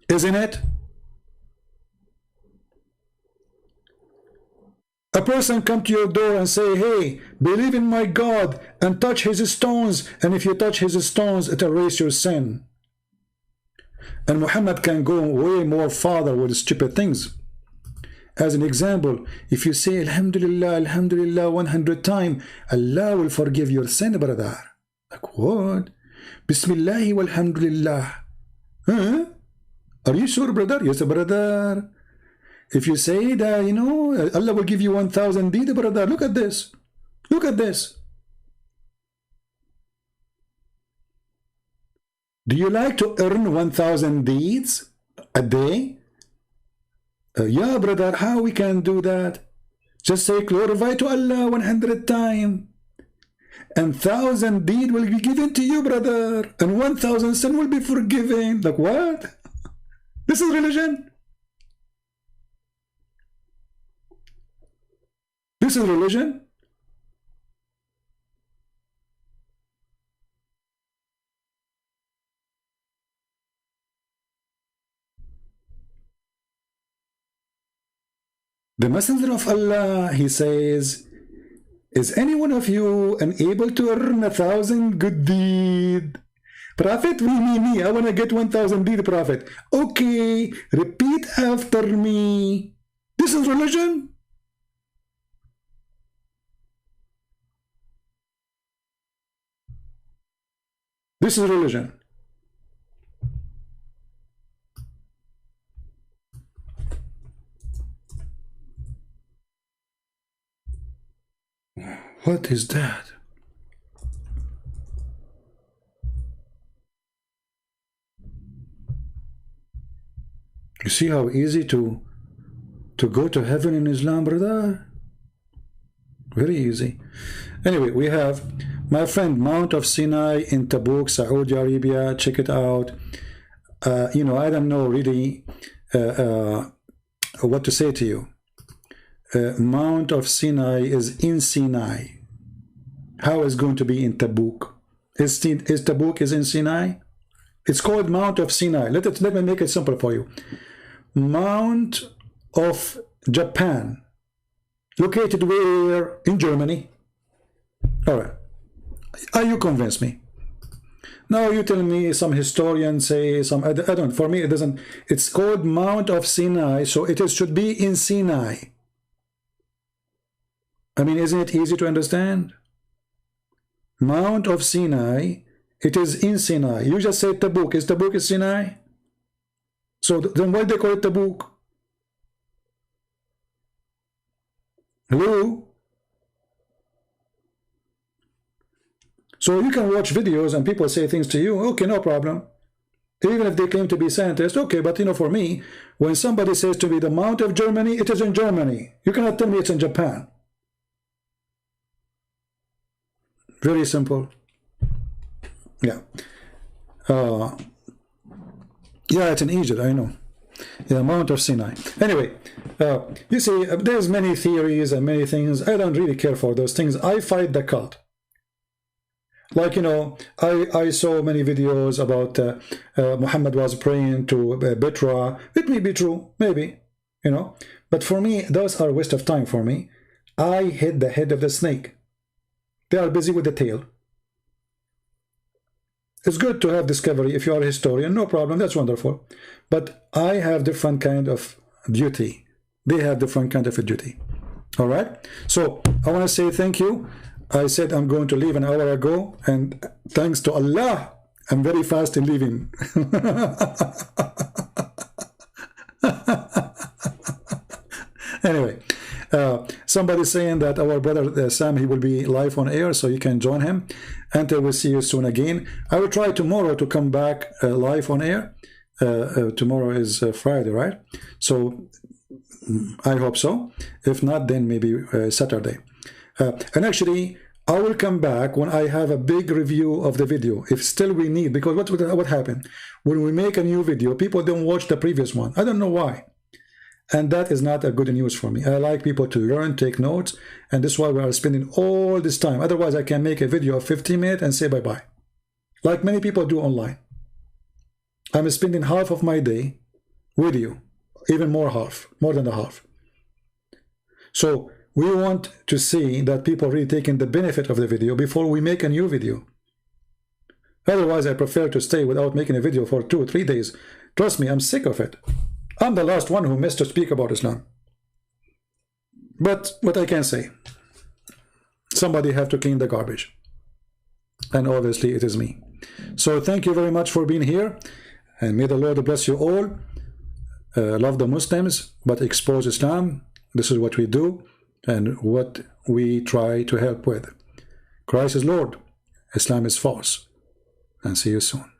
Isn't it? A person come to your door and say, hey, believe in my God and touch His stones, and if you touch His stones, it erases your sin. And Muhammad can go way more farther with stupid things. As an example, if you say Alhamdulillah, Alhamdulillah 100 times, Allah will forgive your sin, brother. Like what? Bismillah walhamdulillah. Huh? Are you sure, brother? Yes, brother. If you say that, you know, Allah will give you 1,000 deed, brother. Look at this. Look at this. Do you like to earn 1,000 deeds a day? Yeah, brother, how we can do that? Just say glorify to Allah 100 times. And 1,000 deed will be given to you, brother. And 1,000 sin will be forgiven. Like what? This is religion. This is religion. The Messenger of Allah, he says, is any one of you unable to earn 1,000 good deed? Prophet, me, I want to get 1,000 deed, Prophet. Okay, repeat after me. This is religion. This is religion. What is that? You see how easy to go to heaven in Islam, brother? Very easy. Anyway, we have my friend Mount of Sinai in Tabuk, Saudi Arabia. Check it out. You know, I don't know really what to say to you. Mount of Sinai is in Sinai. How is going to be in Tabuk? Is Tabuk is in Sinai? It's called Mount of Sinai. Let me make it simple for you. Mount of Japan, located where? In Germany. All right. Are you convinced me? Now you tell me some historians say some. I don't. For me, it doesn't. It's called Mount of Sinai, so it should be in Sinai. I mean, isn't it easy to understand? Mount of Sinai, it is in Sinai. You just say Tabuk. Is Tabuk is Sinai? So then why they call it Tabuk? Hello? So you can watch videos and people say things to you. Okay, no problem. Even if they claim to be scientists, okay, but you know, for me, when somebody says to me the Mount of Germany, it is in Germany. You cannot tell me it's in Japan. Very simple. Yeah. Yeah, it's in Egypt, I know. Yeah, Mount of Sinai. Anyway, you see, there's many theories and many things. I don't really care for those things. I fight the cult. Like, you know, I saw many videos about Muhammad was praying to Petra. It may be true, maybe, you know. But for me, those are a waste of time for me. I hit the head of the snake. They are busy with the tail. It's good to have discovery if you are a historian, no problem, that's wonderful. But I have different kind of duty. They have different kind of a duty. All right? So I want to say thank you. I said I'm going to leave an hour ago, and thanks to Allah, I'm very fast in leaving. Anyway, somebody saying that our brother Sam, he will be live on air, so you can join him. Until we see you soon again. I will try tomorrow to come back live on air. Tomorrow is Friday, right? So I hope so. If not, then maybe Saturday. And actually, I will come back when I have a big review of the video. If still we need, because what happened? When we make a new video, people don't watch the previous one. I don't know why. And that is not a good news for me. I like people to learn, take notes, and this is why we are spending all this time. Otherwise, I can make a video of 15 minutes and say bye-bye. Like many people do online. I'm spending half of my day with you. Even more than the half. So we want to see that people really taking the benefit of the video before we make a new video. Otherwise, I prefer to stay without making a video for 2 or 3 days. Trust me, I'm sick of it. I'm the last one who missed to speak about Islam. But what I can say, somebody have to clean the garbage. And obviously it is me. So thank you very much for being here. And may the Lord bless you all. Love the Muslims, but expose Islam. This is what we do and what we try to help with. Christ is Lord. Islam is false. And see you soon.